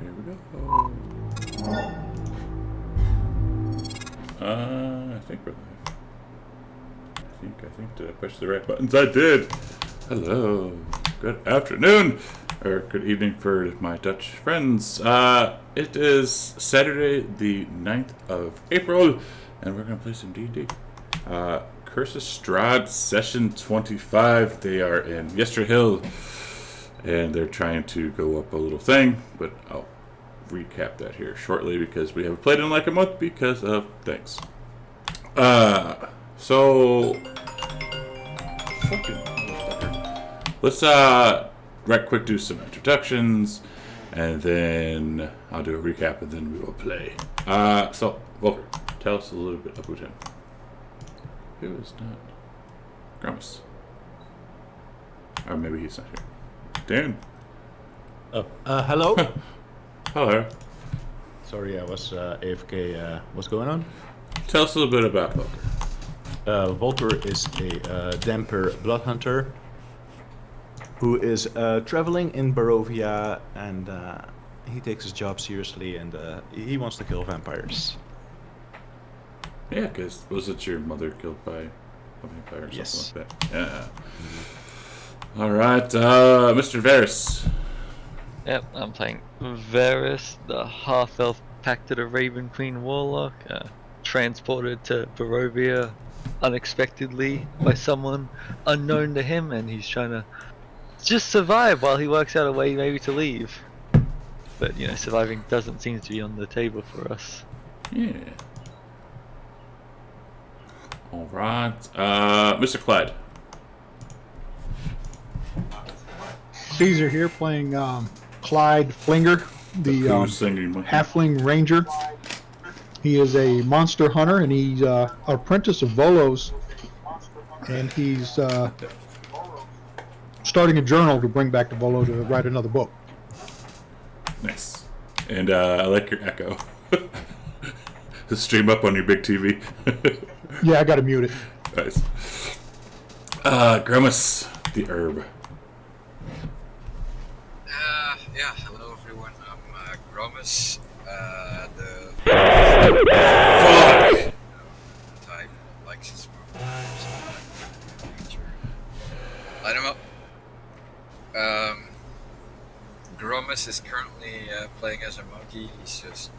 Here we go. I think we're live. I think did I push the right buttons? I did. Hello. Good afternoon. Or good evening for my Dutch friends. It is Saturday the 9th of April, and we're going to play some D&D. Curse of Strahd Session 25. They are in Yester Hill, and they're trying to go up a little thing, but I'll recap that here shortly because we haven't played in like a month because of things. Let's right quick do some introductions, and then I'll do a recap, and then we will play. So Volker, tell us a little bit about him. Who is not Grimace? Or maybe he's not here. Dan. Oh, hello. Hello. Sorry, I was AFK. What's going on? Tell us a little bit about Volker. Volker is a Damper blood hunter who is traveling in Barovia, and he takes his job seriously, and he wants to kill vampires. Yeah, because wasn't your mother killed by a vampire or something like that? Yeah. Mm-hmm. All right, Mr. Varys. Yep, I'm playing Varys, the half-elf pact of the Raven Queen Warlock, transported to Barovia unexpectedly by someone unknown to him, and he's trying to just survive while he works out a way maybe to leave. But, you know, surviving doesn't seem to be on the table for us. Yeah. All right, Mr. Clyde. Caesar here playing Clyde Flinger, the halfling ranger. He is a monster hunter, and he's an apprentice of Volo's, and he's starting a journal to bring back to Volo to write another book. Nice. And I like your echo. To stream up on your big TV. Yeah, I gotta mute it. Nice. Grimace, the herb. Yeah, hello everyone. I'm Gromus, the Fuck! type likes his light him up. Gromus is currently playing as a monkey. He's just,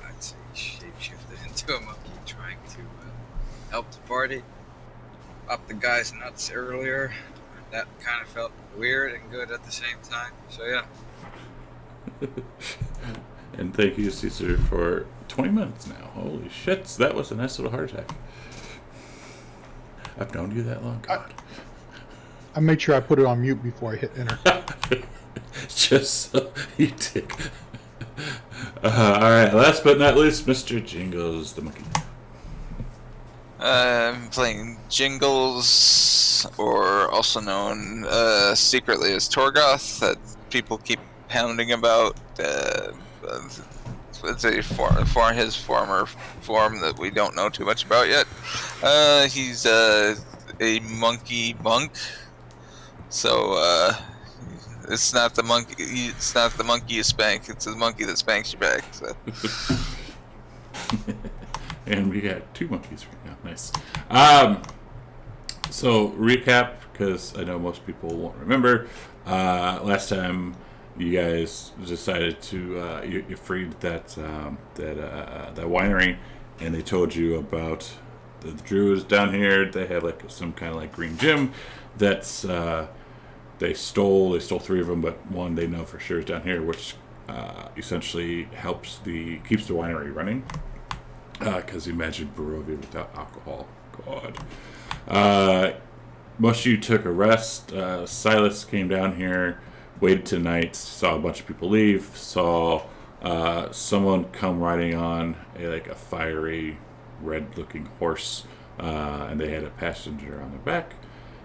I'd say, shapeshifted into a monkey, trying to help the party. Up the guy's nuts earlier. That kind of felt weird and good at the same time. So yeah. And thank you, Caesar, for 20 minutes now. Holy shit, that was a nice little heart attack. I've known you that long, God. I made sure I put it on mute before I hit enter. Just so you dick. Alright, last but not least, Mr. Jingles, the monkey. I'm playing Jingles, or also known secretly as Torgoth, that people keep pounding about. It's his former form that we don't know too much about yet. He's a monkey monk, so it's not the monkey. It's not the monkey you spank. It's the monkey that spanks you back. So. And we got two monkeys right now. Nice. So recap, because I know most people won't remember. Last time you guys decided to you freed that winery, and they told you about the druids down here. They had like some kind of like green gem that's they stole 3 of them, but one they know for sure is down here, which essentially keeps the winery running. Because imagine Barovia without alcohol. God. Most of you took a rest. Silas came down here, waited tonight, saw a bunch of people leave, saw someone come riding on a fiery, red-looking horse, and they had a passenger on their back.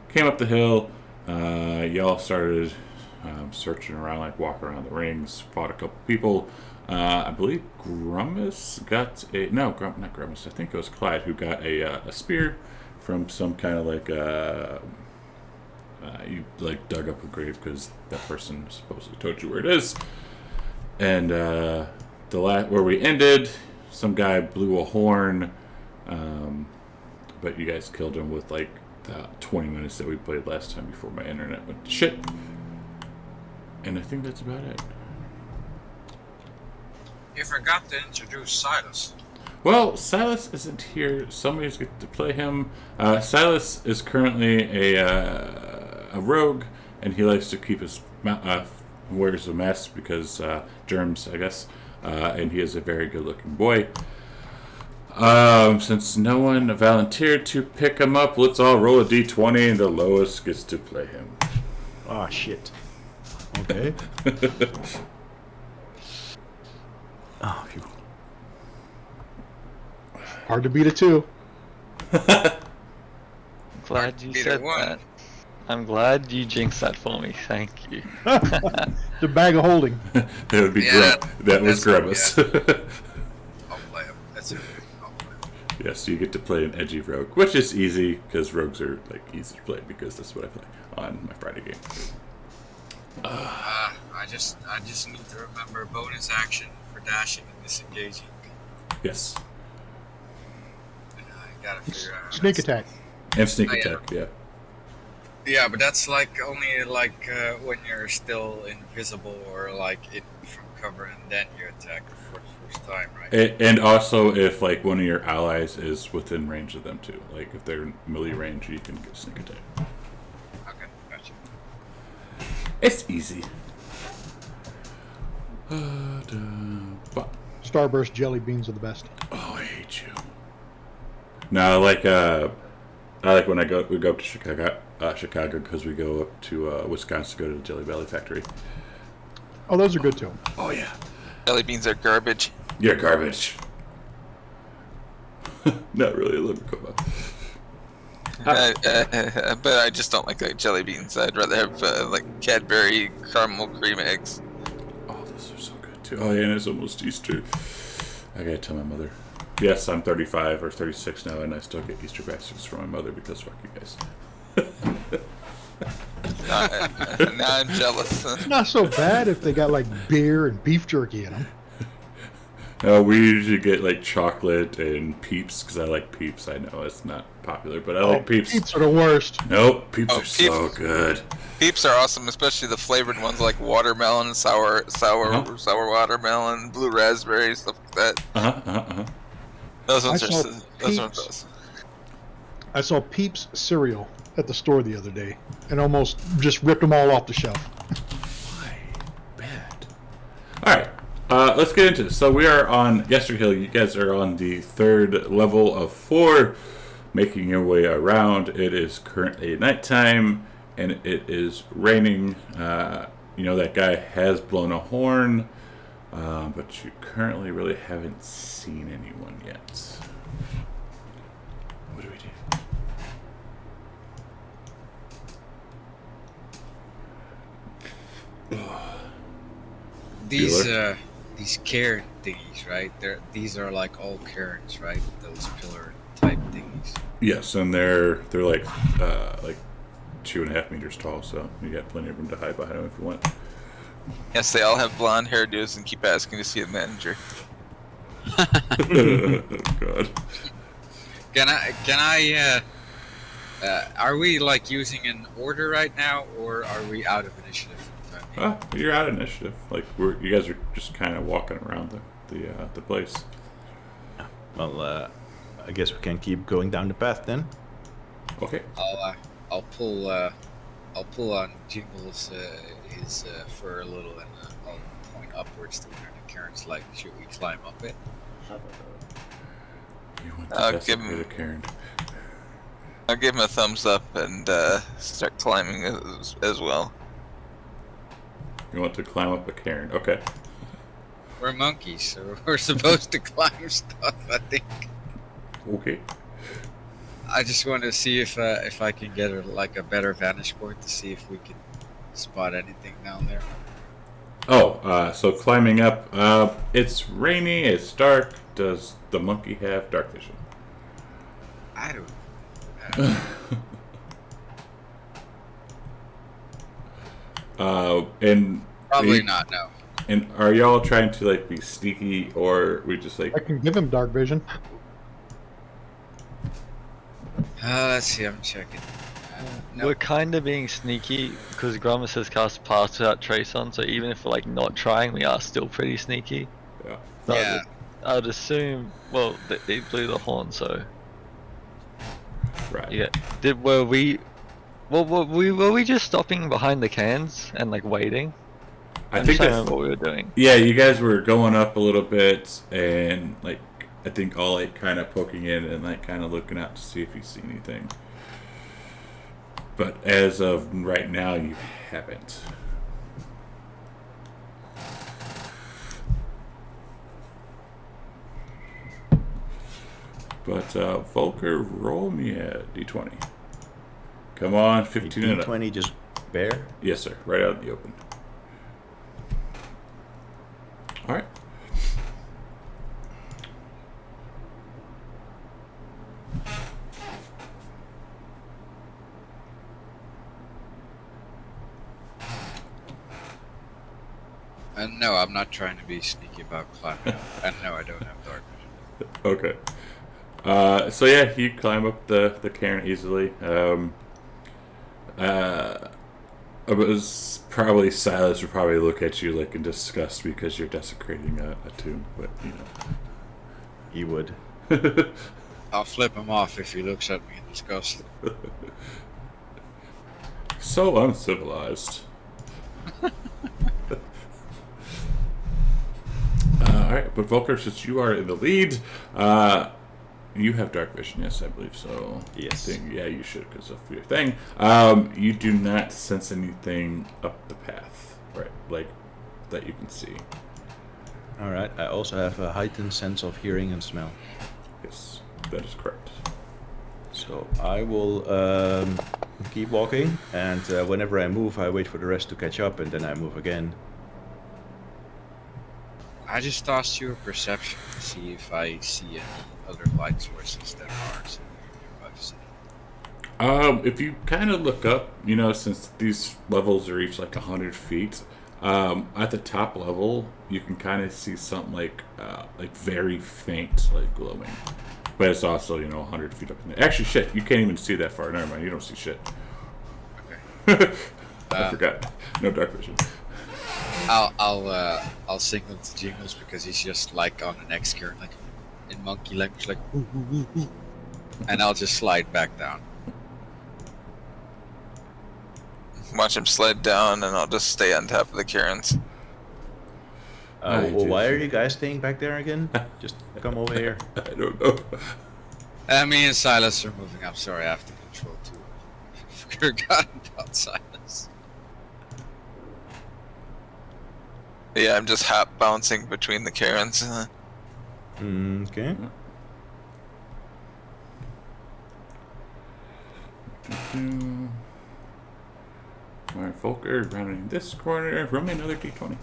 Came up the hill. Y'all started searching around, like walking around the rings, fought a couple people. I believe Grimace got not Grimace, I think it was Clyde who got a spear from some kind of like you like dug up a grave because that person supposedly told you where it is. And where we ended, some guy blew a horn, but you guys killed him with like the 20 minutes that we played last time before my internet went to shit. And I think that's about it. You forgot to introduce Silas. Well, Silas isn't here. Somebody's going to play him. Silas is currently a rogue, and he likes to keep his wears a mask because germs, I guess. And he is a very good-looking boy. Since no one volunteered to pick him up, let's all roll a d20, and the lowest gets to play him. Oh, shit. Okay. Oh, phew. Hard to beat a 2. Glad you Either said one. that. I'm glad you jinxed that for me. Thank you. The bag of holding. That would be Yeah, that was that's- Grimace. I'll play him. That's it. I'll play him. Yes, you get to play an edgy rogue, which is easy because rogues are like easy to play because that's what I play on my Friday game. I just need to remember bonus action for dashing and disengaging. Yes, I gotta figure out. Sneak attack. and sneak Oh, yeah. attack. Yeah. Yeah, but that's like only like when you're still invisible or like in from cover, and then you attack for the first time, right? And also, if like one of your allies is within range of them too, like if they're melee range, you can get sneak attack. Okay, gotcha. It's easy. Starburst jelly beans are the best. Oh, I hate you. No, I like when we go up to Chicago because we go up to Wisconsin to go to the Jelly Belly factory. Oh, those are good too. Oh yeah, Jelly beans are garbage. you're garbage. Not really. Let me come up. But I just don't like jelly beans. I'd rather have like Cadbury caramel cream eggs. Oh, those are so good too. Oh yeah, and it's almost Easter. I gotta tell my mother. Yes, I'm 35 or 36 now, and I still get Easter baskets from my mother because fuck you guys. Now I'm jealous. It's not so bad if they got like beer and beef jerky in them. We usually get like chocolate and Peeps because I like Peeps. I know it's not popular, but I like Peeps. Peeps are the worst. Nope, Peeps Oh, are so Peeps. good. Peeps are awesome, especially the flavored ones like watermelon, sour watermelon, blue raspberry, stuff like that. Those ones I are saw those ones. Peeps. Awesome. I saw Peeps cereal at the store the other day and almost just ripped them all off the shelf. Why? Bad. Alright, let's get into this. So we are on Yester Hill. You guys are on the 3rd level of 4, making your way around. It is currently nighttime, and it is raining. You know, that guy has blown a horn, but you currently really haven't seen anyone yet. What do we do? These cairn thingies, right? These are like all cairns, right? Those pillar type thingies. Yes, and they're like 2.5 meters tall, so you got plenty of room to hide behind them if you want. Yes, they all have blonde hairdos and keep asking to see a manager. Oh, God. Can I? Are we like using an order right now, or are we out of initiative? for the time being? You're out of initiative. Like you guys are just kind of walking around the place. Well, I guess we can keep going down the path then. Okay. I'll pull on Jingle's his fur a little, and I'll point upwards to where the cairn's like. Should we climb up it? You want I'll to give him- desecrate a Karen. I'll give him a thumbs up and start climbing as well. You want to climb up a cairn. Okay. We're monkeys, so we're supposed to climb stuff. I think. Okay. I just want to see if I can get a better vantage point to see if we can spot anything down there. Oh, so climbing up. It's rainy. It's dark. Does the monkey have dark vision? I don't. And Probably he- not. No. And are y'all trying to like be sneaky, or we just like? I can give him dark vision. Let's see, I'm checking. No. We're kind of being sneaky because Grummus has cast Pass Without Trace on, so even if we're like not trying, we are still pretty sneaky. Yeah. So Yeah. I'd assume. Well, they blew the horn, so Right. yeah. Were we just stopping behind the cans and like waiting? I I'm think just trying to that's. remember what we were doing. Yeah, you guys were going up a little bit, and like I think all like kind of poking in and like kind of looking out to see if you see anything. But as of right now, you haven't. But Volker, roll me a d20. Come on, 15 and up. D20 just bare. Yes, sir. Right out in the open. All right. No, I'm not trying to be sneaky about climbing up. And no, I don't have dark vision. Okay. So yeah, you climb up the cairn easily. It was probably Silas would probably look at you like in disgust because you're desecrating a tomb, but you know. He would. I'll flip him off if he looks at me in disgust. So uncivilized. Alright, but Volker, since you are in the lead, you have dark vision, yes, I believe so. Yes. Yeah, you should because of your thing. You do not sense anything up the path, right? Like, that you can see. Alright, I also have a heightened sense of hearing and smell. Yes, that is correct. So I will keep walking, and whenever I move, I wait for the rest to catch up, and then I move again. I just tossed you a perception to see if I see any other light sources that are sitting in your vicinity. If you kind of look up, you know, since these levels are each like 100 feet, at the top level, you can kind of see something like very faint, like glowing. But it's also, you know, 100 feet up in there. Actually, shit, you can't even see that far. Never mind, you don't see shit. Okay. I forgot. No dark vision. I'll signal to Jingles because he's just like on the next gear, like in monkey language, like ooh, ooh, ooh, ooh. And I'll just slide back down. Watch him slide down, and I'll just stay on top of the cairns. Well, why are you guys staying back there again? Just come over here. I don't know. Me and Silas are moving up. Sorry, I have to control too. I forgot about Silas. Yeah, I'm just hop bouncing between the cairns. Okay. Alright, Volker, rounding this corner. Roll me another d20.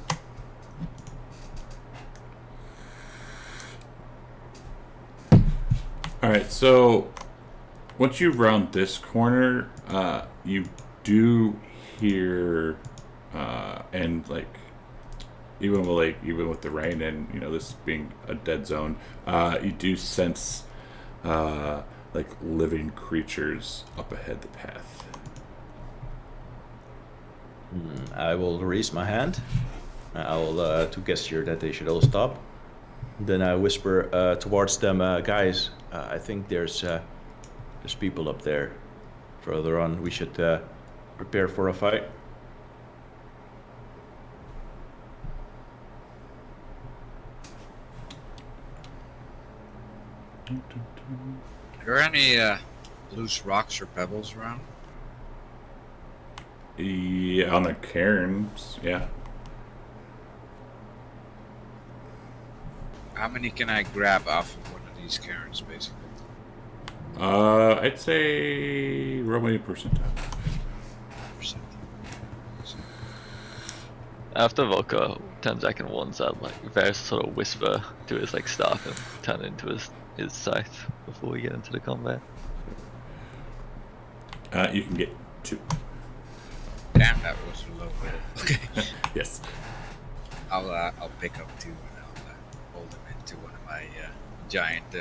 Alright, so once you round this corner, you do hear, and like, even with the rain and, you know, this being a dead zone, you do sense, like living creatures up ahead the path. I will raise my hand. I will to gesture that they should all stop. Then I whisper towards them, guys. I think there's people up there. Further on, we should prepare for a fight. Are there any loose rocks or pebbles around? Yeah, on the cairns, yeah. How many can I grab off of one of these cairns, basically? I'd say roll me a percentile. After Volker turns back and warns out, like Varys sort of whisper to his like staff and turn into his scythe before we get into the combat. You can get 2. Damn, that was a low roll. Okay. Yes. I'll pick up two and I'll hold them into one of my giant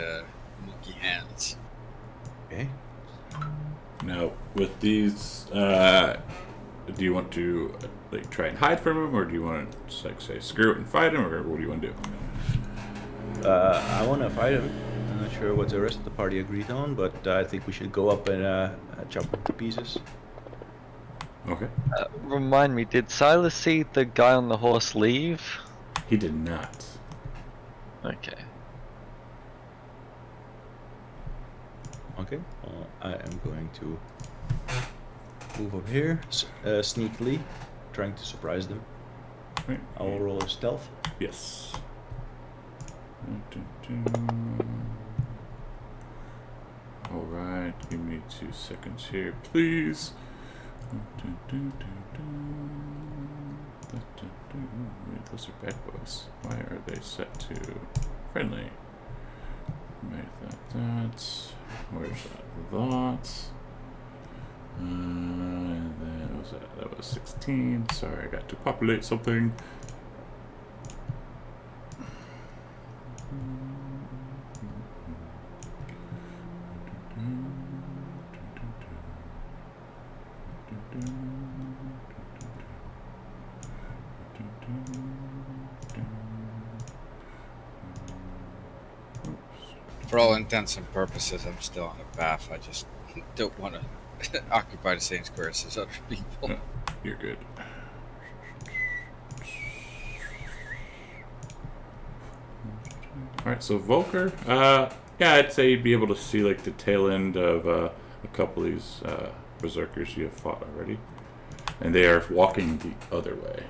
monkey hands. Okay. Now, with these, do you want to like try and hide from him, or do you want to like say screw it and fight him, or what do you want to do? I want to fight him. I'm not sure what the rest of the party agreed on, but I think we should go up and chop him to pieces. Okay. Remind me, did Silas see the guy on the horse leave? He did not. Okay. Okay. I am going to move up here sneakily, trying to surprise them. Right. I will roll a stealth. Yes. All right. Give me 2 seconds here, please. Wait, those are bad boys. Why are they set to friendly? Make that. Where's that? And then what was that? That was 16. Sorry, I got to populate something. For all intents and purposes, I'm still on the path. I just don't want to occupy the same squares as other people. No, you're good. Alright, so Volker, yeah, I'd say you'd be able to see like the tail end of a couple of these berserkers you have fought already. And they are walking the other way.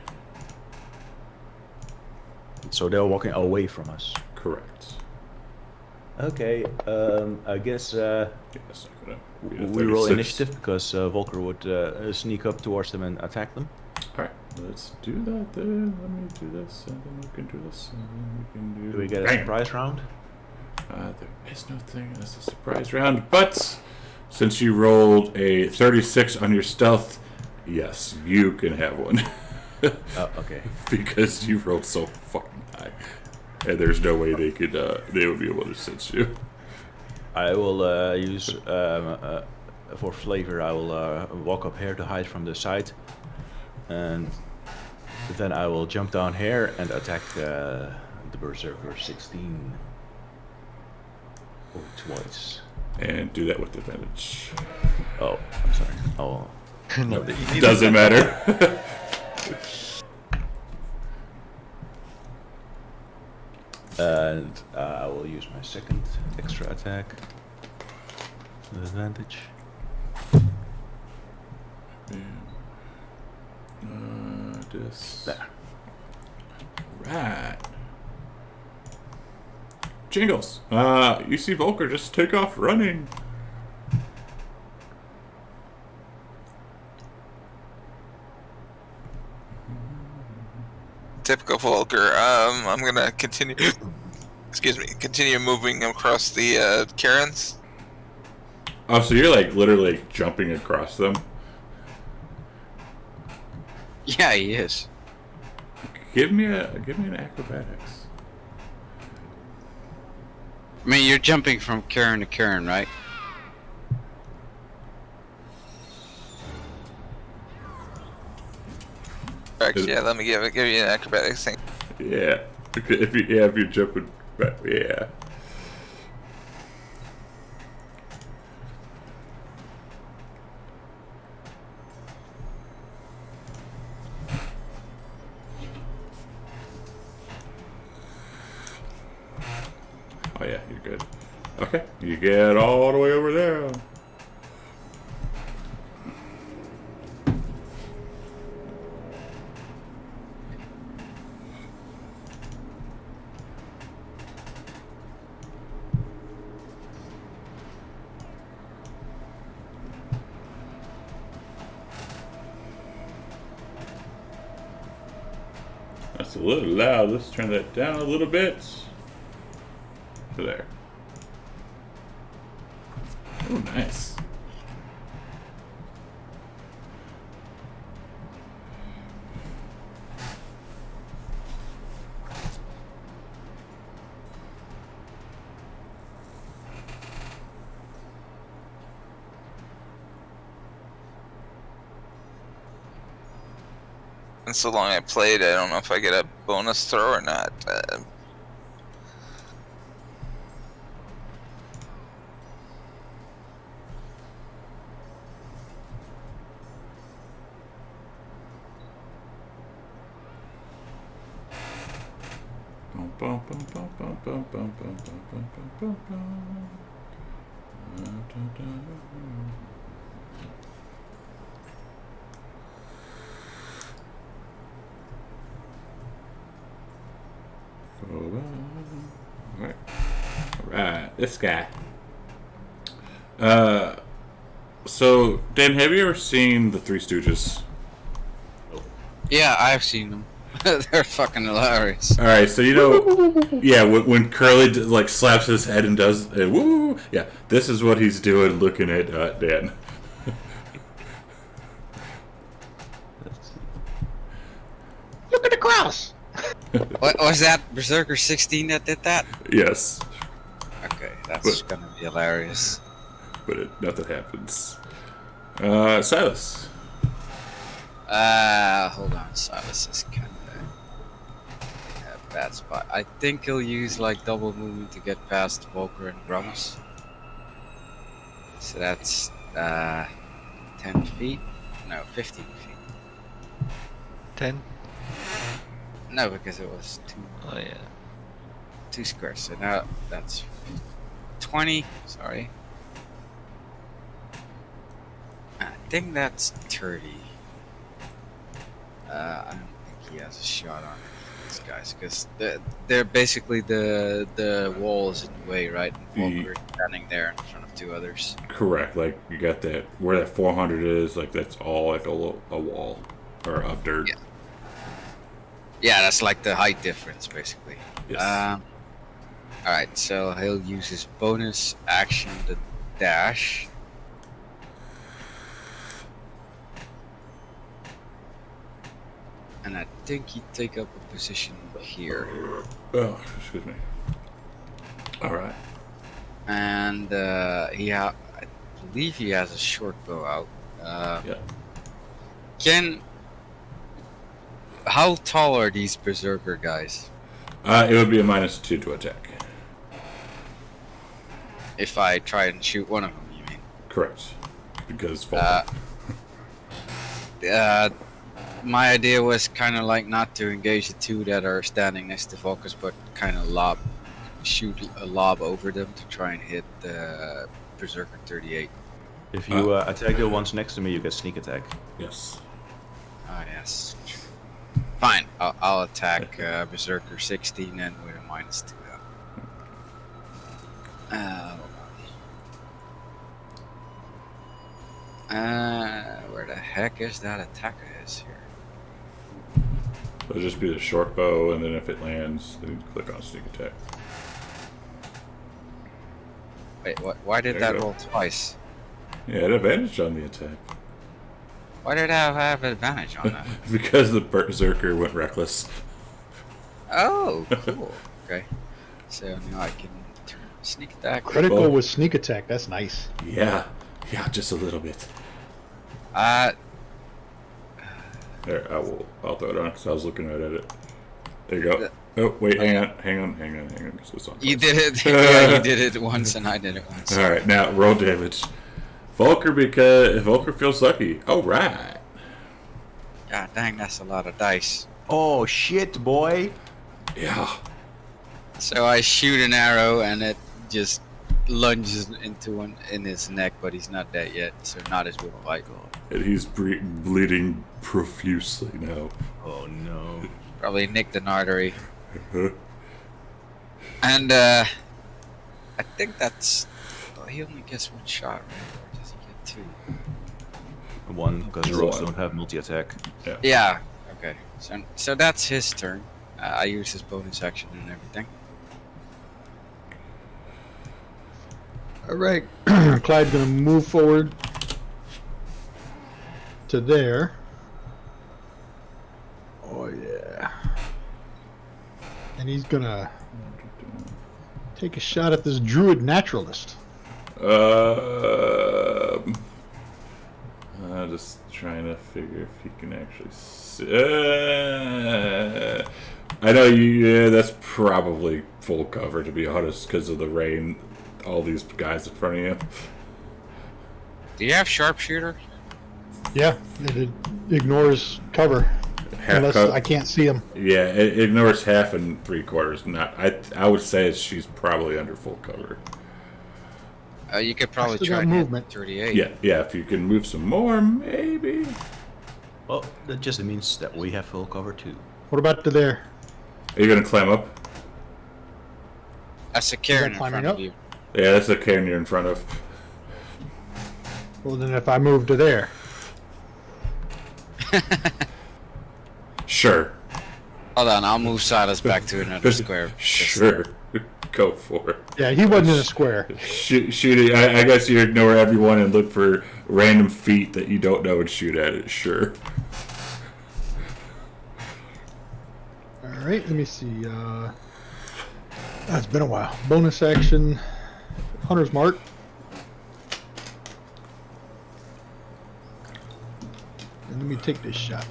So they're walking away from us. Correct. Okay, I guess Yeah, that's not gonna be a we roll 36. initiative because Volker would sneak up towards them and attack them. Alright, let's do that then. Let me do this, and then we can do this, and then we can do... Do we get a Bam! surprise round? There is no thing as a surprise round, but since you rolled a 36 on your stealth, yes, you can have one. Oh, okay. Because you rolled so fucking high. And there's no way they could, they would be able to sense you. I will use, for flavor, I will walk up here to hide from the side. And then I will jump down here and attack the Berserker 16. Or twice. And do that with advantage. Oh, I'm sorry. Oh, Not that you need Doesn't matter. and I will use my second extra attack with advantage. This. There. Right. Jingles. You see Volker just take off running. Typical Volker. I'm gonna continue. Excuse me. Continue moving across the cairns. Oh, so you're like literally jumping across them? Yeah, he is. Give me an acrobatics. I mean, you're jumping from cairn to cairn, right? Actually, yeah. Let me give you an acrobatics thing. Yeah. Okay, if you're jumping back, yeah. Oh yeah, you're good. Okay, you get all the way over there. That's a little loud. Let's turn that down a little bit. To there. Oh, nice. And so long I played, I don't know if I get a bonus throw or not. Alright, this guy. So, Dan, have you ever seen the Three Stooges? Yeah, I've seen them. They're fucking hilarious. Alright, so you know, yeah, when Curly like slaps his head and does woo, yeah, this is what he's doing looking at Dan. Look at the cross. What was that? Berserker 16 that did that? Yes, Okay, that's gonna be hilarious. but nothing happens. Silas. Hold on, Silas is kind of a bad spot. I think he'll use like double movement to get past Volker and Grummus. So that's 10 feet? No, 15 feet. 10? No, because it was Oh yeah. 2 squares. So now that's 20. Sorry. I think that's 30. I don't think he has a shot on these guys because they're basically the wall is in the way, right? And Volker is standing there in front of 2 others. Correct. Like you got that where that 400 is. Like that's all like a wall or of dirt. Yeah. Yeah, that's like the height difference, basically. Yes. Alright, so he'll use his bonus action, the dash. And I think he'd take up a position here. Oh, excuse me. All right. And I believe he has a short bow out. Yeah. How tall are these berserker guys? It would be a -2 to attack. If I try and shoot one of them, you mean? Correct. Because my idea was kind of like not to engage the 2 that are standing next to Focus, but kind of shoot a lob over them to try and hit the Berserker 38. If you attack the ones next to me, you get sneak attack. yes. Ah, yes. Fine, I'll attack Berserker 16 then with a -2 where the heck is that attacker is here? It'll just be the short bow, and then if it lands, then you click on sneak attack. Wait, why did There that you go. roll twice? Yeah, it advantage on the attack Why did I have advantage on that? because the berserker went reckless. Oh, cool. Okay. So now I can turn sneak attack. Critical Well- with sneak attack. That's nice. Yeah, just a little bit. There, I'll throw it on because I was looking right at it. There you go. Oh wait, hang on. 'Cause it's on You twice. did it. Yeah, you did it once, and I did it once. All right, now roll damage. Volker, because Volker feels lucky. All right. God dang, that's a lot of dice. Oh shit, boy! Yeah. So I shoot an arrow, and it just lunges into one in his neck, but he's not dead yet, so not his windpipe. And he's bleeding profusely now. Oh no. Probably nicked an artery. And I think that's. Well, he only gets 1 shot, right? Or does he get 2? 1, because One. rogues don't have multi-attack. Yeah. Okay. So that's his turn. I use his bonus action and everything. All right. Clyde's going to move forward to there. Oh, yeah. And he's going to take a shot at this druid naturalist. just trying to figure if he can actually see. I know you. Yeah, that's probably full cover, to be honest, because of the rain. All these guys in front of you. Do you have sharpshooter? Yeah, it ignores cover. Unless I can't see him. Yeah, it ignores half and 3/4. Not. I would say she's probably under full cover. You could probably still try got and hit movement. 38. Yeah. If you can move some more, maybe. Well, that just means that we have full cover too. What about to there? Are you gonna climb up? That's a Karen in climbing front up? of you. Yeah, that's the cairn you're in front of. Well, then if I move to there. Sure. Hold on, I'll move Silas back to another square. Sure. Go for it. Yeah, he wasn't in a square. Shoot it. I guess you ignore everyone and look for random feet that you don't know and shoot at it. Sure. All right, let me see. It's been a while. Bonus action, Hunter's Mark. And let me take this shot.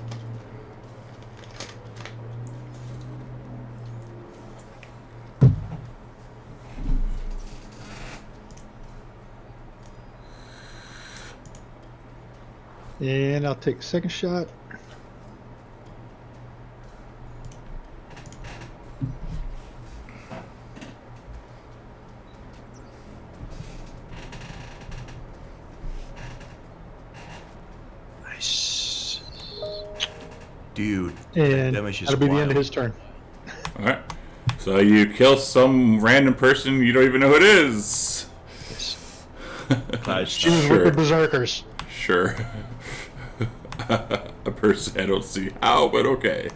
And I'll take a second shot. Nice. Dude, And damage is that'll be the end wild. of his turn. Alright. So you kill some random person you don't even know who it is. Clyde's She was Sure. with the Berserkers. Sure. A person I don't see how, but okay.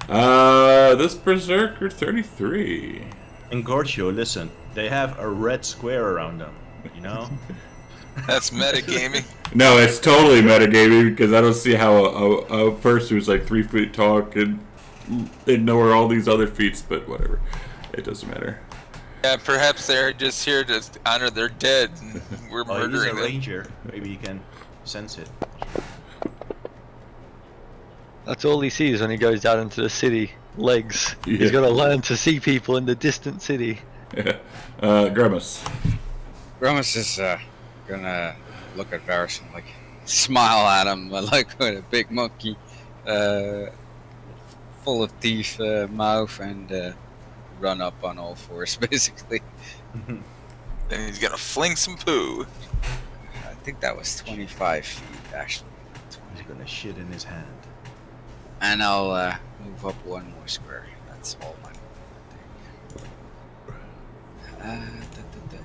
This Berserker 33. And Gorgio, listen, they have a red square around them, you know? That's metagaming. No, it's totally metagaming because I don't see how a person who's like 3 feet tall could ignore all these other feats, but whatever. It doesn't matter. Yeah, perhaps they're just here to honor their dead. And we're Oh, he's a murdering them. ranger. Maybe he can sense it. That's all he sees when he goes out into the city. Legs. Yeah. He's got to learn to see people in the distant city. Yeah. Grimace. Romus is gonna look at Varys and like smile at him like with a big monkey, full of teeth mouth, and run up on all fours basically. Then he's gonna fling some poo. I think that was 25 feet actually. He's gonna shit in his hand. And I'll move up one more square. That's all my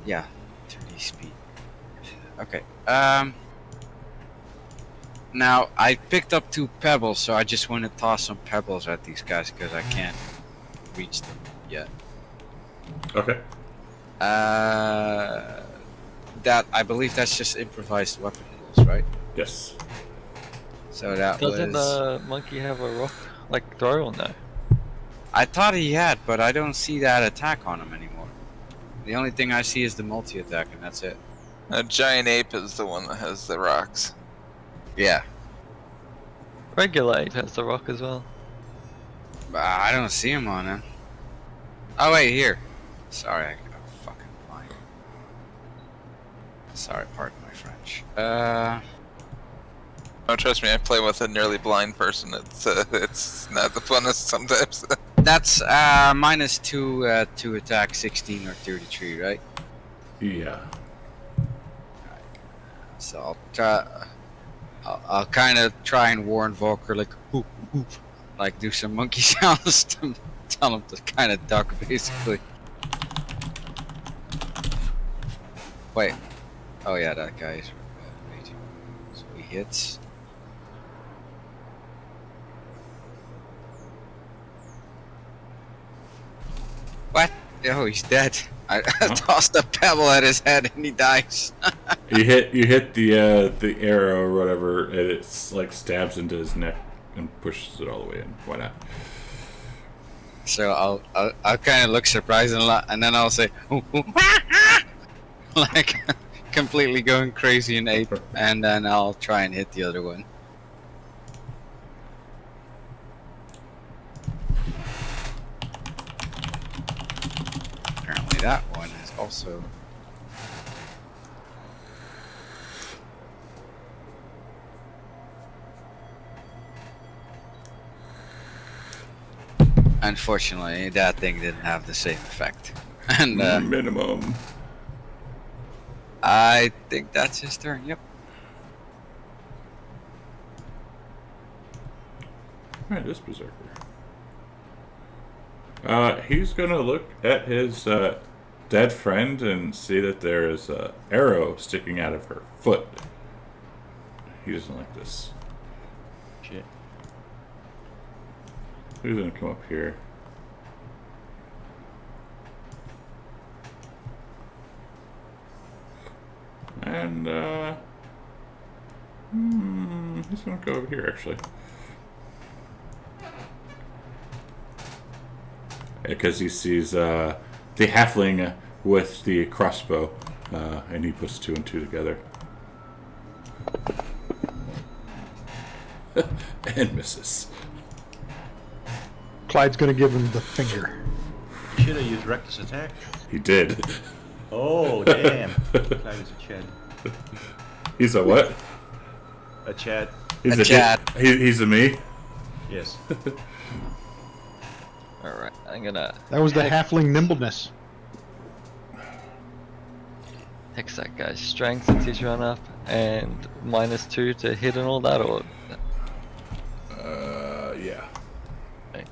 yeah, 30 speed. Okay. Now I picked up 2 pebbles, so I just want to toss some pebbles at these guys because I can't reach them yet. Okay. That I believe that's just improvised weapon rules, right? Yes. So that Doesn't was. the monkey have a rock like throw or no? I thought he had, but I don't see that attack on him anymore. The only thing I see is the multi-attack, and that's it. A giant ape is the one that has the rocks. Yeah. Regular ape has the rock as well. But I don't see him on him. Oh wait, here. Sorry, I'm fucking blind. Sorry, pardon my French. Oh, trust me, I play with a nearly blind person. It's not the funnest sometimes. That's -2 to attack 16 or 33, right? Yeah. So I'll try. I'll kind of try and warn Volker, like, whoop, whoop, like do some monkey sounds to tell him to kind of duck, basically. Wait. Oh yeah, that guy is raging. So he hits. What? Oh, he's dead. I tossed a pebble at his head and he dies. You hit the arrow or whatever, and it's like stabs into his neck and pushes it all the way in. Why not? So I'll kind of look surprised and then I'll say, like, completely going crazy in ape, and then I'll try and hit the other one. Apparently that one is also... Unfortunately, that thing didn't have the same effect. And minimum. I think that's his turn, yep. Alright, this berserker. He's gonna look at his dead friend and see that there is an arrow sticking out of her foot. He doesn't like this. Shit. Who's gonna come up here? And he's gonna go over here actually. Because he sees the halfling with the crossbow, and he puts 2 and 2 together. And misses. Clyde's gonna give him the finger. Should I use reckless attack? He did. Oh, damn. Clyde is a Chad. He's a what? A Chad. He's A Chad. He's a me? Yes. Alright, I'm gonna That was the halfling nimbleness. hex that guy's strength since he's run up, and -2 to hit and all that, or... Yeah. Okay.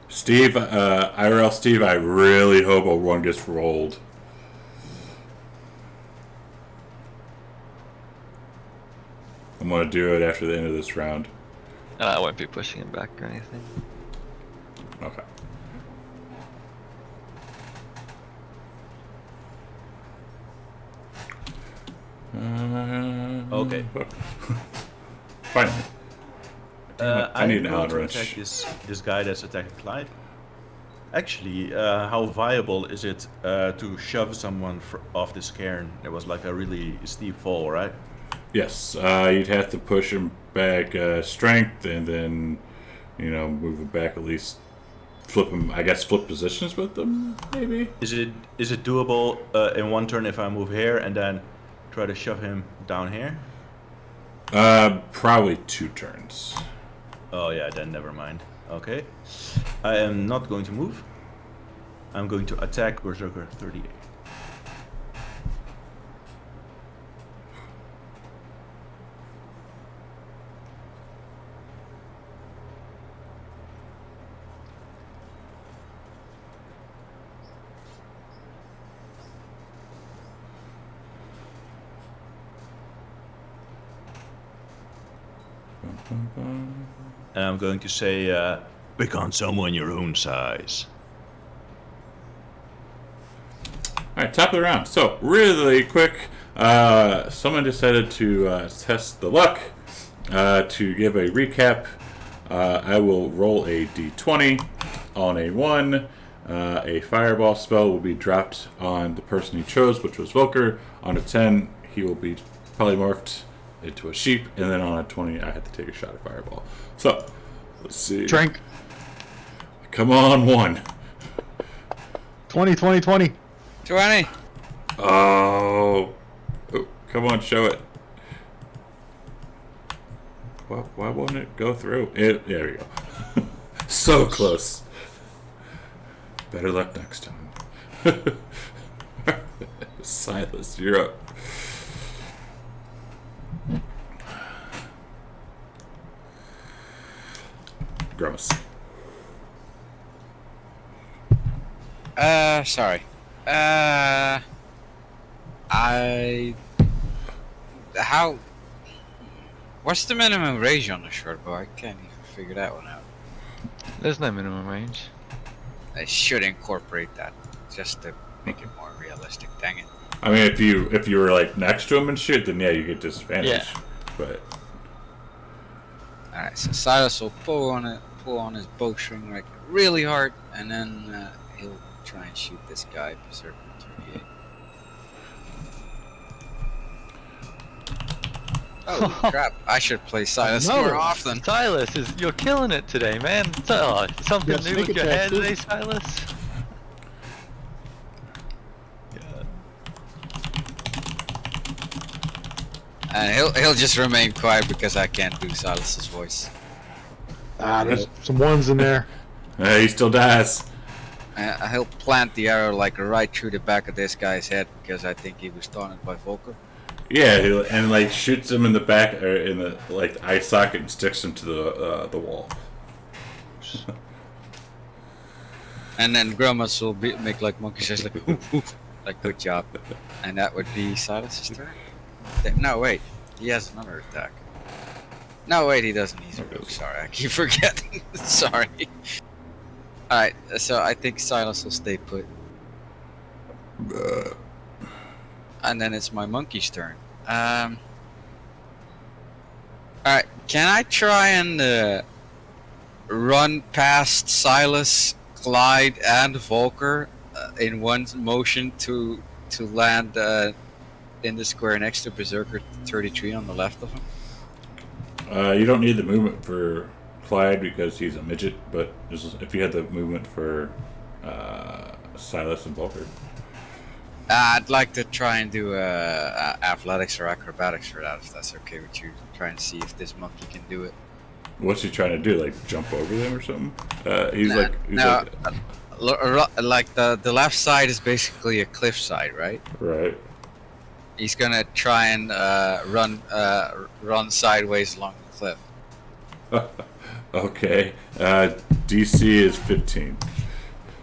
Steve, IRL Steve, I really hope a 1 gets rolled. I'm gonna do it after the end of this round. And I won't be pushing him back or anything. Okay. Okay. Finally. I need an I'm Allen going to wrench. attack this guy that's attacking Clyde. Actually, how viable is it to shove someone off this cairn? It was like a really steep fall, right? Yes, you'd have to push him back strength and then, move him back at least. Flip him, I guess, flip positions with them, maybe? Is it doable in 1 turn if I move here and then try to shove him down here? Probably 2 turns. Oh yeah, then never mind. Okay. I am not going to move. I'm going to attack Berserker 38. And I'm going to say, pick on someone your own size. Alright, top of the round. So, really quick, someone decided to test the luck. To give a recap, I will roll a d20 on a 1. A fireball spell will be dropped on the person he chose, which was Volker. On a 10, he will be polymorphed into a sheep, and then on a 20, I had to take a shot at fireball. So, let's see. Drink. Come on, 1. 20, 20, 20. 20! Oh, come on, show it. Why won't it go through? There we go. So close. Better luck next time. Silas, you're up. Grimace. Sorry. What's the minimum range on the short bow? I can't even figure that one out. There's no minimum range. I should incorporate that, just to make it more realistic. Dang it. I mean, if you were like next to him and shit, then yeah, you get disadvantage. Yeah. But Alright, so Silas will pull on his bowstring like really hard, and then he'll try and shoot this guy, Berserker 38. Oh crap! I should play Silas more often. Silas, you're killing it today, man. Something Yeah, new sneak with your attack, hair too. today, Silas? And he'll just remain quiet because I can't do Silas's voice. There's some ones in there. he still dies. He'll plant the arrow like right through the back of this guy's head because I think he was taunted by Volker. Yeah, and like shoots him in the back or in the like eye socket and sticks him to the wall. And then Grummas will make like monkey says like "Oof, oof," like good job, and that would be Silas's turn. No wait, he has another attack. No wait, he doesn't. He's a rogue. Sorry, I keep forgetting. Sorry. All right, so I think Silas will stay put. And then it's my monkey's turn. Alright, can I try and run past Silas, Clyde, and Volker in one motion to land in the square next to Berserker 33 on the left of him? You don't need the movement for Clyde because he's a midget, but if you had the movement for Silas and Volker. I'd like to try and do athletics or acrobatics for that, if that's okay with you. Try and see if this monkey can do it. What's he trying to do? Like jump over them or something? Like the left side is basically a cliff side, right? Right. He's gonna try and run sideways along the cliff. Okay. DC is 15.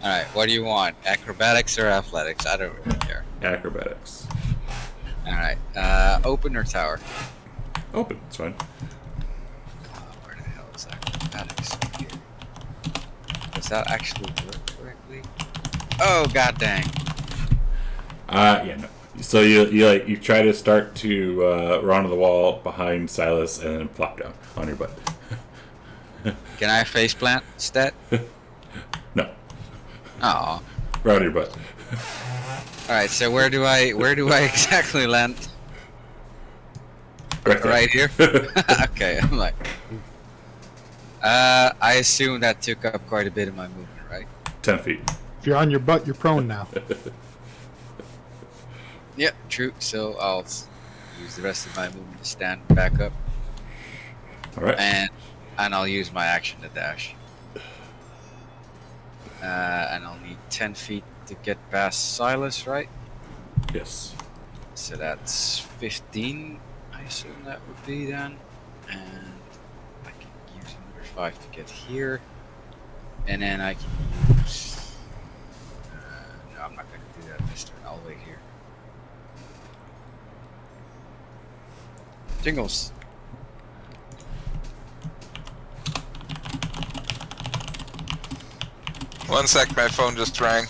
Alright, what do you want? Acrobatics or athletics? I don't really care. Acrobatics. Alright, open or tower? Open. It's fine. Where the hell is acrobatics here? Does that actually work correctly? Oh, god dang. Yeah, no. So you try to start to run to the wall behind Silas and then plop down on your butt. Can I face plant stat? No. Oh. Round your butt. Alright, so where do I exactly land? Right here? Okay, I'm like... I assume that took up quite a bit of my movement, right? 10 feet. If you're on your butt, you're prone now. Yep, true. So I'll use the rest of my movement to stand back up. Alright. And I'll use my action to dash. And I'll need 10 feet to get past Silas, right? Yes. So that's 15, I assume that would be then. And I can use another 5 to get here. And then I can use... no, I'm not going to do that this turn. I'll wait here. Jingles. One sec, my phone just rang.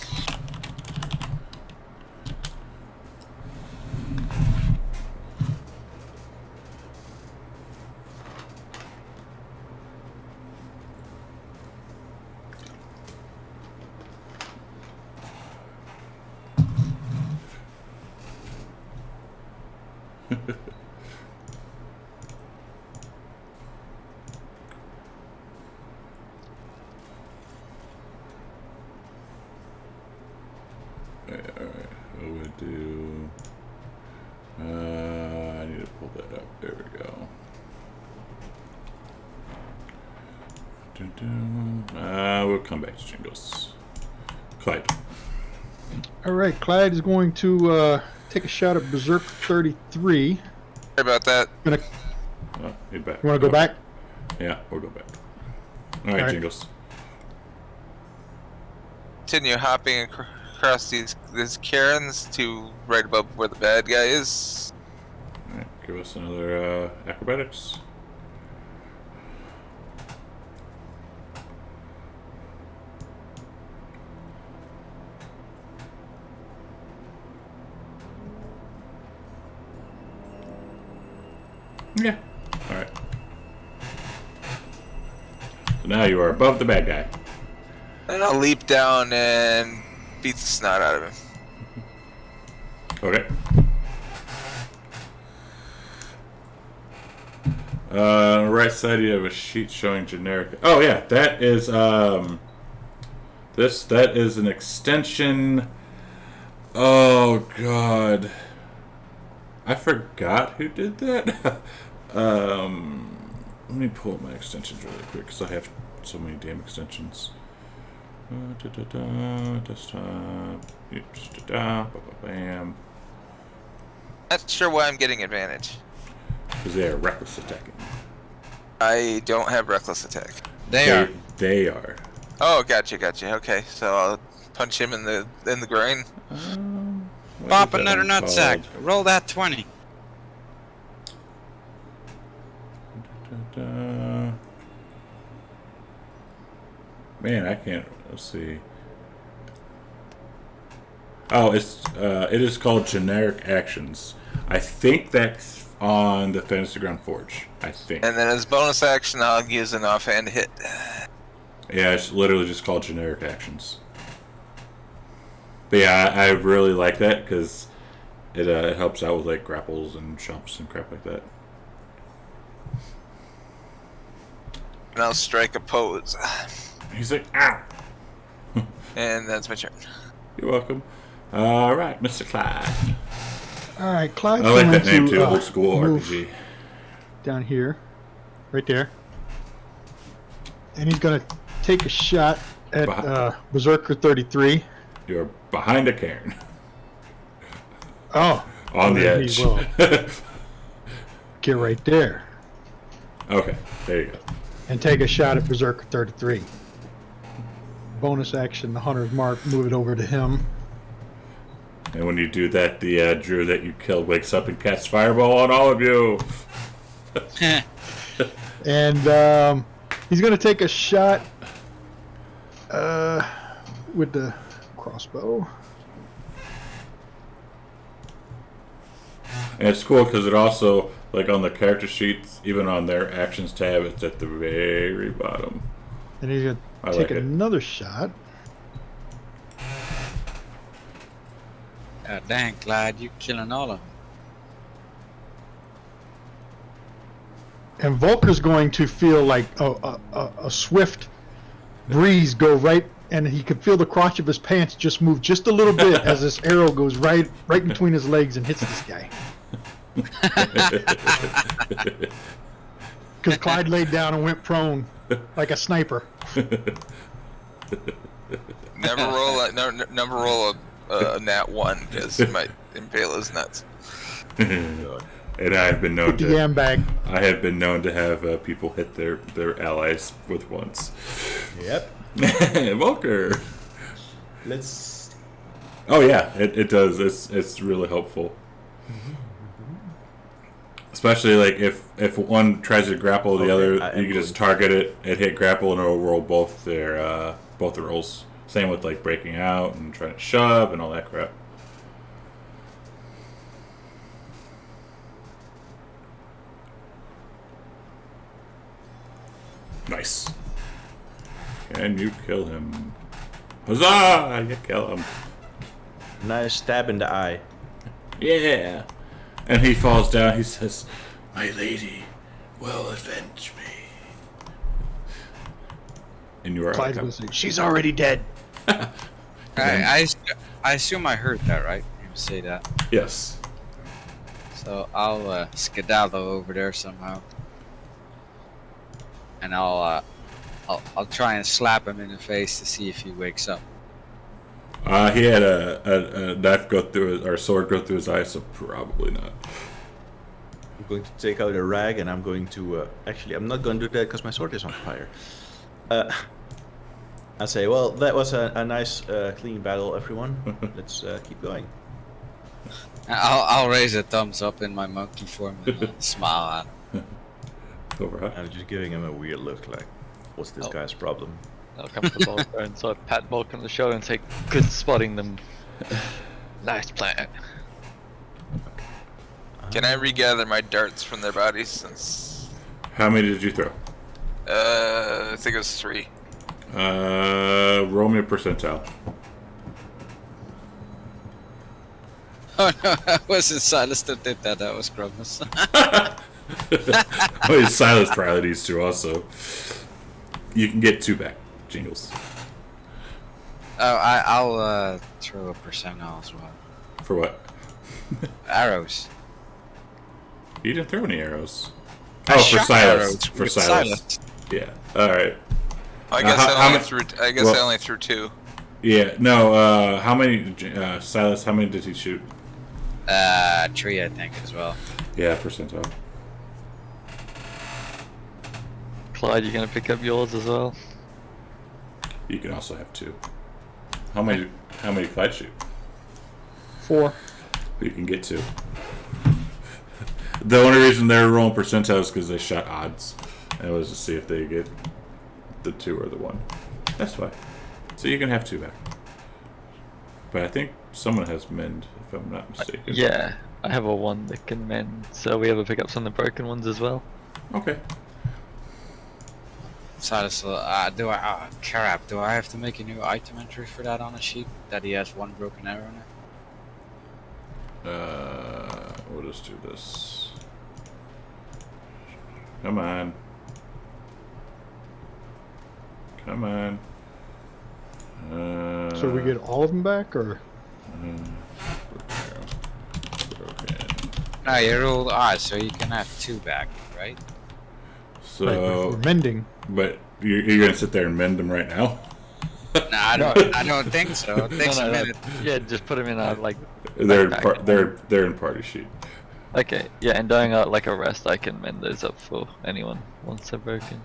Alright, what would I do? I need to pull that up. There we go. We'll come back to Jingles. Clyde. All right, Clyde is going to take a shot at Berserk 33. Sorry about that. Gonna, Oh, you're back. you want to go back? Yeah, we'll go back. Alright, Jingles. Continue hopping across these cairns to right above where the bad guy is. Alright, give us another acrobatics. Yeah. All right. So now you are above the bad guy. And I'll leap down and beat the snot out of him. Okay. On the right side, you have a sheet showing generic. Oh yeah, that is that is an extension. Oh god, I forgot who did that. Let me pull up my extensions really quick because I have so many damn extensions. Desktop. Bam. Not sure why I'm getting advantage. Because they are reckless attacking. I don't have reckless attack. They are. They are. Oh, gotcha. Okay, so I'll punch him in the groin. What Pop is that another one nutsack. called? Roll that 20. Man, I can't. Let's see. Oh, it is called generic actions. I think that's on the Fantasy Ground Forge. I think. And then as bonus action, I'll use an offhand hit. Yeah, it's literally just called generic actions. But yeah, I really like that because it helps out with like grapples and jumps and crap like that. And I'll strike a pose. He's like, ah. And that's my turn. You're welcome. All right, Mr. Clyde. All right, Clyde's I like going that name to, too. Old school move RPG. down here, right there, and he's going to take a shot at Berserker 33. You're behind a cairn. Oh, On the then edge. He will get right there Okay, there you go. and take a shot at Berserker 33. Bonus action, the Hunter's Mark, move it over to him. And when you do that, the Drew that you killed wakes up and casts Fireball on all of you. And he's going to take a shot with the crossbow. And it's cool because it also, like on the character sheets, even on their actions tab, it's at the very bottom. And he's going I to like take it. another shot. Dang, Clyde, you killing all of them. And Volker's going to feel like a swift breeze go right, and he could feel the crotch of his pants just move just a little bit as this arrow goes right between his legs and hits this guy. Because Clyde laid down and went prone like a sniper. Never roll a nat 1 because it might impale his nuts. And I've been known Put the yam bag. I have been known to have people hit their allies with ones. Yep. Volker. Let's. Oh yeah, it does. It's really helpful. Especially like if one tries to grapple the other, you can just target it and hit grapple, and it'll roll both their rolls. Same with like breaking out and trying to shove and all that crap. Nice. Can you kill him? Huzzah! You kill him. Nice stab in the eye. Yeah. And he falls down. He says, "My lady will avenge me." And you are Clyde's going to say, "She's already dead." I assume I heard that, right? You say that. Yes. So I'll skedaddle over there somehow, and I'll try and slap him in the face to see if he wakes up. He had a knife go through his, or sword go through his eye, so probably not. I'm going to take out a rag and I'm going to... actually, I'm not going to do that because my sword is on fire. I say, well, that was a nice, clean battle, everyone. Let's keep going. I'll raise a thumbs up in my monkey form and smile at him. Over. I'm just giving him a weird look like, what's this guy's problem? I'll come to Volker and so I pat Volker on the shoulder and say, "Good spotting them. Nice plan." Can I regather my darts from their bodies since... How many did you throw? I think it was 3. Roll me a percentile. Oh no, that wasn't Silas that did that. That was Grumpus. Oh, Silas probably needs to also. You can get 2 back, Jingles. Oh, I'll throw a percentile as well. For what? Arrows. You didn't throw any arrows. I Oh, for shot Silas. arrows For with Silas. Yeah. All right. I guess how I only threw 2. Yeah. No. How many? Silas. How many did he shoot? 3, I think, as well. Yeah, percentile. Clyde, you gonna pick up yours as well? You can also have 2. How many? How many Clyde shoot? 4. You can get 2. The only reason they're rolling percentiles is because they shot odds. And it was to see if they get the 2 or the 1. That's fine. So you can have 2 back. But I think someone has mend, if I'm not mistaken. Yeah, I have a 1 that can mend, so we ever pick up some of the broken ones as well. Okay. Silas, Carab, do I have to make a new item entry for that on a sheet? That he has 1 broken arrow in it? We'll just do this. Come on. Come on. So we get all of them back, or? Broken. No, you rolled odds, so you can have 2 back, right? So, Right, but if we're mending. but you're gonna sit there and mend them right now? No, I don't think so. It takes a minute. Yeah, just put them in a like. They're backpack. they're in party sheet. Okay, yeah, and during like a rest, I can mend those up for anyone once they're broken.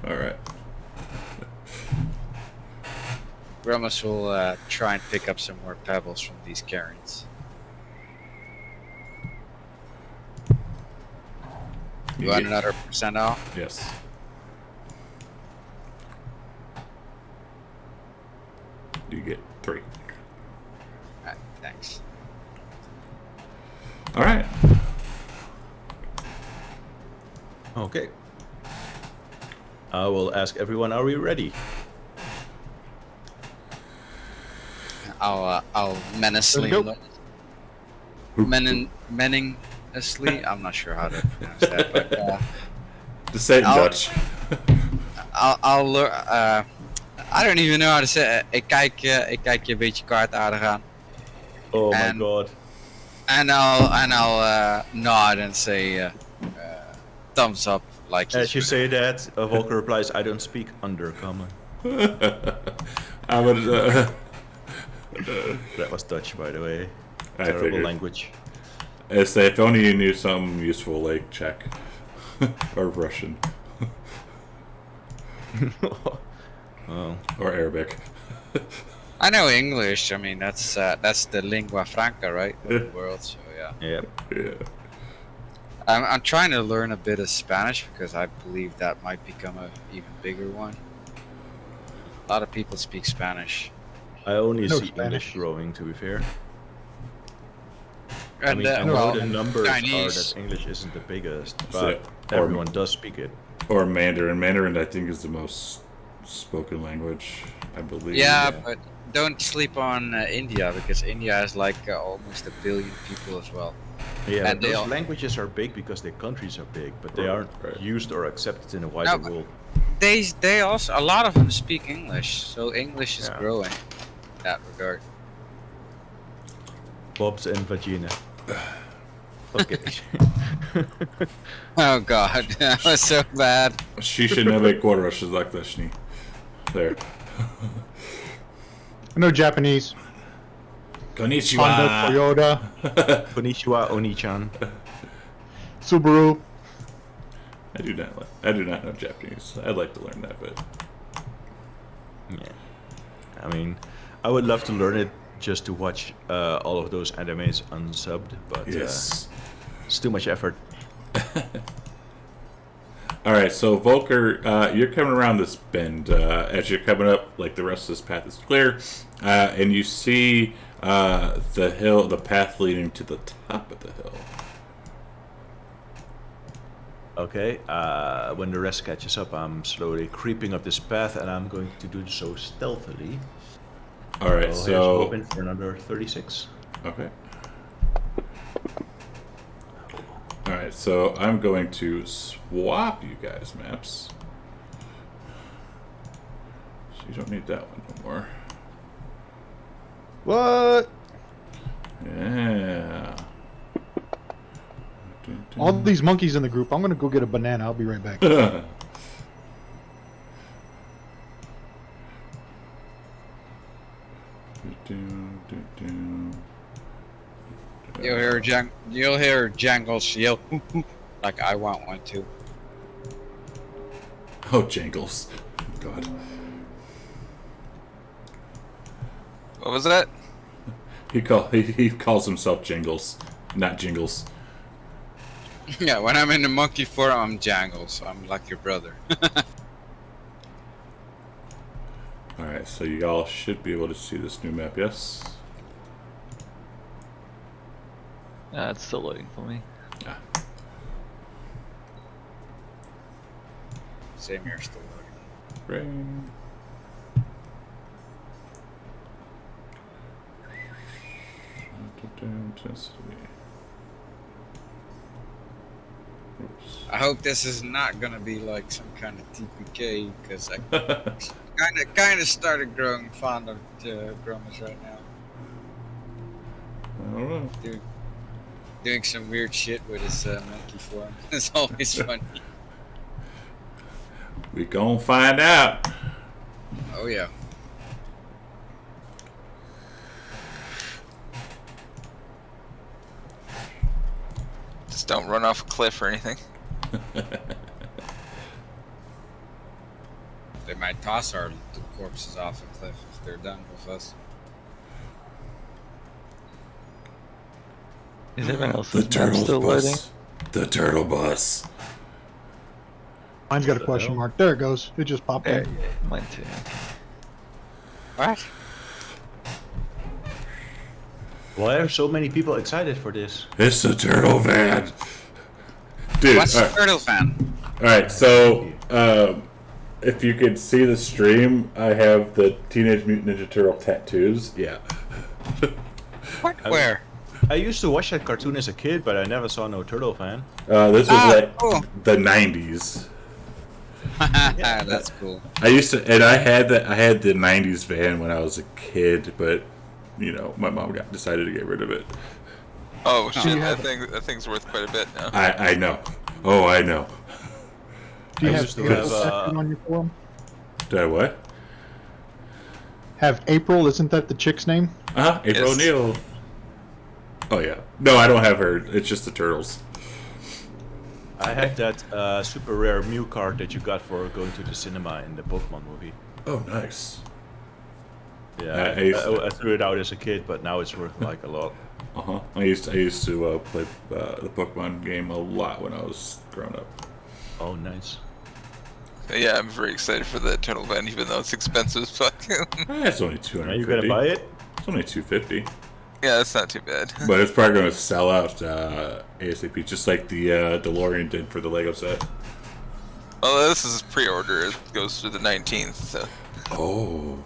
All right. Ramos will try and pick up some more pebbles from these cairns. You want another percentile? Yes. You get 3. Alright, thanks. All right. Okay. I will ask everyone, are we ready? I'll menacingly Let's look. go. Menacingly? I'm not sure how to pronounce that, but Just say it in I'll- Dutch. I'll learn. I don't even know how to say it. Ik kijk je een beetje kaartaardig aan. Oh my And- god. And I'll nod and say thumbs up, like As you say that, Volker replies, I don't speak Undercommon. I would. That was Dutch, by the way. I Terrible figured. language. I say if only you knew something useful like Czech or Russian Oh. or Arabic. I know English. I mean, that's the lingua franca, right, of the world. So yeah. Yep. Yeah. I'm trying to learn a bit of Spanish because I believe that might become a even bigger one. A lot of people speak Spanish. I only No see Spanish. English growing, to be fair. I And mean, I know well, the numbers Chinese. are that English isn't the biggest, So- but everyone does speak it. Or Mandarin. Mandarin, I think, is the most spoken language, I believe. Yeah, but don't sleep on India because India has like almost 1 billion people as well. Yeah, And but they those all- languages are big because their countries are big, but they Right, aren't right. used or accepted in a wider but- world. They also, a lot of them speak English, so English is Yeah. growing in that regard. Bob's and vagina. Okay. Oh god, that was so bad. Shisha nebe korosh is like the shni. There. I know Japanese. Honda, Konnichiwa. Toyota, Konnichiwa, Oni-chan. Subaru. I do not know Japanese. I'd like to learn that, but Yeah. I mean, I would love to learn it just to watch all of those animes unsubbed, but yes. it's too much effort. All right, so Volker, you're coming around this bend. As you're coming up, like the rest of this path is clear, and you see the hill, the path leading to the top of the hill. Okay, when the rest catches up, I'm slowly creeping up this path, and I'm going to do so stealthily. All right, Here's so hoping for another 36. okay. All right, so I'm going to swap you guys maps. So you don't need that one no more. What? Yeah. All these monkeys in the group. I'm gonna go get a banana. I'll be right back. You'll hear Jangles yell, like I want one too. Oh, Jangles. God. What was that? He calls himself Jingles, not Jingles. Yeah, when I'm in the monkey form, I'm Jangles. I'm like your brother. Alright, so you all should be able to see this new map, yes? It's still loading for me. Yeah. Same here, still loading. Rain. Intensity. Oops. I hope this is not gonna be like some kind of TPK because I kind of started growing fond of Gromas right now. I don't know. Doing some weird shit with his monkey form. It's always funny. We gon' find out. Oh yeah. Just don't run off a cliff or anything. They might toss our corpses off a cliff if they're done with us. Is everyone else The turtle still loading? bus. The turtle bus. Mine's got a question mark. There it goes. It just popped Yeah, up. mine too. What? Why are so many people excited for this? It's the turtle van. Dude, What's the turtle fan? Alright, so if you could see the stream, I have the Teenage Mutant Ninja Turtle tattoos. Yeah. What? Where? I used to watch that cartoon as a kid, but I never saw no turtle fan. This was like cool. the 90s. That's cool. I used to, and I had the 90s van when I was a kid, but you know, my mom decided to get rid of it. Oh shit, that thing's worth quite a bit now. I know. Oh, I know. Do you I have used to April have, tattooed on your forum? Did I what? Have April? Isn't that the chick's name? April Yes. O'Neil. Oh yeah. No, I don't have her. It's just the turtles. I had that super rare Mew card that you got for going to the cinema in the Pokemon movie. Oh, nice. Yeah, I threw it out as a kid, but now it's worth like a lot. I used to play the Pokemon game a lot when I was growing up. Oh, nice. Yeah, I'm very excited for the turtle van, even though it's expensive as fuck. It's only $250. Are you gonna buy it? It's only $250. Yeah, that's not too bad. But it's probably going to sell out ASAP, just like the DeLorean did for the Lego set. Well, this is pre-order. It goes through the 19th. So. Oh,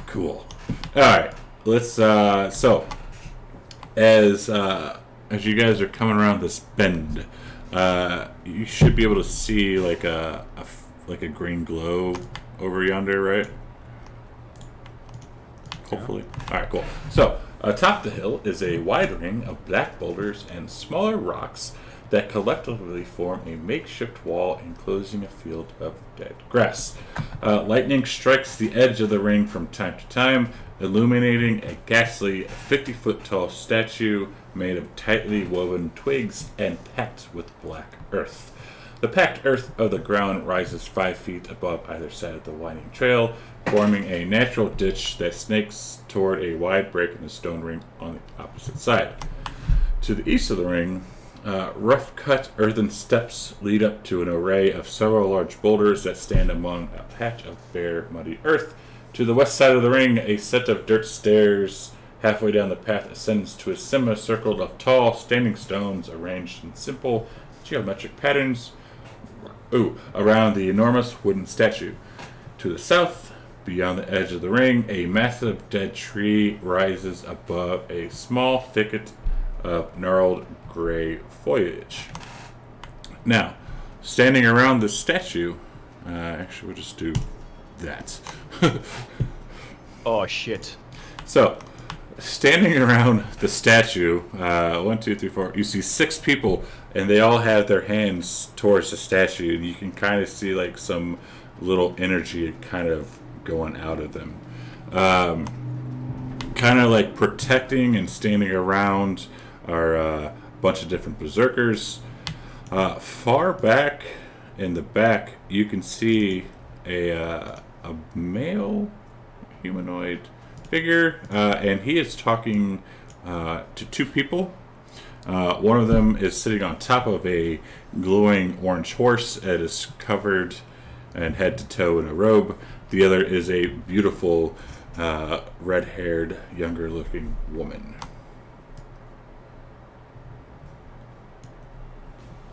cool. All right, let's. So, as you guys are coming around this bend, you should be able to see like a green glow over yonder, right? Hopefully. All right, cool. So, atop the hill is a wide ring of black boulders and smaller rocks that collectively form a makeshift wall enclosing a field of dead grass. Lightning strikes the edge of the ring from time to time, illuminating a ghastly 50-foot tall statue made of tightly woven twigs and packed with black earth. The packed earth of the ground rises 5 feet above either side of the winding trail, forming a natural ditch that snakes toward a wide break in the stone ring on the opposite side. To the east of the ring, rough-cut earthen steps lead up to an array of several large boulders that stand among a patch of bare, muddy earth. To the west side of the ring, a set of dirt stairs halfway down the path ascends to a semicircle of tall, standing stones arranged in simple geometric patterns. around the enormous wooden statue. To the south, beyond the edge of the ring, a massive dead tree rises above a small thicket of gnarled gray foliage. Now, standing around the statue, actually, we'll just do that. Oh shit. So, standing around the statue, 1, 2, 3, 4, you see 6 people, and they all have their hands towards the statue, and you can kind of see like some little energy kind of going out of them. Kind of like protecting and standing around are a bunch of different berserkers. Far back in the back, you can see a male humanoid figure, and he is talking to 2 people. One of them is sitting on top of a glowing orange horse that is covered and head to toe in a robe. The other is a beautiful red-haired, younger-looking woman.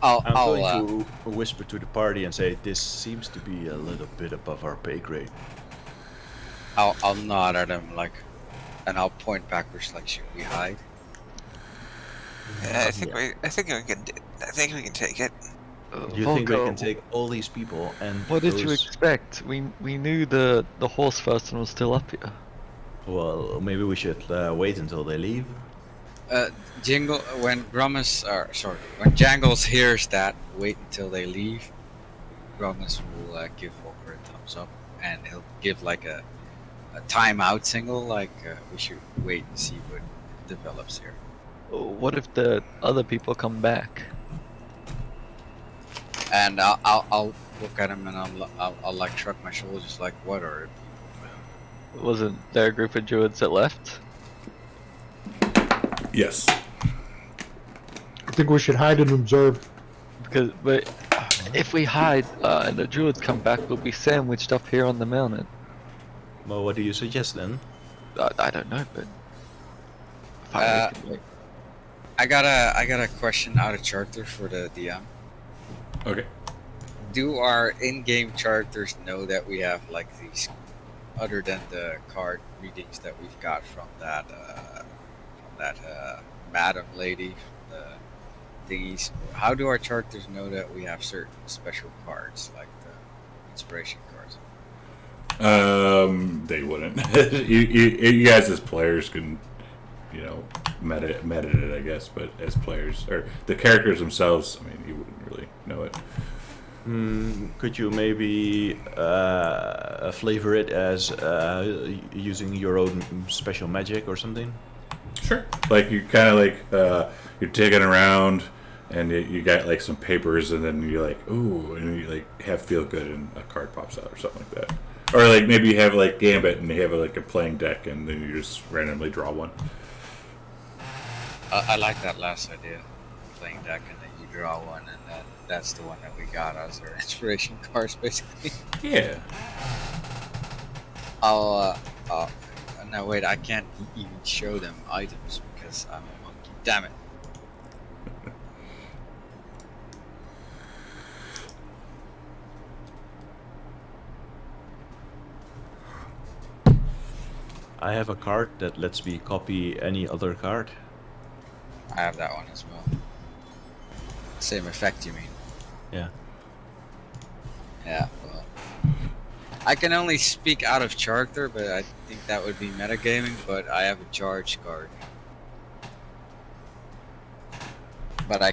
I'm going to whisper to the party and say, this seems to be a little bit above our pay grade. I'll nod at him and I'll point backwards like, should we hide? Yeah, I think we can take it. Do you think we can take all these people and What did you expect? We knew the horse person was still up here. Well, maybe we should wait until they leave. Jingle, when Jangles hears that, wait until they leave, Grummus will give Walker a thumbs up, and he'll give like a timeout signal, like we should wait and see what develops here. What if the other people come back? And I'll look at him and I'll like shrug my shoulders, like, what are it? Wasn't there a group of druids that left? Yes. I think we should hide and observe. But if we hide and the druids come back, we'll be sandwiched up here on the mountain. Well, what do you suggest then? I don't know, but I got a question out of character for the DM. Okay. Do our in-game characters know that we have like these, other than the card readings that we've got from that madam lady, the thingies? How do our characters know that we have certain special cards, like the inspiration cards? They wouldn't. you guys as players can, meta it, I guess, but as players, or the characters themselves, I mean, you wouldn't really know it. Could you maybe flavor it as using your own special magic or something? Sure. Like you kind of like you're digging around, and you got like some papers, and then you're like, ooh, and you like have feel good, and a card pops out or something like that. Or like maybe you have like Gambit, and you have like a playing deck, and then you just randomly draw one. I like that last idea, playing deck, and then you draw one, and then that's the one that we got as our inspiration cards, basically. Yeah. No, wait, I can't even show them items because I'm a monkey. Damn it. I have a card that lets me copy any other card. I have that one as well. Same effect, you mean? Yeah. Yeah, well. I can only speak out of character, but I think that would be metagaming, but I have a charge card. But I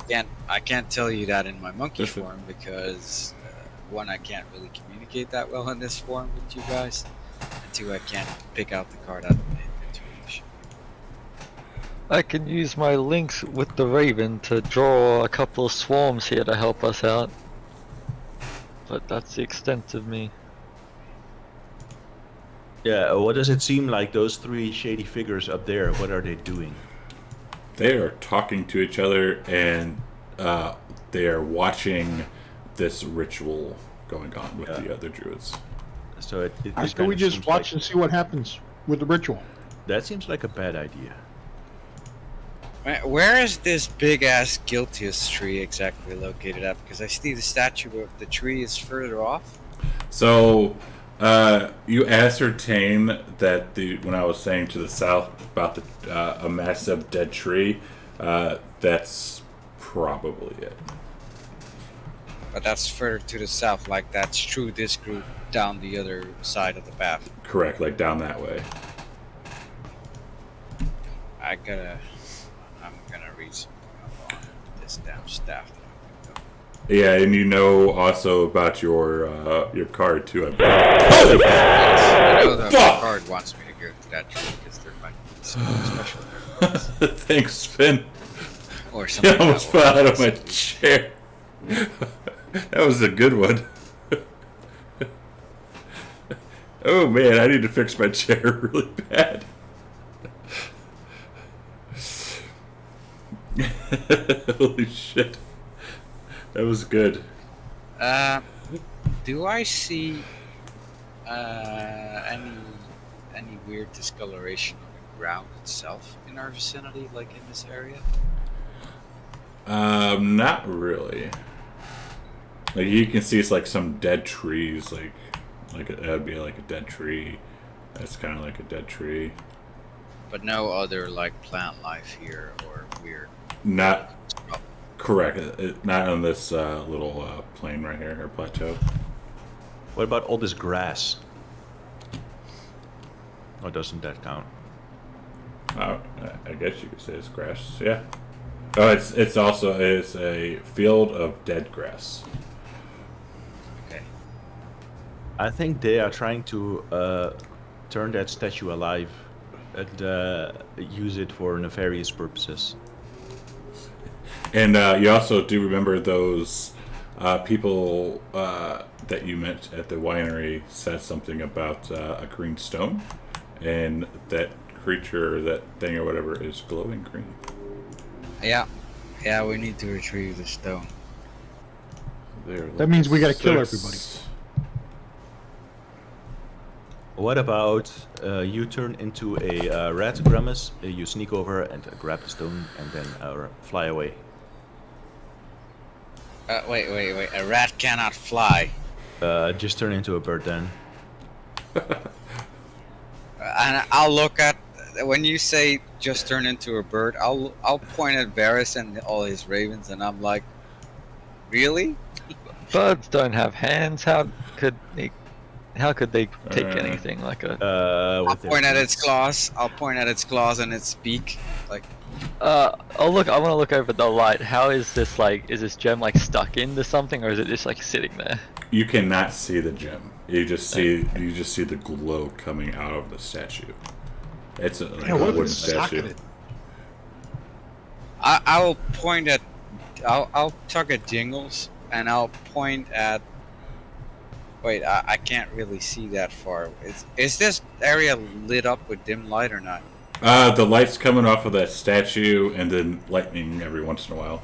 can't tell you that in my monkey form because one, I can't really communicate that well in this form with you guys, and two, I can't pick out the card out of the inventory. I can use my links with the Raven to draw a couple of swarms here to help us out. But that's the extent of me. Yeah, what does it seem like those 3 shady figures up there, what are they doing? They are talking to each other, and they are watching this ritual going on with the other druids. So it After we just watch and see what happens with the ritual. That seems like a bad idea. Where is this big ass Guiltius tree exactly located at? Because I see the statue of the tree is further off. So, you ascertain that when I was saying to the south about a massive dead tree, that's probably it. But that's further to the south, like that's through this group down the other side of the path. Correct, like down that way. I'm gonna read something up on this damn staff. Yeah, and you know also about your card too. I bet. I know that my card wants me to go to that tree because there might be something special there. Thanks, Finn. Or something. I almost fell out of my chair. That was a good one. Oh man, I need to fix my chair really bad. Holy shit. That was good. Do I see any weird discoloration on the ground itself in our vicinity, like in this area? Not really. Like you can see, it's like some dead trees, like that'd be like a dead tree. That's kind of like a dead tree. But no other like plant life here or weird. Not correct. Not on this little plain right here, or plateau. What about all this grass? Or doesn't that count? I guess you could say it's grass. Yeah. Oh, it's also a field of dead grass. Okay. I think they are trying to turn that statue alive and use it for nefarious purposes. And you also do remember those people that you met at the winery said something about a green stone, and that creature, that thing or whatever, is glowing green. Yeah, we need to retrieve the stone. That means we gotta kill everybody. What about you turn into a rat grimace, you sneak over and grab the stone and then fly away? Wait. A rat cannot fly. Just turn into a bird then. And I'll look at, when you say just turn into a bird, I'll point at Varys and all his ravens, and I'm like, really? Birds don't have hands. How could they take anything like a? I'll point at its claws. I'll point at its claws and its beak. Like, Oh look! I want to look over the light. How is this like? Is this gem like stuck into something, or is it just like sitting there? You cannot see the gem. You just see the glow coming out of the statue. It's a wooden statue. I'll point at, I'll tug at Jingles, and I'll point at. Wait, I can't really see that far. Is this area lit up with dim light or not? The light's coming off of that statue, and then lightning every once in a while.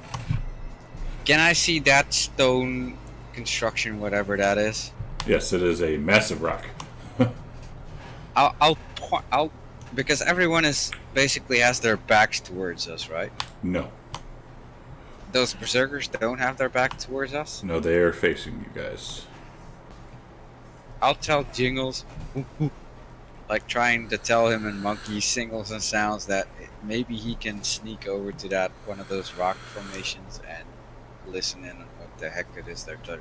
Can I see that stone construction, whatever that is? Yes, it is a massive rock. I'll because everyone is basically has their backs towards us, right? No. Those berserkers don't have their back towards us? No, they are facing you guys. I'll tell Jingles, like trying to tell him in monkey singles and sounds that maybe he can sneak over to that one of those rock formations and listen in on what the heck it is they're doing.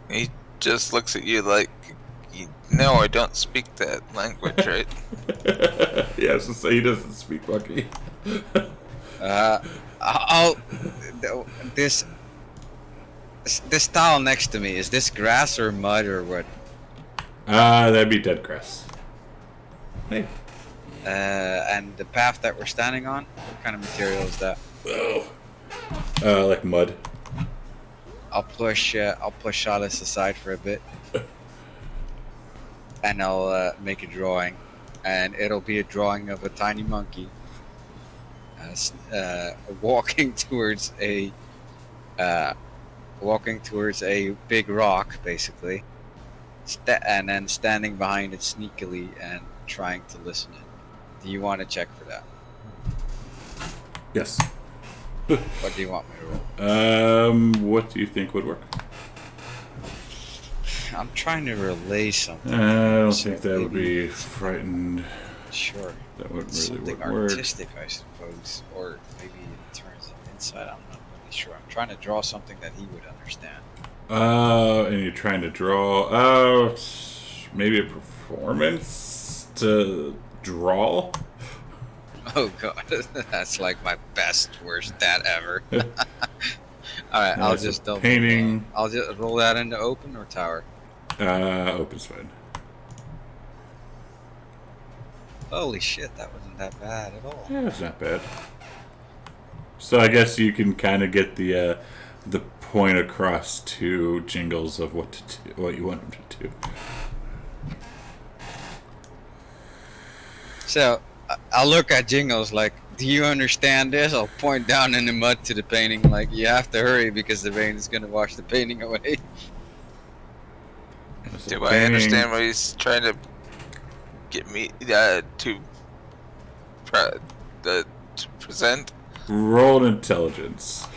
He just looks at you like, no, I don't speak that language, right? Yeah, so say he doesn't speak monkey. This tile next to me, is this grass or mud or what? That'd be dead grass. Hey. And the path that we're standing on, what kind of material is that? Oh. Like mud. I'll push Shalis aside for a bit, and I'll make a drawing, and it'll be a drawing of a tiny monkey walking towards a big rock, basically, and then standing behind it sneakily and trying to listen in. Do you want to check for that? Yes. What do you want me to roll? What do you think would work? I'm trying to relay something. I don't so think that would maybe- be frightened. Sure. That wouldn't really Something work. artistic, I suppose. Or maybe it turns him inside. I'm not really sure. I'm trying to draw something that he would understand. And you're trying to draw, maybe a performance to draw? Oh god, that's like my best worst stat ever. Alright, I'll That's a just double painting. I'll just roll that into open or tower. Open's fine. Holy shit, that wasn't that bad at all. Yeah, it's not bad. So I guess you can kind of get the point across to Jingles of what to do, what you want him to do. So I'll look at Jingles like, do you understand this? I'll point down in the mud to the painting like, you have to hurry because the rain is going to wash the painting away. Do I understand what he's trying to get me to present? Roll an intelligence.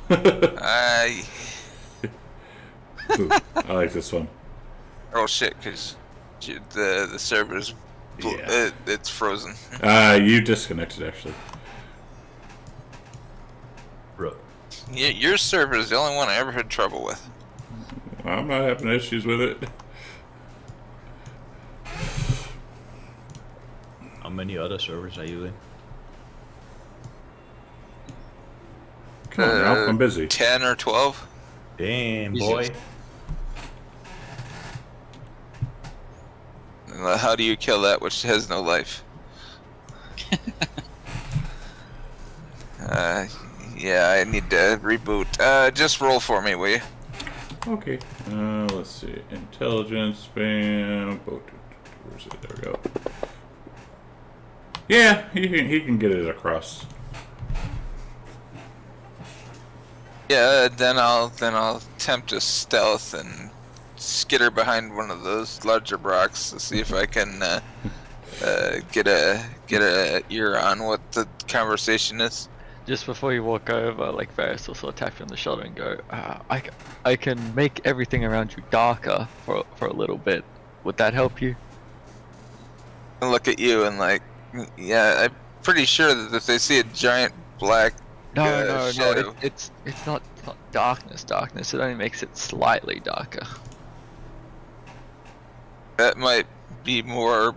I Ooh, I like this one. oh shit, because the server's Yeah. it's frozen. You disconnected actually. Bro. Your server is the only one I ever had trouble with. I'm not having issues with it. How many other servers are you in? Come on, Ralph, I'm busy. 10 or 12. Damn, Jesus. boy. How do you kill that which has no life? Yeah, I need to reboot. Just roll for me, will you? Okay. Let's see. Intelligence, spam. Where's it? There we go. Yeah, he can get it across. Yeah, then I'll attempt a stealth and skitter behind one of those larger rocks to see if I can get a ear on what the conversation is. Just before you walk over, like Varys will sort of tap you on the shoulder and go, I can make everything around you darker for a little bit. Would that help you? I look at you and like, yeah, I'm pretty sure that if they see a giant black No, shadow. it's not darkness. It only makes it slightly darker. That might be more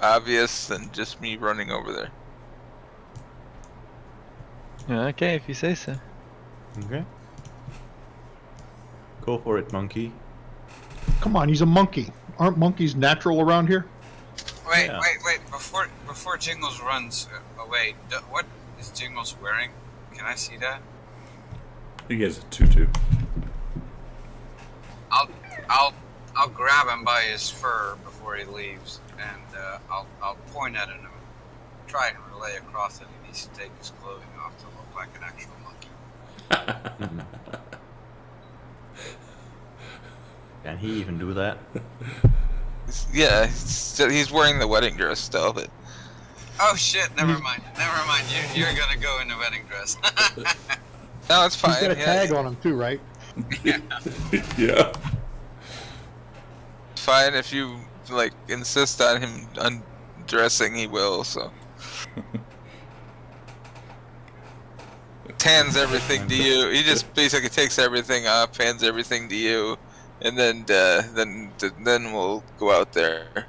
obvious than just me running over there. Okay, if you say so. Okay. Go for it, monkey. Come on, he's a monkey. Aren't monkeys natural around here? Wait, Yeah. wait. Before Jingles runs away, what is Jingles wearing? Can I see that? He has a tutu. I'll grab him by his fur before he leaves, and I'll point at him, try and relay across that he needs to take his clothing off to look like an actual monkey. Can he even do that? Yeah, he's wearing the wedding dress still, but Oh shit! Never mind. You're gonna go in the wedding dress. no, it's fine. He's got a Yeah, tag on him too, right? Yeah. fine if you like insist on him undressing, he will. So hands everything to you. He just basically takes everything off, hands everything to you, and then we'll go out there.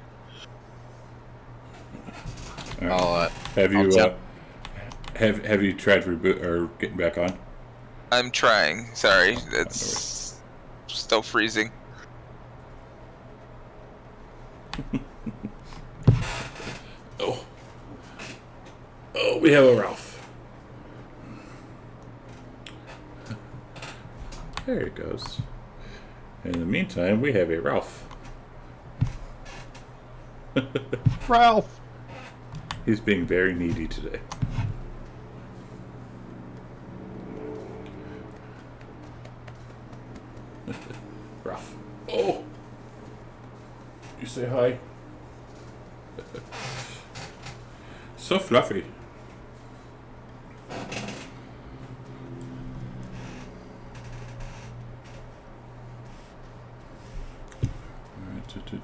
All right. I'll, Have I'll you jump. have you tried to reboot or getting back on? I'm trying. Sorry, it's still freezing. Oh, we have a Ralph. There it goes. In the meantime, we have a Ralph. Ralph. He's being very needy today. Ralph. Oh! You say hi. So fluffy.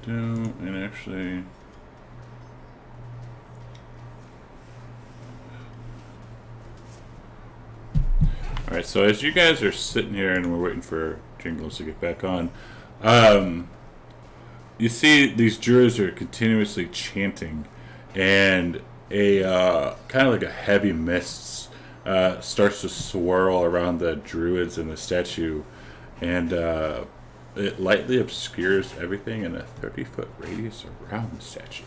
And actually, all right. So as you guys are sitting here and we're waiting for Jingles to get back on, you see these druids are continuously chanting, and a kind of like a heavy mist starts to swirl around the druids and the statue, and it lightly obscures everything in a 30-foot radius around the statue.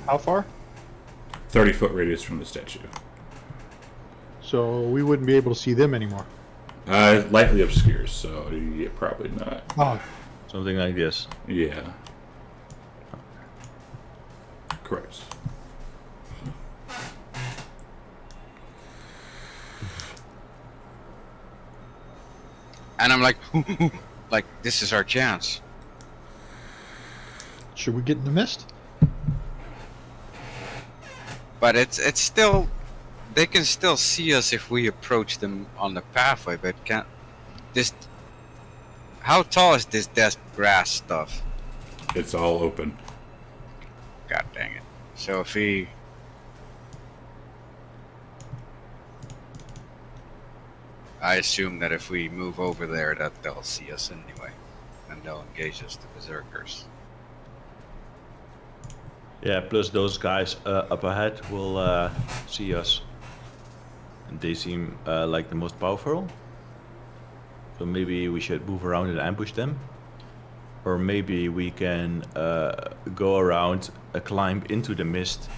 How far? 30-foot radius from the statue. So we wouldn't be able to see them anymore. Lightly obscures, so yeah, probably not. Oh, Something like this. Yeah. Correct. And I'm like, like this is our chance. should we get in the mist? But it's still, they can still see us if we approach them on the pathway. But can't this? How tall is this desk grass stuff? It's all open. God dang it! So if we, I assume that if we move over there, that they'll see us anyway, and they'll engage us, the berserkers. Yeah, plus those guys up ahead will see us. And they seem like the most powerful. So maybe we should move around and ambush them. Or maybe we can go around, climb into the mist,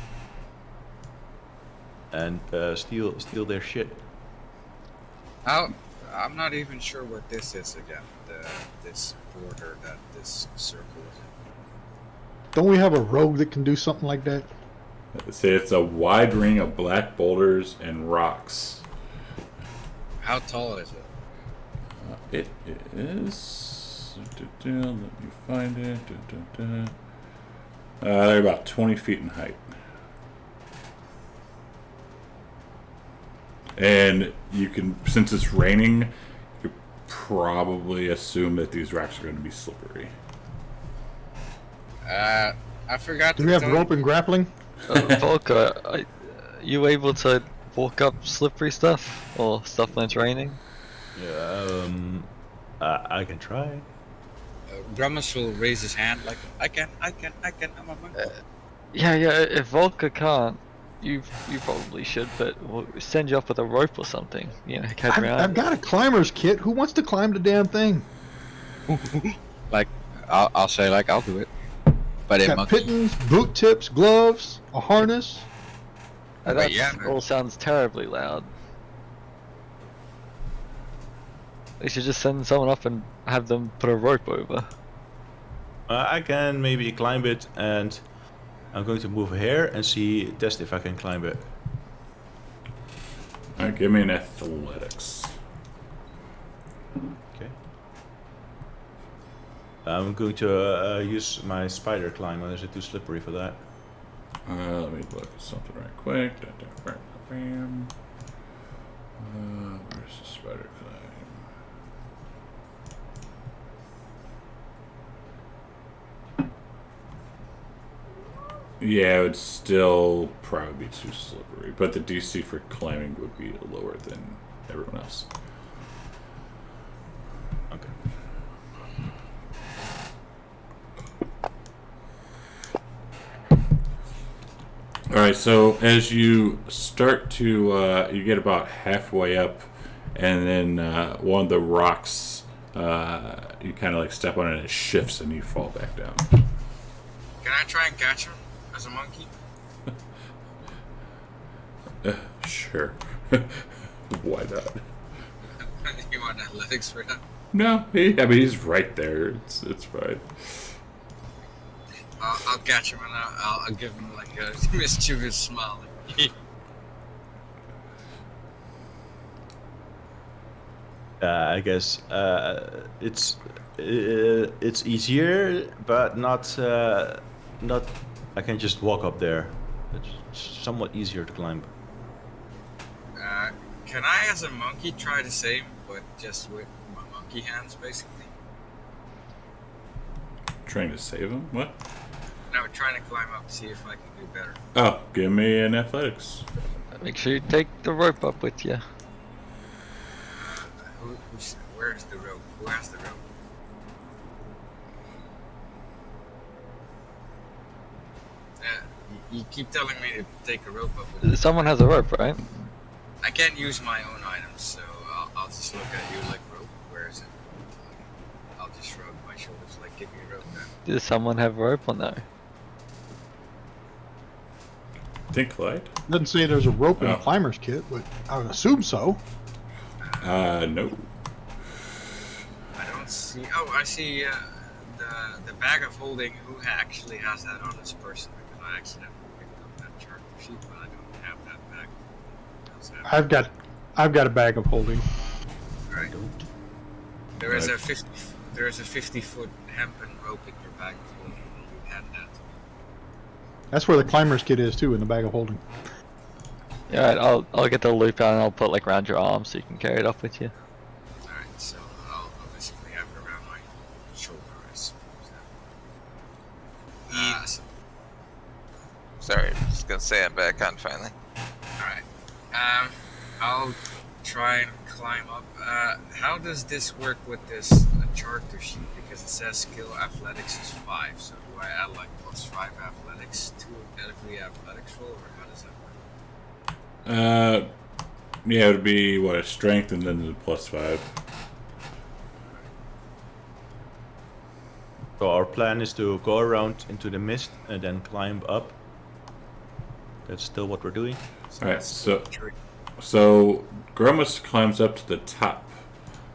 and steal their shit. I'm not even sure what this is again. This border that this circle is in. Don't we have a rogue that can do something like that? Say it's a wide ring of black boulders and rocks. How tall is it? It is. Let me find it. They're about 20 feet in height. And you can, since it's raining, you could probably assume that these rocks are going to be slippery. I forgot. Do we have rope and grappling? Volker, are you able to walk up slippery stuff or stuff when it's raining? Yeah, I can try. Grummus will raise his hand like, I can, I'm a monkey. Yeah, if Volker can't, you probably should, but we'll send you up with a rope or something. You know, catch around. I've got a climber's kit. Who wants to climb the damn thing? Like, I'll say like, I'll do it. But it Got must. pittons, boot tips, gloves, a harness. That yeah, all sounds terribly loud. They should just send someone up and have them put a rope over. I can maybe climb it, and I'm going to move here and test if I can climb it. Alright, give me an athletics. Okay. I'm going to use my spider climb, or is it too slippery for that? Let me look at something right quick. Where's the spider climb? Yeah, it would still probably be too slippery, but the DC for climbing would be lower than everyone else. Okay. Alright, so as you start to, you get about halfway up, and then one of the rocks, you kind of like step on it and it shifts and you fall back down. Can I try and catch him as a monkey? Sure. Why not? You want athletics for that? No, I mean, he's right there. It's fine. I'll catch him and I'll give him like a mischievous smile. I guess it's easier, but not. I can just walk up there. It's somewhat easier to climb. Can I, as a monkey, try the same, but just with my monkey hands, basically? Trying to save him? What? No, trying to climb up to see if I can do better. Oh, give me an athletics. Make sure you take the rope up with you. Where's the rope? Who has the rope? You keep telling me to take a rope up with me. Someone has a rope, right? I can't use my own items, so I'll just look at you like, rope, where is it? I'll just shrug my shoulders like, give me a rope then. Does someone have rope or no? Think Clyde? Doesn't say there's a rope in Oh. a climber's kit, but I would assume so. No. I don't see. Oh, I see the bag of holding. Who actually has that on his person? Because I accidentally picked up that character sheet, but I don't have that bag. I've got a bag of holding. Alright. There is a 50-foot hempen rope in your bag of holding. You had that. That's where the climber's kit is too, in the bag of holding. Yeah, right, I'll get the loop out and I'll put like around your arm so you can carry it up with you. Alright, so I'll basically have it around my shoulder, I suppose. Sorry, I was gonna say I'm back on finally. Alright. I'll try and climb up. How does this work with this character sheet? Because it says skill athletics is 5, so do I add like +5 athletics to every athletics roll, or how does that work? Yeah, it would be what, a strength and then the +5. So our plan is to go around into the mist and then climb up. That's still what we're doing. Alright, so Gromus climbs up to the top.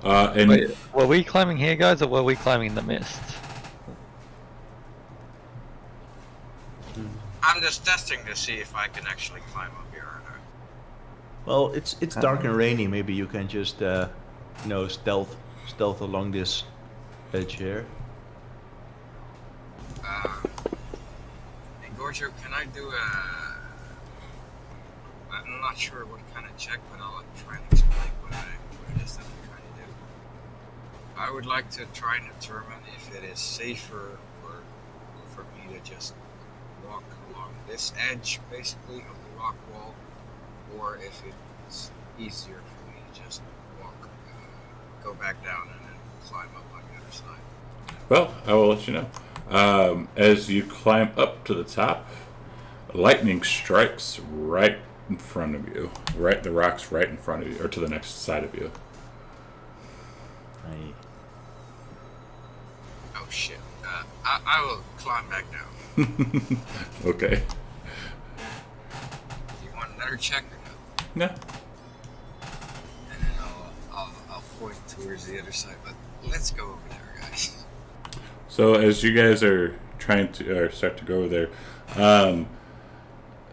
And Wait, were we climbing here, guys, or were we climbing in the mist? I'm just testing to see if I can actually climb up here or not. Well, it's dark and rainy. Maybe you can just stealth along this edge here. Hey, Gorgio, can I do I'm not sure what kind of check, but I'll try and explain what it is that I'm trying to do. I would like to try and determine if it is safer for me to just walk along this edge, basically, of the rock wall, or if it's easier for me to just walk, go back down and then climb up on the other side. well, I will let you know. As you climb up to the top, lightning strikes right in front of you. The rock's right in front of you, or to the next side of you. Oh shit. I will climb back down. Okay. You want another check or no? Yeah. And then I'll point towards the other side, but let's go over there, guys. So as you guys are trying to start to go over there,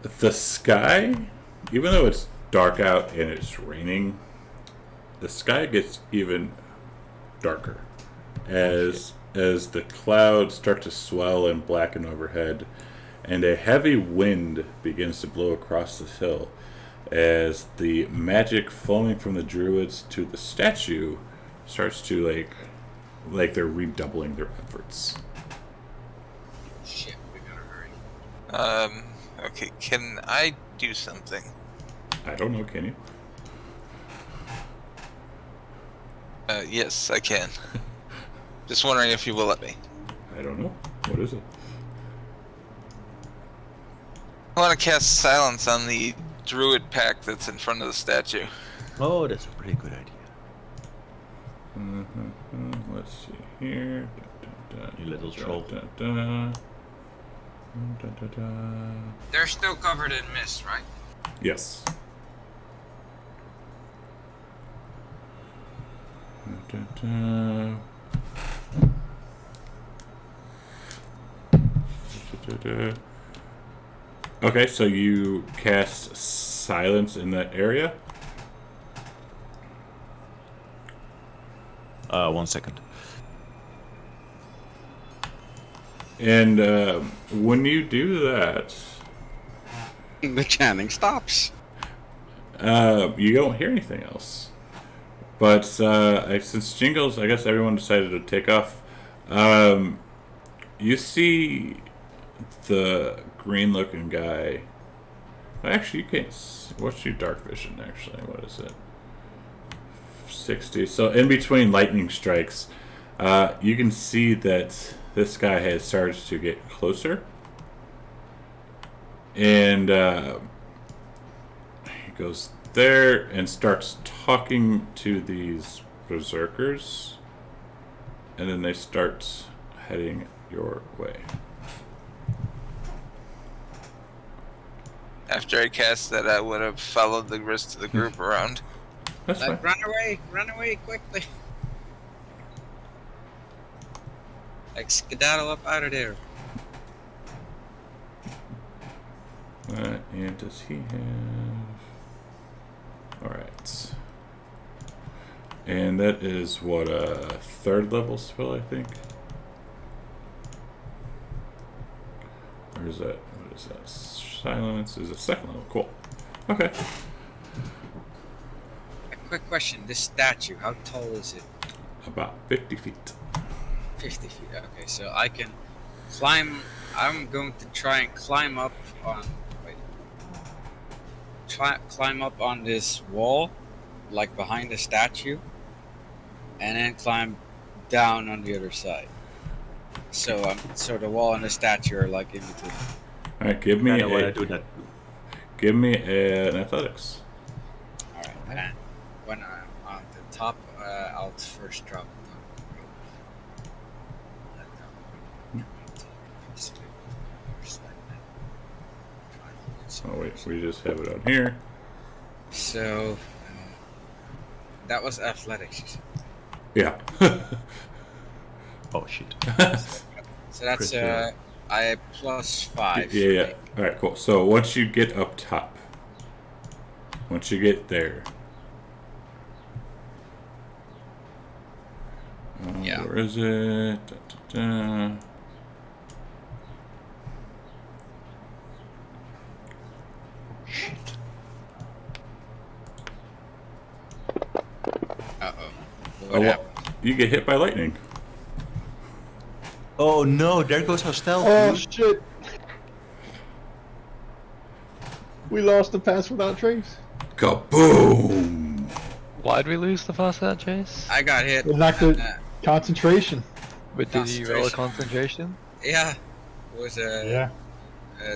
the sky, even though it's dark out and it's raining, the sky gets even darker as the clouds start to swell and blacken overhead, and a heavy wind begins to blow across the hill as the magic flowing from the druids to the statue starts to like they're redoubling their efforts. Shit, we gotta hurry. Okay, can I do something? I don't know, can you? Yes, I can. Just wondering if you will let me. I don't know. What is it? I want to cast silence on the druid pack that's in front of the statue. Oh, that's a pretty good idea. Let's see here. You little troll. They're still covered in mist, right? Yes. Okay, so you cast silence in that area. 1 second. And when you do that, The chanting stops. you don't hear anything else. But since Jingles, I guess everyone decided to take off. You see the green-looking guy. Actually, you can't. What's your dark vision? Actually, what is it? 60. So in between lightning strikes, you can see that this guy has started to get closer, and he goes there and starts talking to these berserkers, and then they start heading your way. After I cast that, I would have followed the rest of the group around. That's fine. Run away quickly. Like skedaddle up out of there. And does he have... Alright. And that is what, a 3rd level spell, I think? Or is that... What is that? Silence is a 2nd level. Cool. Okay. A quick question. This statue, how tall is it? About 50 feet. 50 feet. Okay, so I can climb. I'm going to try and climb up on... Wait. Climb up on this wall, like behind the statue, and then climb down on the other side. So the wall and the statue are like in between. All right, give me I want to do that. Give me an athletics. All right, and when I'm on the top, I'll first drop. Oh wait, we just have it on here. So that was athletics. You said. Yeah. Oh shit. So that's I +5. Yeah. All right, cool. So once you get up top, once you get there, Yeah. Where is it? Shit. What happened? You get hit by lightning. Oh no, there goes our stealth. Oh dude. shit! We lost the pass without trace. Kaboom! Why'd we lose the fast out chase? I got hit. Well, not the concentration. But did you roll a concentration? Yeah, it was a. Yeah.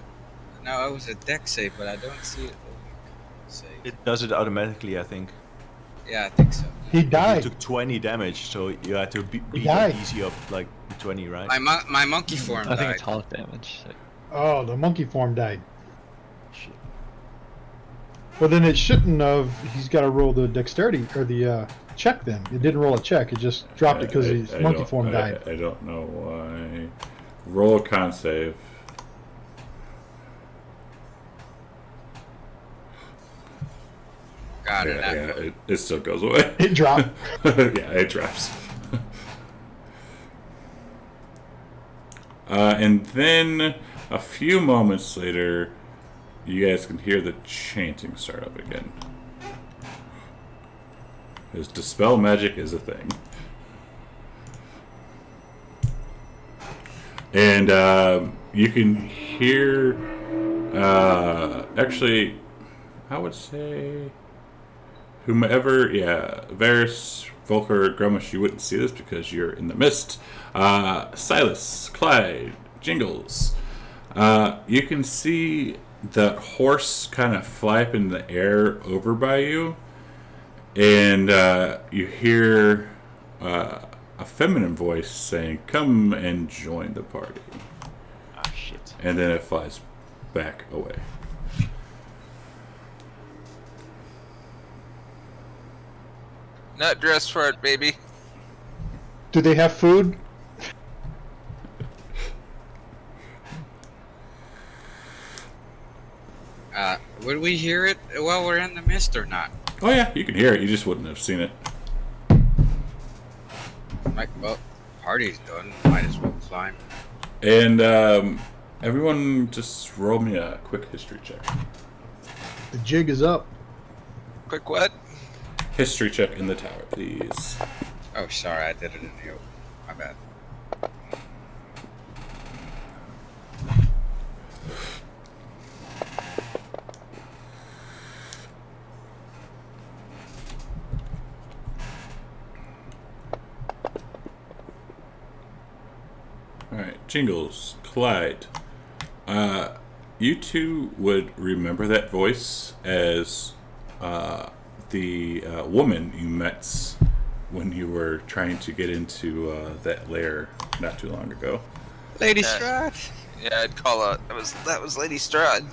No, it was a deck save, but I don't see it. Save. It does it automatically, I think. Yeah, I think so. He You died. took 20 damage, so you had to beat died. it easy up like 20, right? My monkey form I think died. it's half damage. So. Oh, the monkey form died. Shit. Well, then it shouldn't have. He's got to roll the dexterity or the check. Then it didn't roll a check. It just dropped it because his monkey form died. I don't know why. Roll a con save. Got it. Yeah, it still goes away. It dropped. Yeah, it drops. And then a few moments later, you guys can hear the chanting start up again. Because dispel magic is a thing. And you can hear, actually, I would say, whomever, Varys, Volker, Grumish, you wouldn't see this because you're in the mist. Silas, Clyde, Jingles. You can see the horse kind of fly up in the air over by you. And you hear a feminine voice saying, "Come and join the party." Ah, shit. And then it flies back away. Not dressed for it, baby. Do they have food? Would we hear it while we're in the mist or not? Oh yeah, you can hear it. You just wouldn't have seen it. Like, well, party's done. Might as well climb. And everyone, just roll me a quick history check. The jig is up. Quick what? History check in the tower, please. Oh, sorry, I did it in the open. My bad. Jingles, Clyde. You two would remember that voice as the woman you met when you were trying to get into that lair not too long ago. Lady Strahd. Yeah, I'd call out. That was Lady Strahd.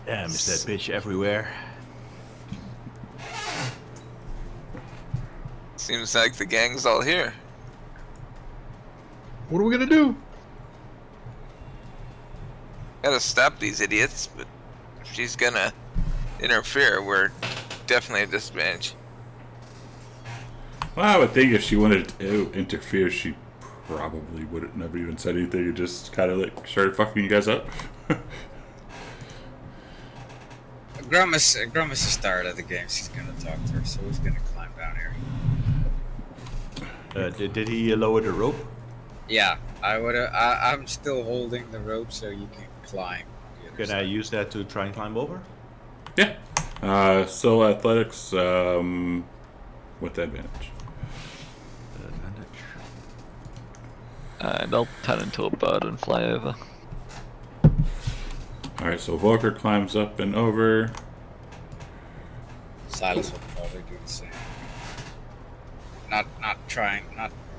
Yeah, miss that bitch everywhere. Seems like the gang's all here. What are we gonna do? Gotta stop these idiots, but if she's gonna interfere, we're definitely at a disadvantage. Well, I would think if she wanted to interfere, she probably would have never even said anything and just kind of like started fucking you guys up. Grumus is started at the game. She's gonna talk to her, so he's gonna climb down here. Did he lower the rope? Yeah, I'm still holding the rope, so you can climb. On the other Can side. I use that to try and climb over? Yeah. So athletics with advantage. And I'll turn into a bird and fly over. Alright, so Volker climbs up and over. Silas will probably do the same. Not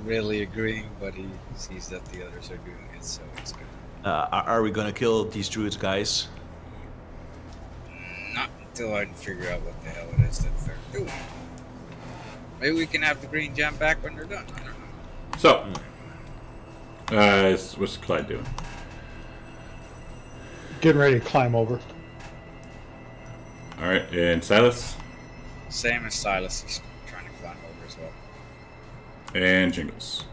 really agreeing, but he sees that the others are doing it, so it's good. Are we gonna kill these druids, guys? Not until I can figure out what the hell it is that they're doing. Maybe we can have the green gem back when they're done. I don't know. So, what's Clyde doing? Getting ready to climb over. Alright, and Silas? Same as Silas, he's trying to climb over as well. And Jingles.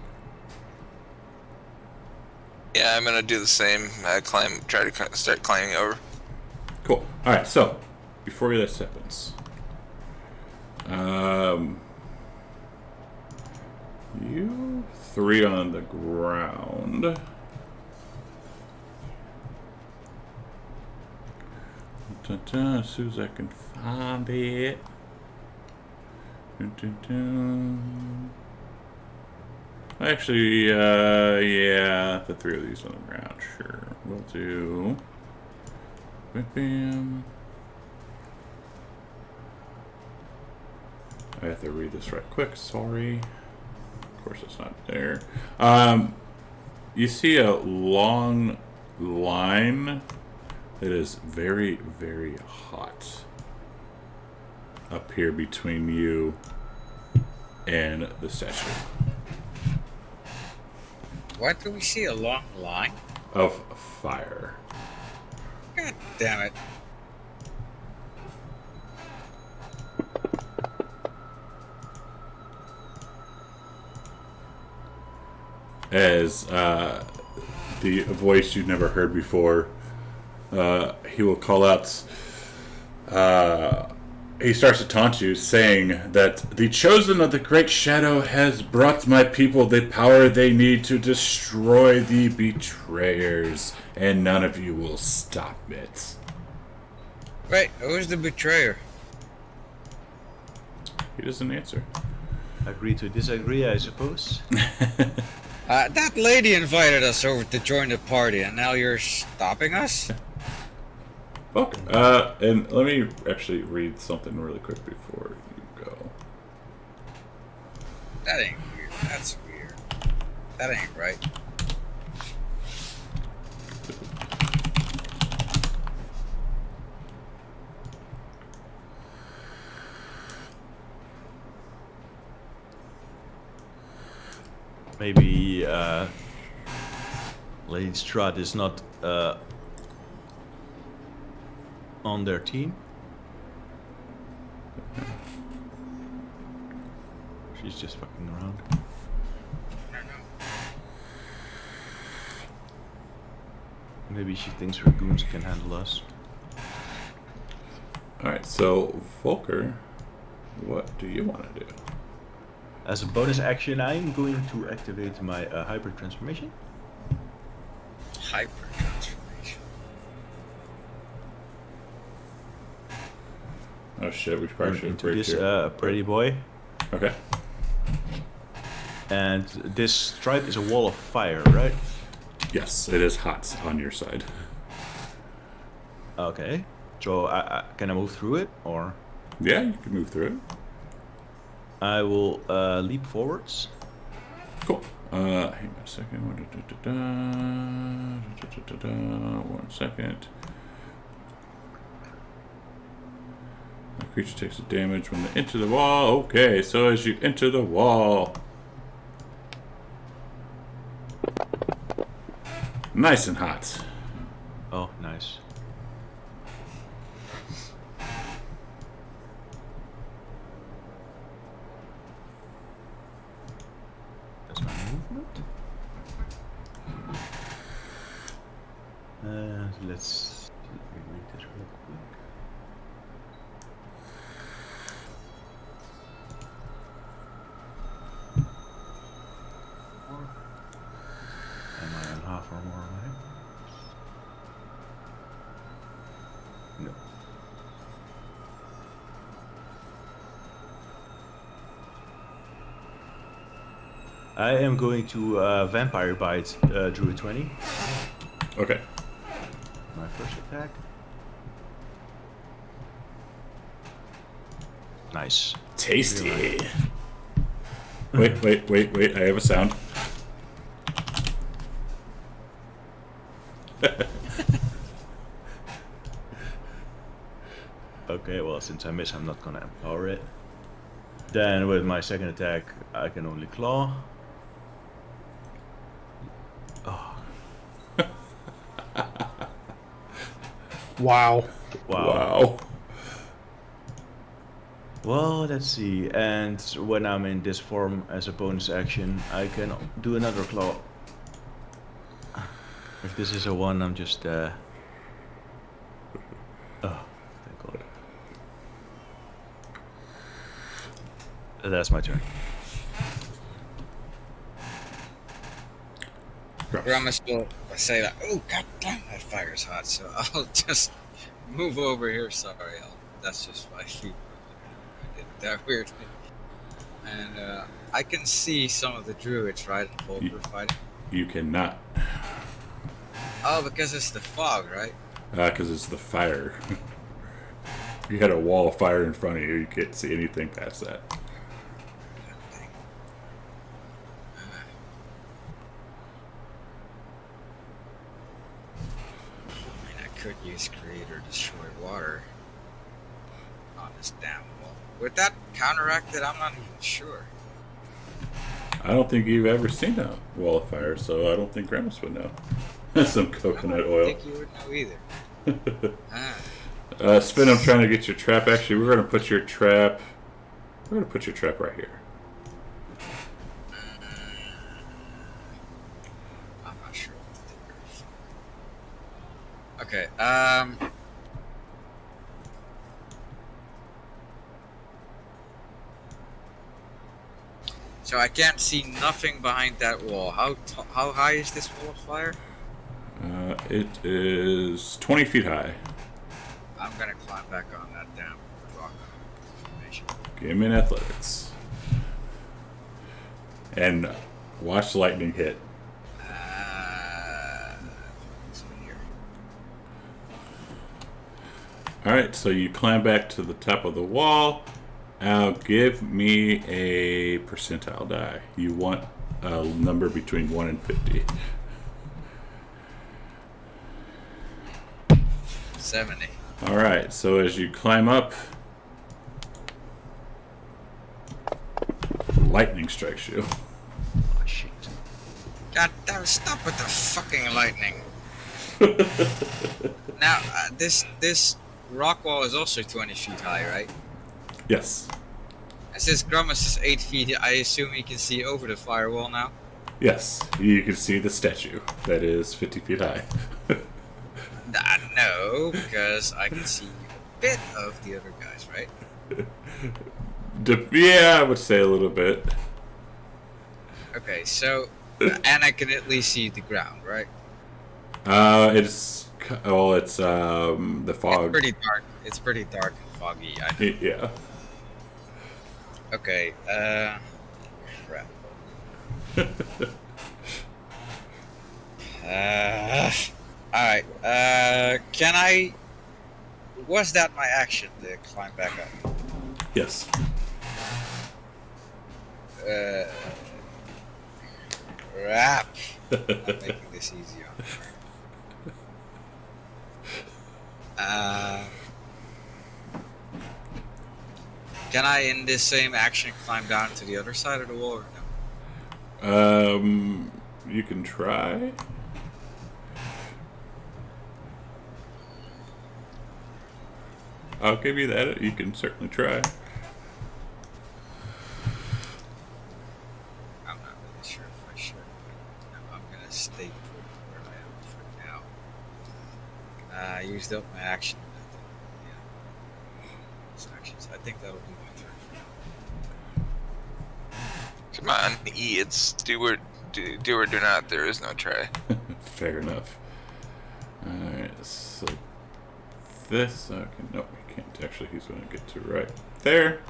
Yeah, I'm gonna do the same. Try to start climbing over. Cool. Alright, so, before this happens, you three on the ground. As soon as I can find it. Actually, yeah, the three of these on the ground, sure. We'll do. Bam. I have to read this right quick, sorry. Of course it's not there. You see a long line that is very, very hot up here between you and the statue. Why do we see a long line? Of fire. God damn it. As the voice you've never heard before, he will call out. He starts to taunt you, saying that the chosen of the Great Shadow has brought my people the power they need to destroy the betrayers, and none of you will stop it. Wait, who's the betrayer? He doesn't answer. Agree to disagree, I suppose. That lady invited us over to join the party, and now you're stopping us? Okay. And let me actually read something really quick before you go. That ain't weird. That's weird. That ain't right. Maybe Lady Strahd is not on their team. She's just fucking around. I don't know. Maybe she thinks her goons can handle us. Alright, so Volker, what do you want to do? As a bonus action, I'm going to activate my hyper transformation. Hyper transformation. Oh shit, we probably should Into break this here. pretty boy. Okay. And this stripe is a wall of fire, right? Yes, it is hot on your side. Okay. So can I move through it, or? Yeah, you can move through it. I will leap forwards. Cool. Hang on a second. 1 second. The creature takes a damage when they enter the wall. Okay, so as you enter the wall. Nice and hot. Oh, nice. That's my movement. Let's read this real quick. Am I on half or more away? No. I am going to Vampire Bite Druid 20. Okay. My first attack. Nice. Tasty. Wait. I have a sound. Okay, well, since I miss, I'm not gonna empower it. Then with my second attack, I can only claw. Oh. Wow. Wow. Well, let's see. And when I'm in this form as a bonus action, I can do another claw. If this is a 1, I'm just oh, thank God. That's my turn. Gramus will say that, oh, god damn, that fire's hot, so I'll just move over here. Sorry, that's just my feet. I did that weirdly. And I can see some of the druids, right? Volker fighting. You cannot. Oh, because it's the fog, right? Because it's the fire. You had a wall of fire in front of you. You can't see anything past that. Could use create or destroy water on this damn wall. Would that counteract it? I'm not even sure. I don't think you've ever seen a wall of fire, so I don't think Gramus would know. Some coconut oil. I don't think you would know either. Spin, I'm trying to get your trap. Actually, we're going to put your trap... We're going to put your trap right here. I'm not sure what to do. Okay, so I can't see nothing behind that wall. How high is this wall of fire? It is 20 feet high. I'm gonna climb back on that damn rock formation. Give me an athletics. And watch the lightning hit. Alright, so you climb back to the top of the wall. Now give me a percentile die. You want a number between 1 and 50. 70. Alright, so as you climb up, lightning strikes you. Oh, shit. God damn, stop with the fucking lightning. Now, this rock wall is also 20 feet high, right? Yes. And since Gramus is 8 feet, I assume he can see over the firewall now? Yes, you can see the statue that is 50 feet high. No, because I can see a bit of the other guys, right? Yeah, I would say a little bit. Okay, so, and I can at least see the ground, right? It's the fog. It's pretty dark. It's pretty dark and foggy. I know. Yeah. Okay, crap. Alright. Can I... Was that my action to climb back up? Yes. Rap. I'm making this easy on me. Can I, in this same action, climb down to the other side of the wall or no? You can try. I'll give you that. You can certainly try. I'm not really sure if I should. No, I'm gonna stay put where I am for now. I used up my action. Yeah. Actions. I think that'll be my turn for now. Come on, E. It's do or do not. There is no try. Fair enough. Alright, so this. Okay, no, we can't. Actually, he's going to get to right there.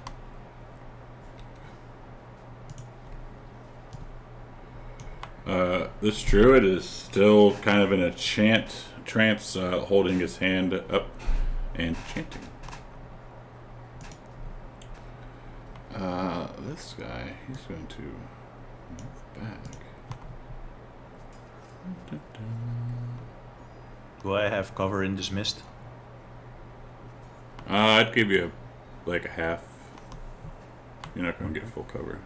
This druid is still kind of in a trance, holding his hand up and chanting. This guy, he's going to move back. Do I have cover in this mist? I'd give you like a half. You're not going to get full cover.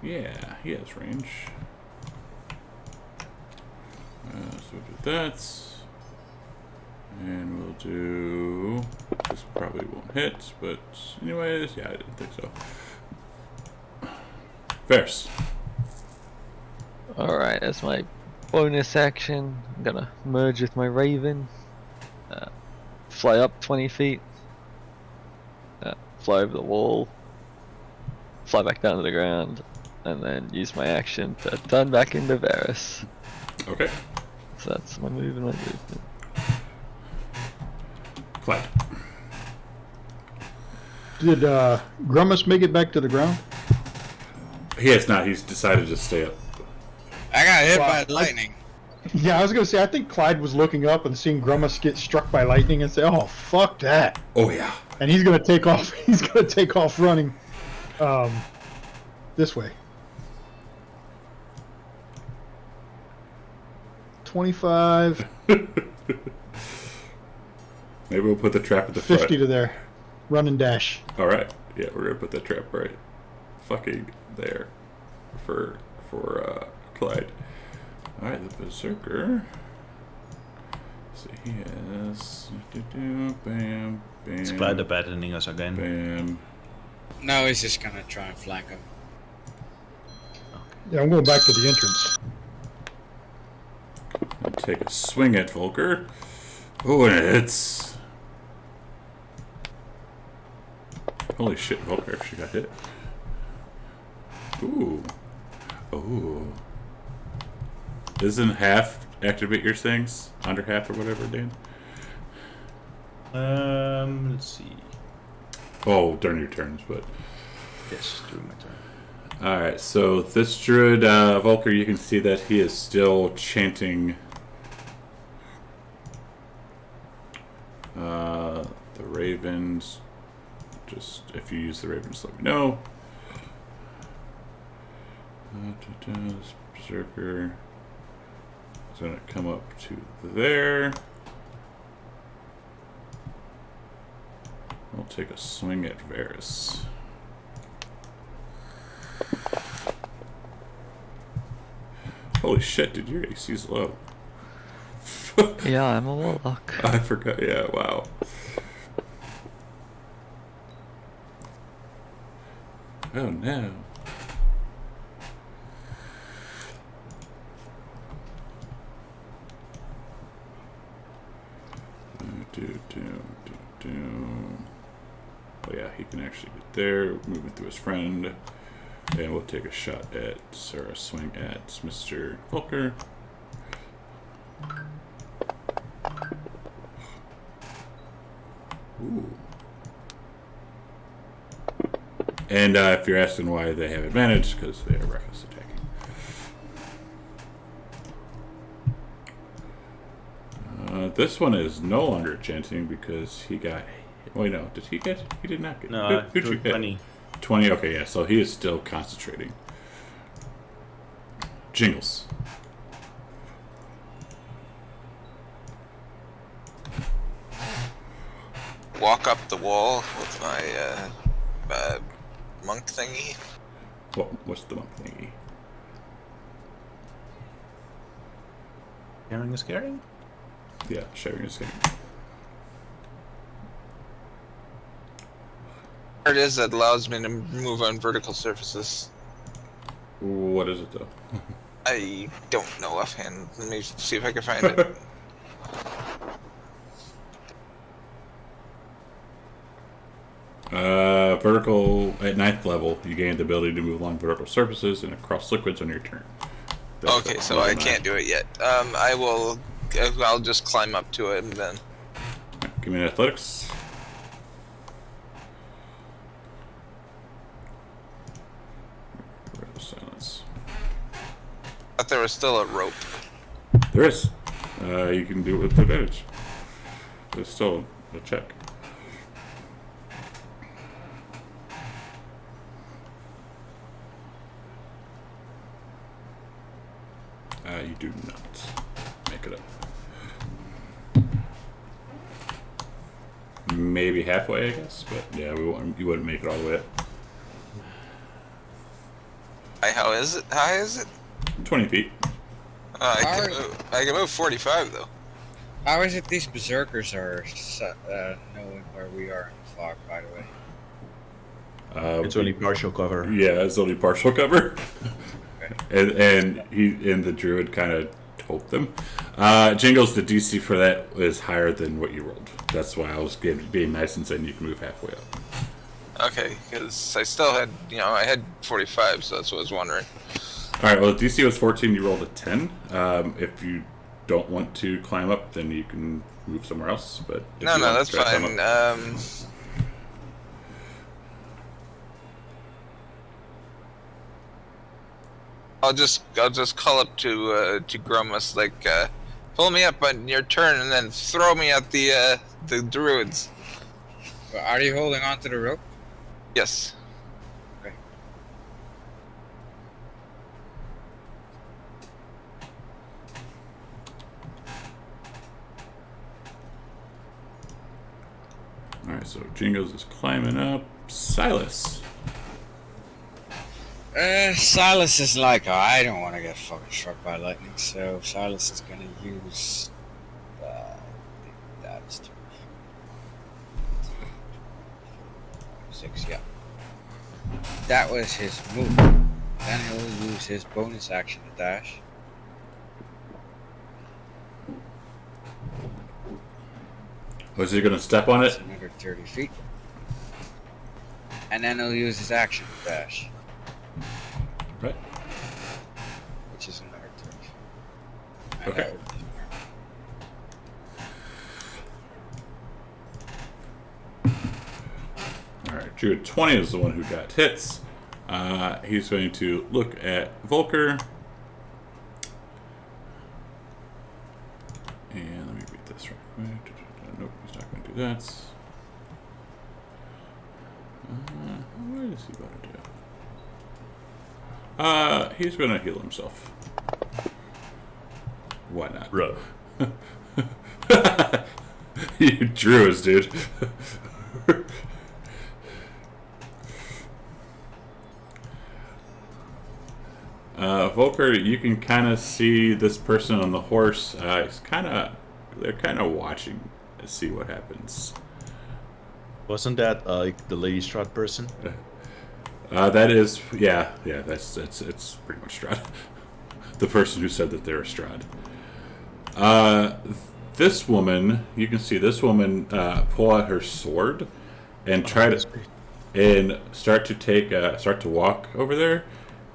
Yeah, he has range. So we'll do that. And we'll do... This probably won't hit, but anyways, yeah, I didn't think so. Vers. Alright, as my bonus action, I'm gonna merge with my Raven. Fly up 20 feet. Fly over the wall. Fly back down to the ground. And then use my action to turn back into Varus. Okay. So that's my move and my movement. Clyde. Did Grummus make it back to the ground? He has not. He's decided to stay up. I got hit Wow. by lightning. Yeah, I was gonna say. I think Clyde was looking up and seeing Grummus get struck by lightning and say, "Oh, fuck that!" Oh yeah. And he's gonna take off. He's gonna take off running, this way. 25, Maybe we'll put the trap at the 50 front. to there. Run and dash. All right. Yeah, we're gonna put that trap right fucking there for Clyde. All right, the berserker. So he has bam, bam. Is Clyde abandoning us again? Bam. No, he's just gonna try and flank him. Yeah, I'm going back to the entrance. I'll take a swing at Volker. Oh, and it hits. Holy shit, Volker actually got hit. Ooh. Oh. Doesn't half activate your things? Under half or whatever, Dan? Let's see. Oh, during your turns, but... Yes, during my turn. Alright, so this druid, Volker, you can see that he is still chanting the ravens. Just, if you use the ravens, let me know. This berserker is going to come up to there. I'll take a swing at Varus. Holy shit, dude, your AC's low. Yeah, I'm a warlock. I forgot, yeah, wow. Oh no. Oh yeah, he can actually get there, moving through his friend. And we'll take a shot at, or a swing at Mr. Volker. Ooh. And if you're asking why they have advantage, because they are reckless attacking. This one is no longer chanting because he got... Wait, no. Did he get... He did not get... No, Who'd you hit? 20. 20, okay, yeah. So he is still concentrating. Jingles. Walk up the wall with my monk thingy. What's the monk thingy? Sharing is caring? Yeah, sharing is caring. It is that allows me to move on vertical surfaces. What is it, though? I don't know offhand. Let me see if I can find it. Vertical at 9th level, you gain the ability to move along vertical surfaces and across liquids on your turn. Okay, so I can't do it yet. I will. I'll just climb up to it and then. Right, give me an athletics. Silence. I thought there was still a rope. There is. You can do it with advantage. There's still a check. You do not make it up. Maybe halfway, I guess, but yeah, you wouldn't make it all the way up. How is it? How is it? 20 feet. I can move 45 though. How is it these berserkers are knowing where we are in the fog, by the way? It's only partial cover. Yeah, it's only partial cover. and the druid kind of told them. Jingles, the DC for that is higher than what you rolled. That's why I was being nice and saying you can move halfway up. Okay, because I still had, I had 45, so that's what I was wondering. All right, well, the DC was 14, you rolled a 10. If you don't want to climb up, then you can move somewhere else. But no, that's fine. I'll just call up to Gromus, like, pull me up on your turn and then throw me at the druids. Well, are you holding on to the rope? Yes. Okay. All right, so Jingles is climbing up. Silas. Silas is like, I don't want to get fucking struck by lightning, so Silas is gonna use that is 6, yeah. That was his move. Then he'll use his bonus action to dash. Was he going to step on That's it? another 30 feet. And then he'll use his action to dash. Right. Which is another 30 feet. Okay. Alright, Druid 20 is the one who got hits. He's going to look at Volker. And let me read this right quick. Nope, he's not going to do that. What is he going to do? He's going to heal himself. Why not? Bro. You drew us, dude. Volker, you can kind of see this person on the horse. They're kind of watching to see what happens. Wasn't that like the Lady Strahd person? That is, yeah, it's pretty much Strahd. The person who said that they're Strahd. This woman, you can see this woman pull out her sword and try to start to walk over there,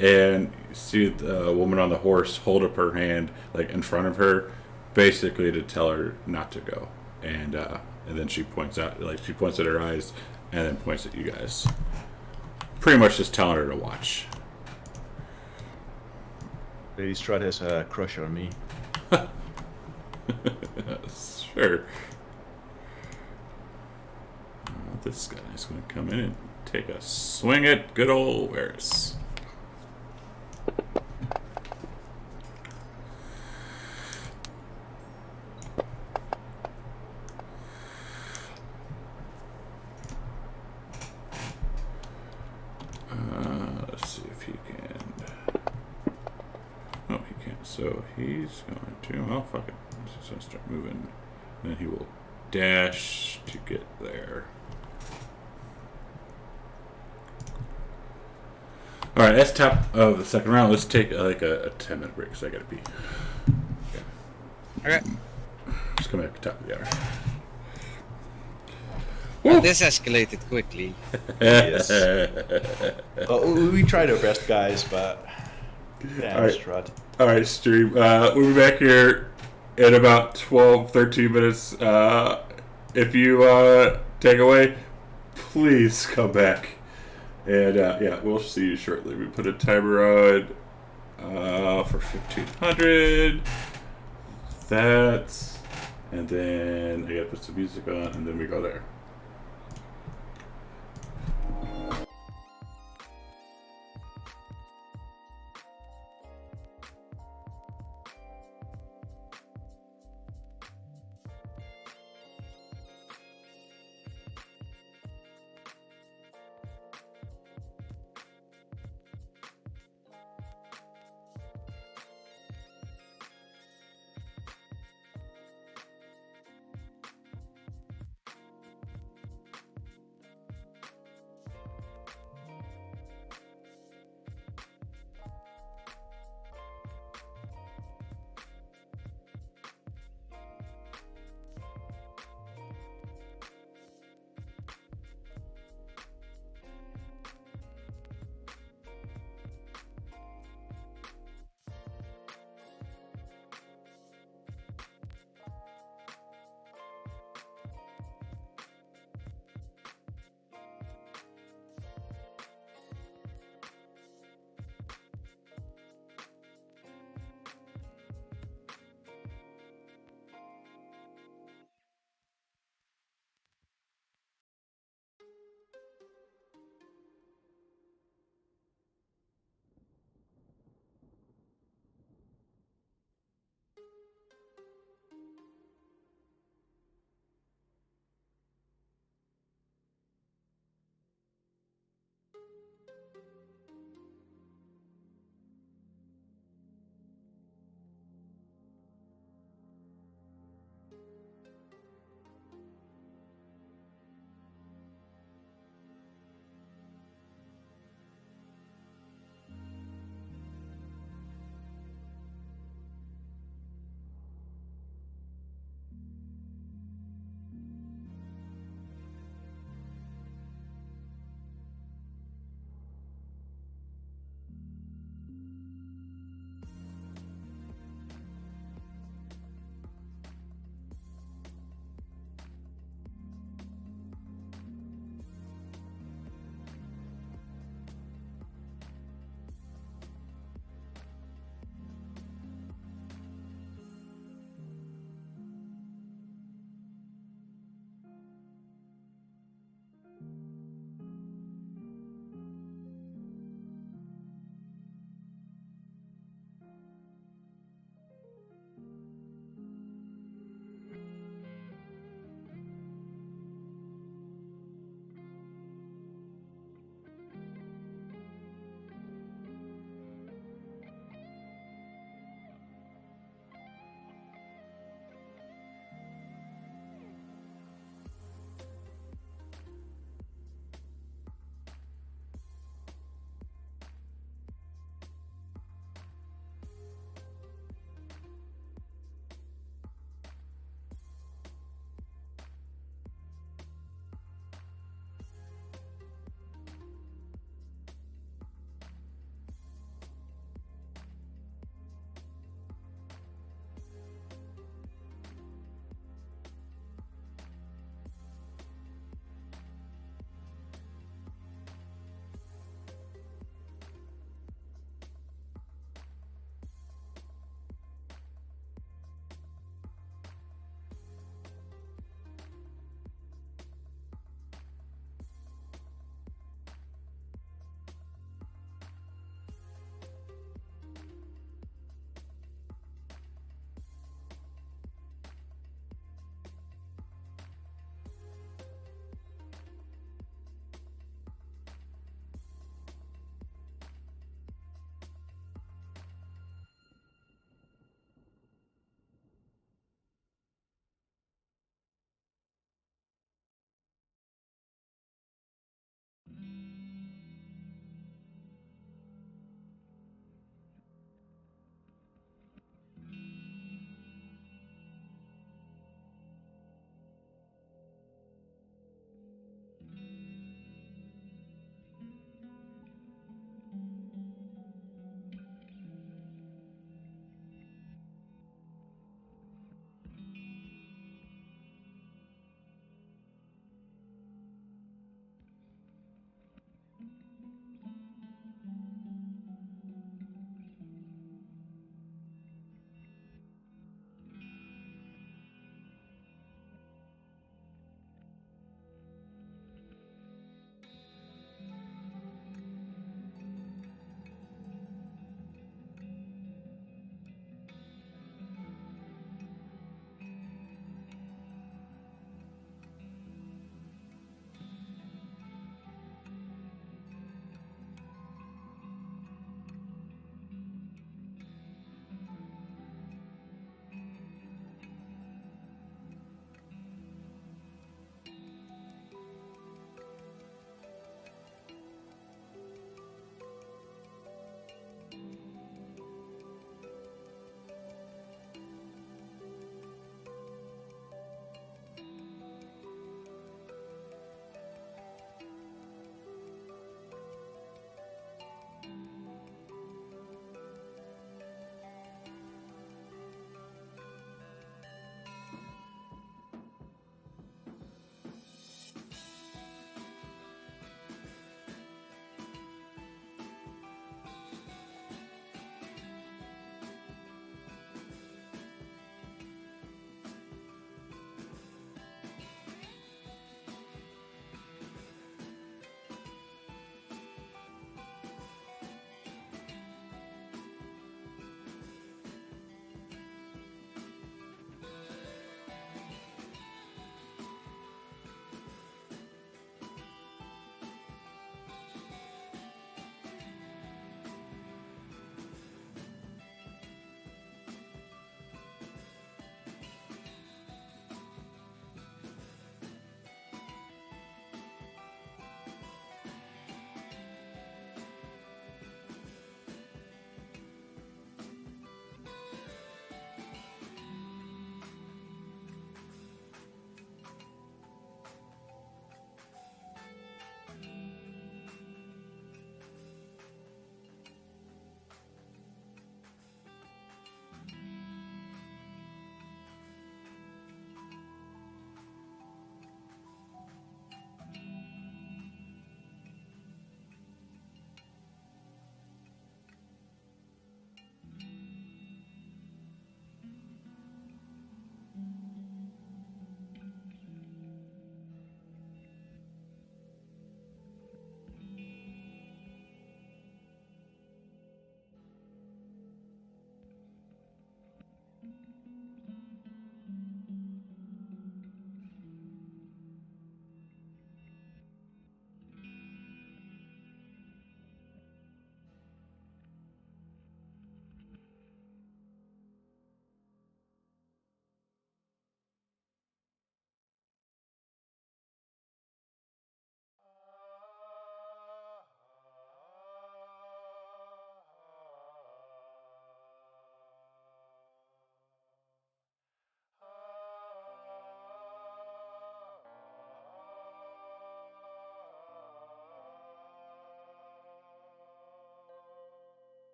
and see the woman on the horse hold up her hand like in front of her, basically to tell her not to go. And and then she points at her eyes, and then points at you guys. Pretty much just telling her to watch. Lady Strahd has a crush on me. Sure. This guy's going to come in and take a swing at good old Varys. Let's see if he can. Oh, he can't. So he's going to. Oh, fuck it. He's just going to start moving. And then he will dash to get there. All right, that's top of the second round. Let's take like a 10-minute break because I gotta pee. Okay. Just come back to top of the hour. Well, this escalated quickly. Yes. We tried our best, guys, but damn, All right. Strahd. All right, stream. We'll be back here in about 12, 13 minutes. If you take away, please come back. And yeah, we'll see you shortly. We put a timer on for 1500. That's, and then I gotta put some music on, and then we go there.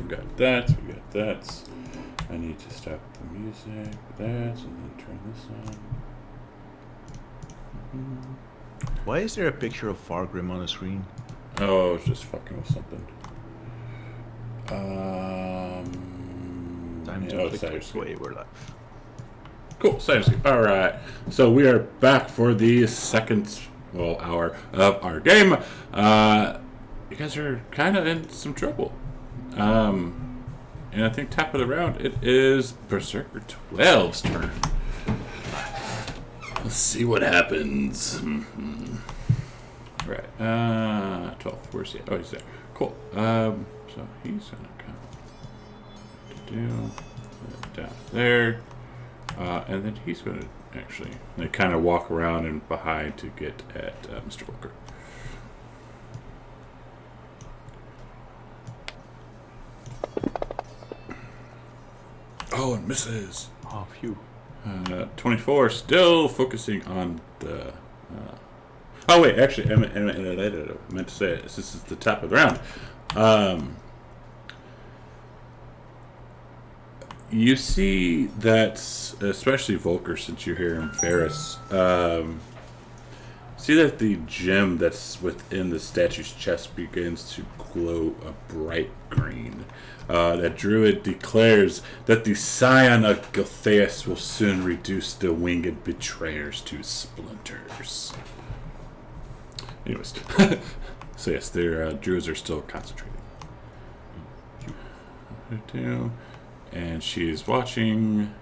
We got that. We got that. I need to stop the music. That, and then turn this on. Why is there a picture of Fargrim on the screen? Oh, I was just fucking with something. Time to click away. We're live. Cool, sounds good. All right, so we are back for the second hour of our game. You guys are kind of in some trouble. And I think top of the round, it is Berserker 12's turn. Let's see what happens. Right, 12. Where's he at? Oh, he's there. Cool. So he's gonna come down there, and then he's gonna actually kind of walk around and behind to get at Mr. Walker. Oh, and misses. Oh, phew. 24, still focusing on the... oh, wait, actually, I meant to say it. This is the top of the round. You see that, especially Volker, since you're here in Ferris, see that the gem that's within the statue's chest begins to glow a bright green. That druid declares that the scion of Giltheus will soon reduce the winged betrayers to splinters. Anyways, so yes, their druids are still concentrating. And she's watching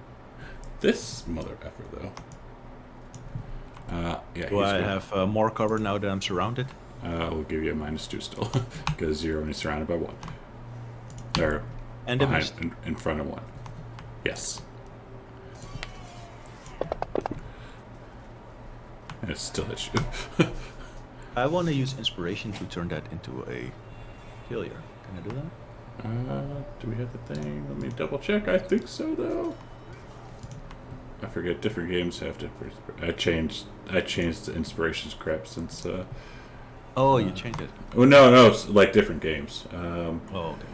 this mother effer, though. Yeah. Do I have more cover now that I'm surrounded? We'll give you a -2 still, because you're only surrounded by one. Or and behind, in front of one. Yes. And it still hits you. I want to use inspiration to turn that into a failure. Can I do that? Do we have the thing? Let me double check. I think so, though. I forget. Different games have different. I changed the inspirations crap since. Oh, you changed it. Oh no, it's like different games. Oh, okay.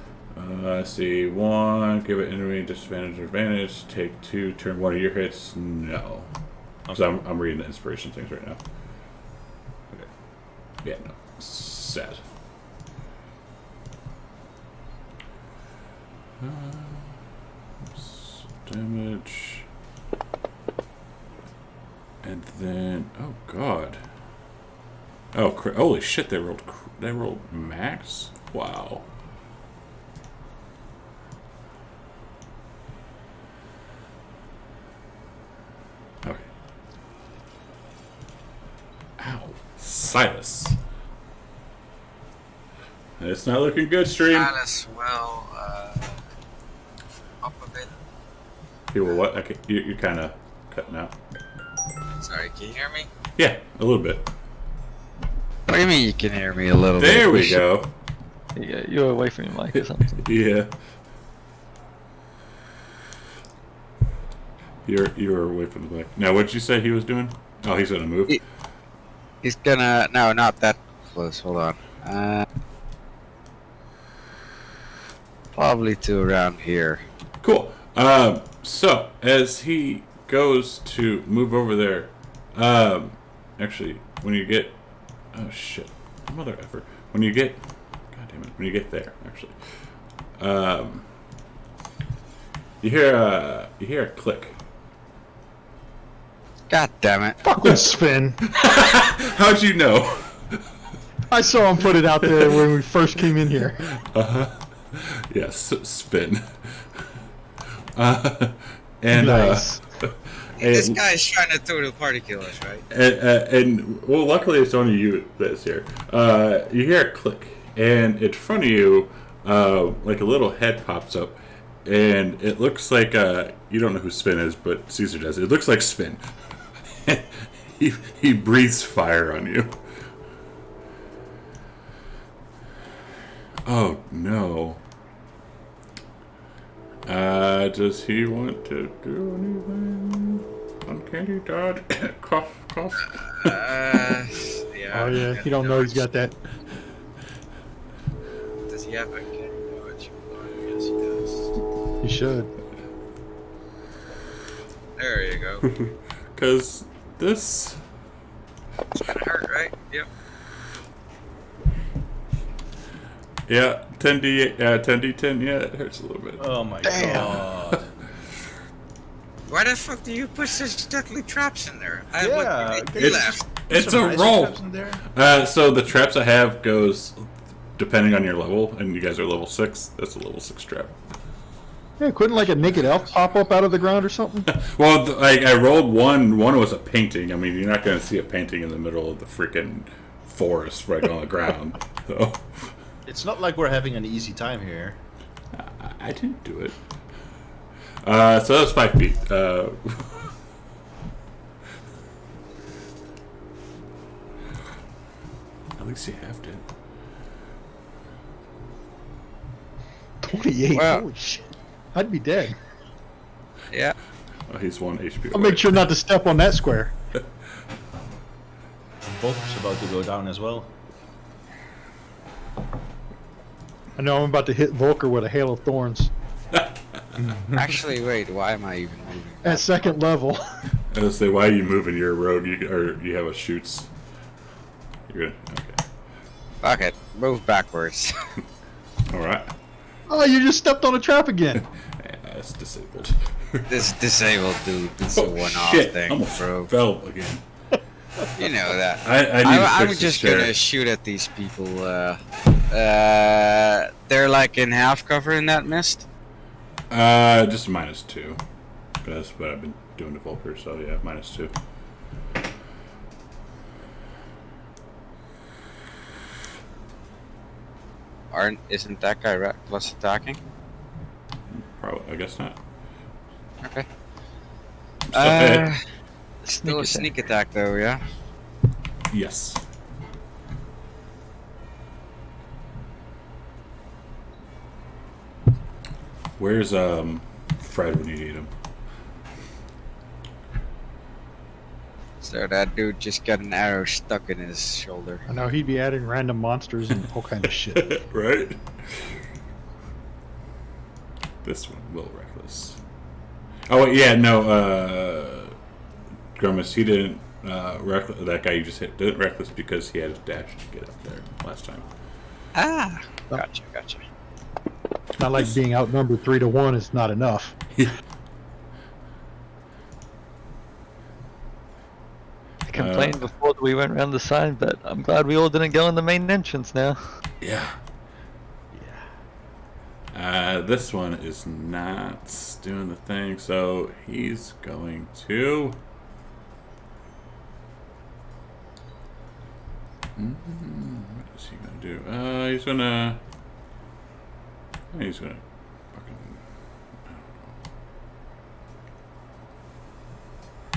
Let's see. 1, give it enemy disadvantage or advantage. Take 2, turn 1 of your hits. No. Okay. So I'm reading the inspiration things right now. Okay. Yeah, no. Sad. Damage. And then, oh god. Oh, holy shit! They rolled max. Wow. Okay. Ow, Silas. It's not looking good, stream. Silas will up a bit. You will what? Okay, you're kind of cutting out. Sorry, can you hear me? Yeah, a little bit. What do you mean you can hear me a little bit? There we go. Yeah, you're away from your mic or something. Yeah. You're away from the mic. Now, what did you say he was doing? Oh, he's gonna move. He's gonna... No, not that close. Hold on. Probably to around here. Cool. So as he goes to move over there, actually, when you get, oh shit, mother effer. When you get, god damn it, when you get there, actually, you hear a click. God damn it. Fuck with Spin. How'd you know? I saw him put it out there when we first came in here. Yes, spin. And Nice. This guy's trying to throw the party killers, right? and well, luckily it's only you that's here. You hear a click, and in front of you, like a little head pops up, and it looks like you don't know who Spin is, but Caesar does. It looks like Spin. he breathes fire on you. Oh no. Does he want to do anything? Uncanny dog. Cough, cough. Yeah. Oh yeah, you don't know he's got that. Does he have a candy dodge? Yes, he does. He should. There you go. Because this... It's gonna hurt, right? Yep. Yeah, 10d10, yeah, it hurts a little bit. Oh my Damn. god. Why the fuck do you put such deadly traps in there? I have Yeah, like it's- left. It's Some a nice roll. traps in there. So the traps I have goes depending on your level, and you guys are level 6. That's a level 6 trap. Yeah, couldn't like a naked elf pop up out of the ground or something? Well, I rolled one. One was a painting. I mean, you're not going to see a painting in the middle of the freaking forest right on the ground. So It's not like we're having an easy time here. I didn't do it. So that was 5 feet. At least you have to. 28. Wow. Holy shit. I'd be dead. Yeah. Oh, he's 1 HP. I'll away. make sure not to step on that square. Volker's about to go down as well. I know I'm about to hit Volker with a hail of thorns Actually, wait, why am I even moving? at second level. I was say, why are you moving your road? You have a shoots. You're good. Okay. Fuck it, move backwards. All right. Oh, you just stepped on a trap again. Yeah, it's disabled. This disabled dude, it's a Oh, one-off shit. thing, Almost bro. fell again. You know that. I need to I'm fix just this chair. gonna shoot at these people. They're like in half cover in that mist. Just -2. That's what I've been doing to Volker, so yeah, -2. Isn't that guy reckless attacking? Probably, I guess not. Okay. Still hit. Still a attack. sneak attack though, yeah. Yes. Where's Fred when you need him? So that dude just got an arrow stuck in his shoulder. I know he'd be adding random monsters and all kind of shit. Right? This one, Will Reckless. Oh wait, yeah, no, Grumus, he didn't Reckless, that guy you just hit didn't Reckless because he had his dash to get up there last time. Ah, gotcha. Not like being outnumbered 3-1 is not enough. I complained before thought we went around the side, but I'm glad we all didn't go in the main entrance now. Yeah. This one is not doing the thing, so he's going to. What is he gonna do? He's gonna fucking.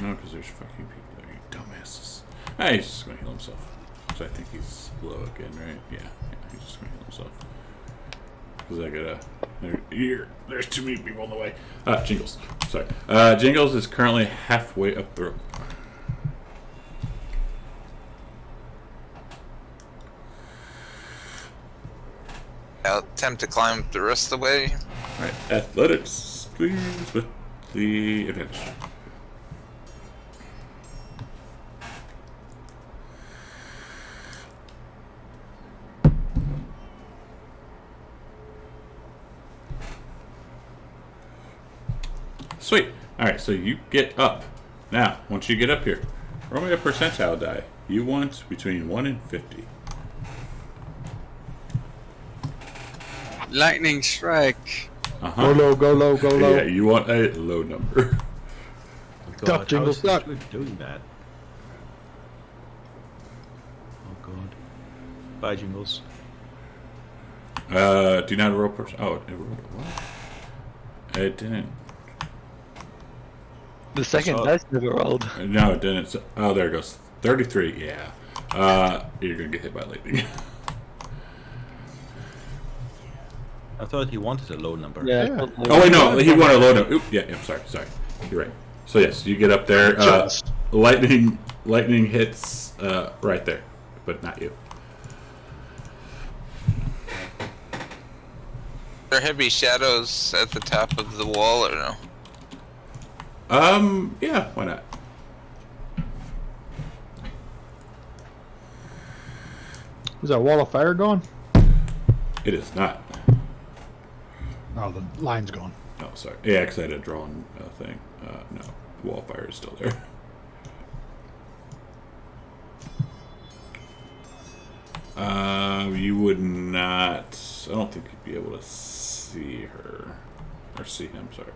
No, because there's fucking people there, you dumbasses. He's just gonna heal himself. So I think he's low again, right? Yeah, he's just gonna heal himself. Because I gotta. There's too many people on the way. Jingles. Sorry. Jingles is currently halfway up the rope. I'll attempt to climb up the rest of the way. Alright, athletics, please, with the advantage. Sweet. Alright, so you get up. Now, once you get up here, roll me a percentile die. You want between 1 and 50. Lightning strike. Go low, go low, go low. Yeah, you want a low number. Duck, Jingles, how is duck. this doing that? Oh god. Bye, Jingles. Do you not roll Oh, it rolled what? It didn't. The second So- dice never rolled. No, it didn't. Oh, there it goes. 33, yeah. You're gonna get hit by lightning. I thought he wanted a low number. Yeah. Yeah. Oh, wait, no, he wanted a low number. Oop, yeah, I'm sorry. You're right. So, yes, you get up there. Just. Lightning hits right there, but not you. Are there heavy shadows at the top of the wall or no? Yeah, why not? Is that wall of fire gone? It is not. Oh, the line's gone. Oh, sorry. Yeah, because I had a drawn thing. No, the wall fire is still there. You would not. I don't think you'd be able to see her. Or see him, sorry.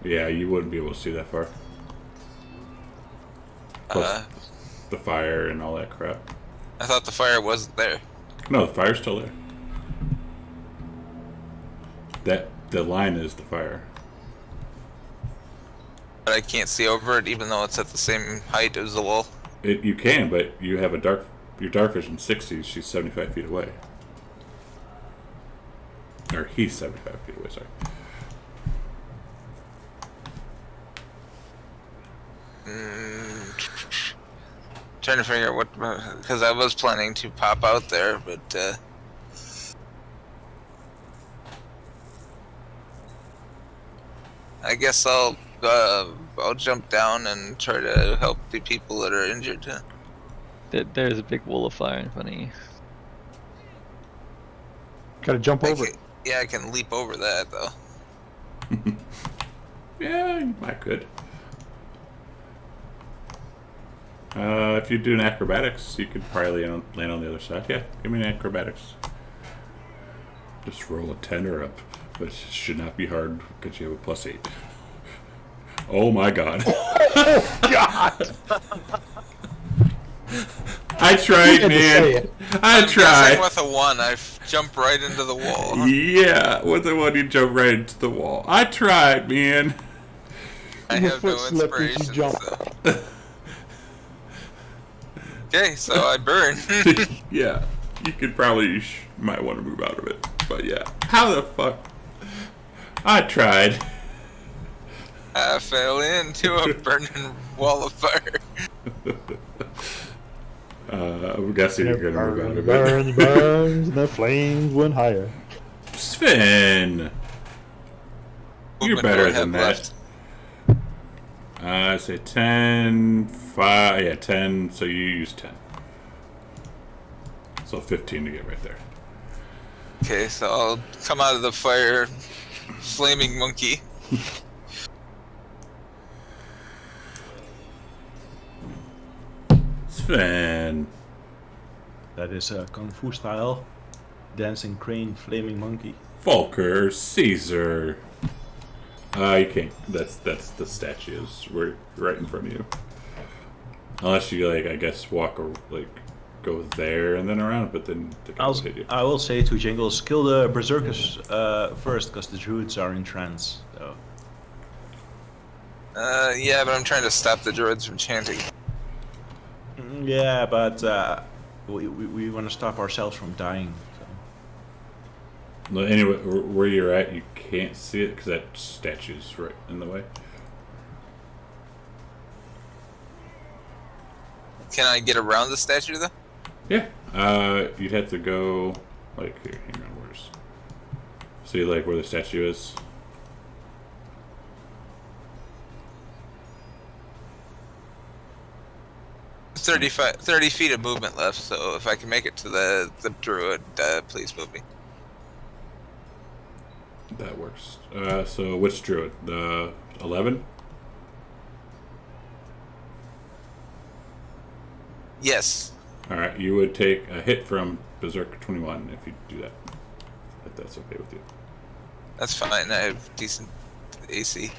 Yeah, you wouldn't be able to see that far. Plus the fire and all that crap. I thought the fire wasn't there. No, the fire's still there. The line is the fire. But I can't see over it even though it's at the same height as the wall. You can, but you have your dark vision 60. She's 75 feet away. Or he's 75 feet away. Sorry. Trying to figure out what, because I was planning to pop out there, but I guess I'll jump down and try to help the people that are injured. There's a big wall of fire in front of you. Gotta jump over it. Yeah, I can leap over that though. Yeah, you might could. If you do an acrobatics, you could probably land on the other side. Yeah, give me an acrobatics. Just roll a 10 or up, but it should not be hard because you have a +8. Oh my god. Oh, God! I tried, man. I I'm tried. guessing with a 1, I jump right into the wall. Yeah, with the one you jump right into the wall. I tried, man. I Your have no foot slipped as you inspiration. jump. So. Okay, so I burn. Yeah, you could probably might want to move out of it, but yeah. How the fuck? I tried. I fell into a burning wall of fire. I'm guessing you're gonna move out of it. Burns, and the flames went higher. Sven, you're Movement better do I than have that. left? I say 10, 5, yeah, 10, so you use 10. So 15 to get right there. Okay, so I'll come out of the fire, flaming monkey. Sven. That is Kung Fu style. Dancing crane, flaming monkey. Volker, Caesar. You can't. That's the statues. We're right in front of you. Unless you like, I guess, walk or like go there and then around, but then they can hit you. I will say to Jingles, kill the berserkers first, because the druids are in trance. So. Yeah, but I'm trying to stop the druids from chanting. Yeah, but we want to stop ourselves from dying. Well, anyway, where you're at, you can't see it because that statue's right in the way. Can I get around the statue though? Yeah. You'd have to go like here. Hang on, where's? See like where the statue is. 30 feet of movement left, so if I can make it to the druid, please move me. That works. So which druid? The 11? Yes. Alright, you would take a hit from Berserker 21 if you do that. If that's okay with you. That's fine, I have decent AC.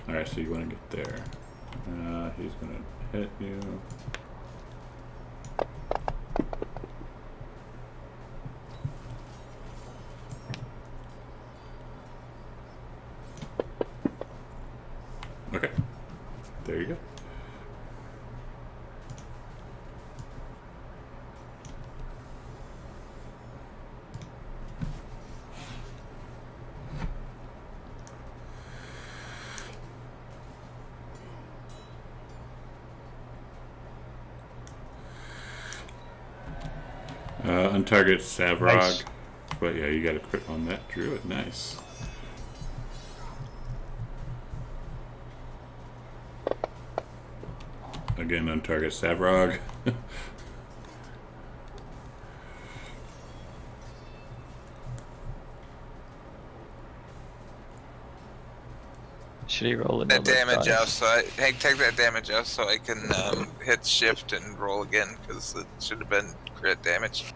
Alright, so you want to get there. He's going to hit you. Okay. There you go. Untarget Savrog. Nice. But yeah, you got a crit on that druid. Nice. Again, untarget Savrog. Should he roll that damage dice? out? So take that damage out so I can hit shift and roll again because it should have been crit damage.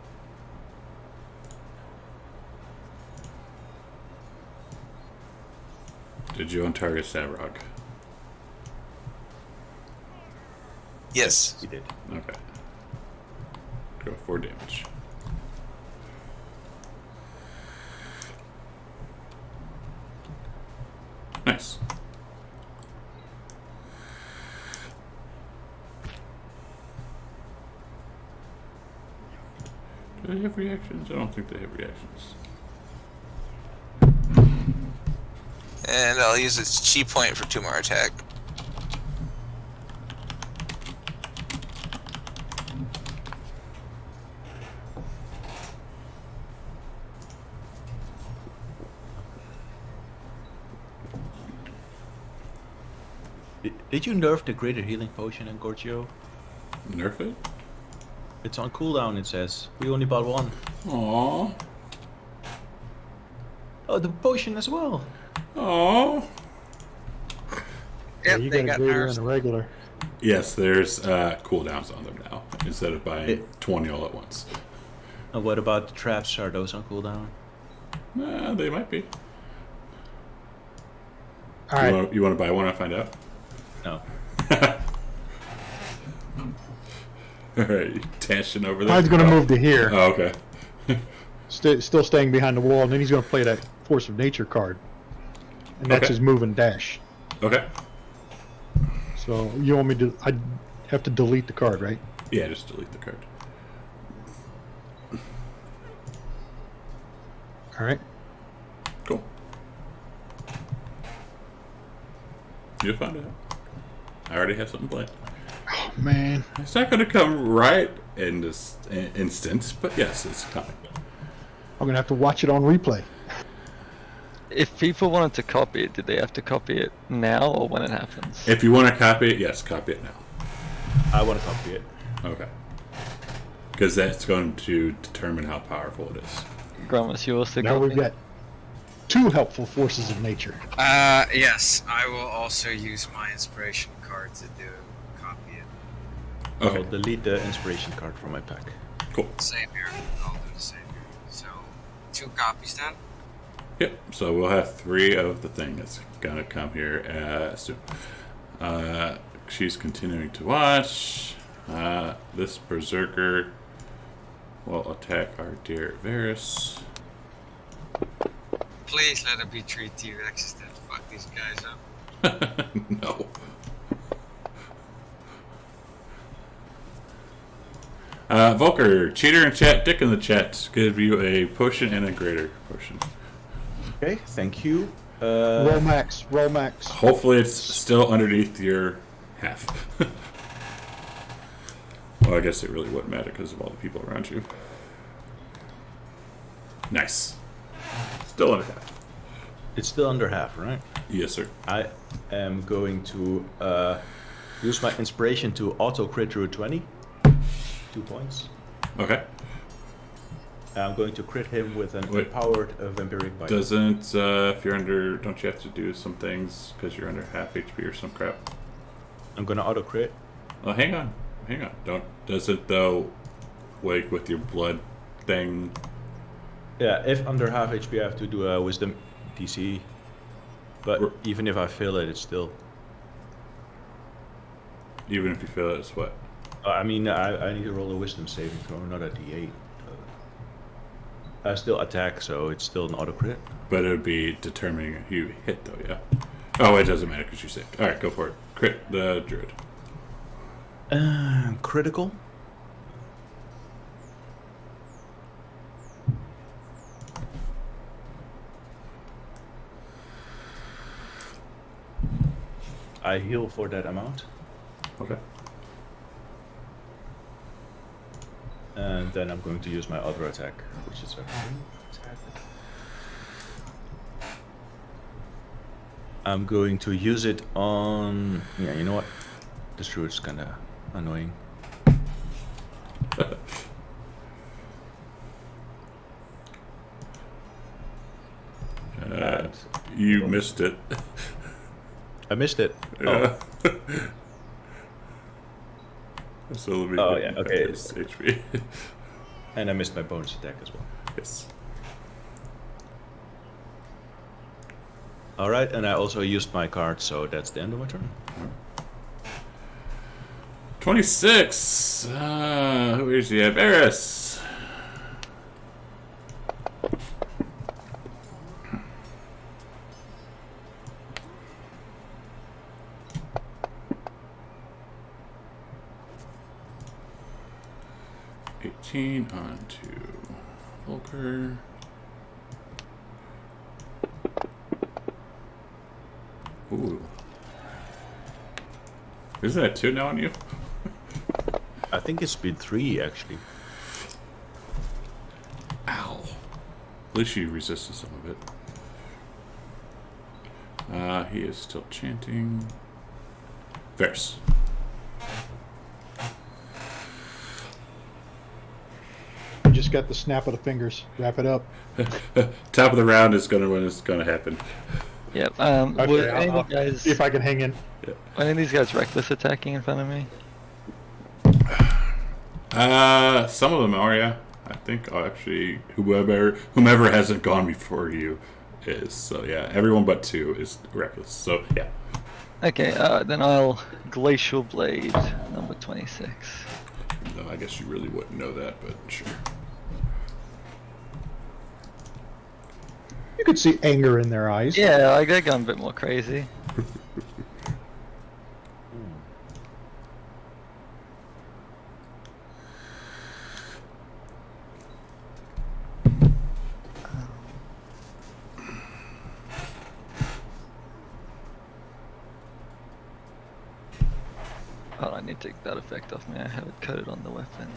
Did you untarget Savrog? Yes. He did. Okay. Go 4 damage. Nice. Do they have reactions? I don't think they have reactions. And I'll use its chi point for 2 more attack. Did you nerf the greater healing potion in Gorgio? Nerf it? It's on cooldown, it says. We only bought 1. Aww. Oh, the potion as well. Aww. Yeah, Yep, you they got a got greater nerfed. and a regular. Yes, there's cooldowns on them now instead of buying 20 all at once. And what about the traps? Are those on cooldown? They might be. All right. You want to buy one and find out? No. Alright, dashing over there. Mine's going to move to here, Oh, okay. still staying behind the wall, and then he's going to play that Force of Nature card. And that's Okay. his move and dash. Okay. So you want me to... I have to delete the card, right? Yeah, just delete the card. All right. Cool. You'll find out. I already have something planned. Oh, man. It's not going to come right in this instance, but yes, it's coming. I'm going to have to watch it on replay. If people wanted to copy it, did they have to copy it now or when it happens? If you want to copy it, yes, copy it now. I want to copy it. Okay. Because that's going to determine how powerful it is. Grummus, you also Now copy? we've got 2 helpful forces of nature. Yes, I will also use my inspiration card to do copy it. Okay. I'll delete the inspiration card from my pack. Cool. Same here. I'll do the same here. So, 2 copies then. Yep. So we'll have 3 of the thing that's gonna come here soon. She's continuing to watch. This berserker will attack our dear Varys. Please let it be 3 T-Rexes that fuck these guys up. No. Volker, cheater in chat, dick in the chat. Give you a potion and a greater potion. Okay, thank you. Roll max. Roll max. Hopefully it's still underneath your half. Well, I guess it really wouldn't matter because of all the people around you. Nice. Still under half. It's still under half, right? Yes, sir. I am going to use my inspiration to auto crit through 20. 2 points. Okay. I'm going to crit him with an Wait. empowered vampiric bite. Doesn't, if you're under, don't you have to do some things because you're under half HP or some crap? I'm gonna auto crit. Oh, hang on. Does it though, like with your blood thing? Yeah, if under half HP, I have to do a wisdom DC. But R- even if I fail it, it's still. Even if you fail it, it's what? I mean, I need to roll a wisdom saving throw, not a D8. I still attack, so it's still an auto crit. But it would be determining if you hit though, yeah? Oh, it doesn't matter because you're sick. Alright, go for it. Crit the druid. Critical. I heal for that amount. Okay. And then I'm going to use my other attack, which is a attack. I'm going to use it on... Yeah, you know what? This druid's kinda annoying. You missed it. I missed it. Yeah. So let me Oh, get yeah, back okay. his HP. And I missed my bonus attack as well. Yes. Alright, and I also used my card, so that's the end of my turn. 26. Who is he? Varys. On to Volker. Ooh. Isn't that 2 now on you? I think it's speed 3, actually. Ow. At least you resisted some of it. He is still chanting. Varys. You just got the snap of the fingers. Wrap it up. Top of the round is gonna when it's gonna happen. Yep. Okay, Were any I'll of you guys, see if I can hang in. were any of these guys reckless attacking in front of me? Some of them are, yeah. I think actually whomever hasn't gone before you is. So yeah, everyone but 2 is reckless. So yeah. Okay, then I'll Glacial Blade, number 26. No, I guess you really wouldn't know that, but sure. You could see anger in their eyes. Yeah, like they're going a bit more crazy. Oh, I need to take that effect off me. I have it coded on the weapon.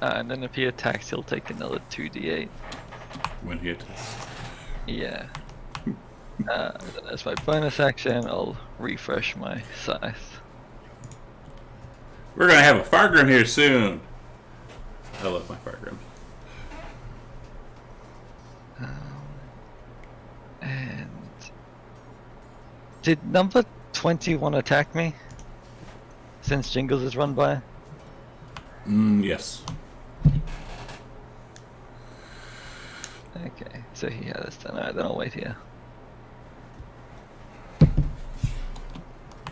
And then if he attacks, he'll take another 2d8. When he attacks. Yeah. As my bonus action, I'll refresh my scythe. We're gonna have a Fargrim here soon. I love my Fargrim. Did number 20 want to attack me? Since Jingles is run by? Yes. Okay, so he has done. Alright, then I'll wait here.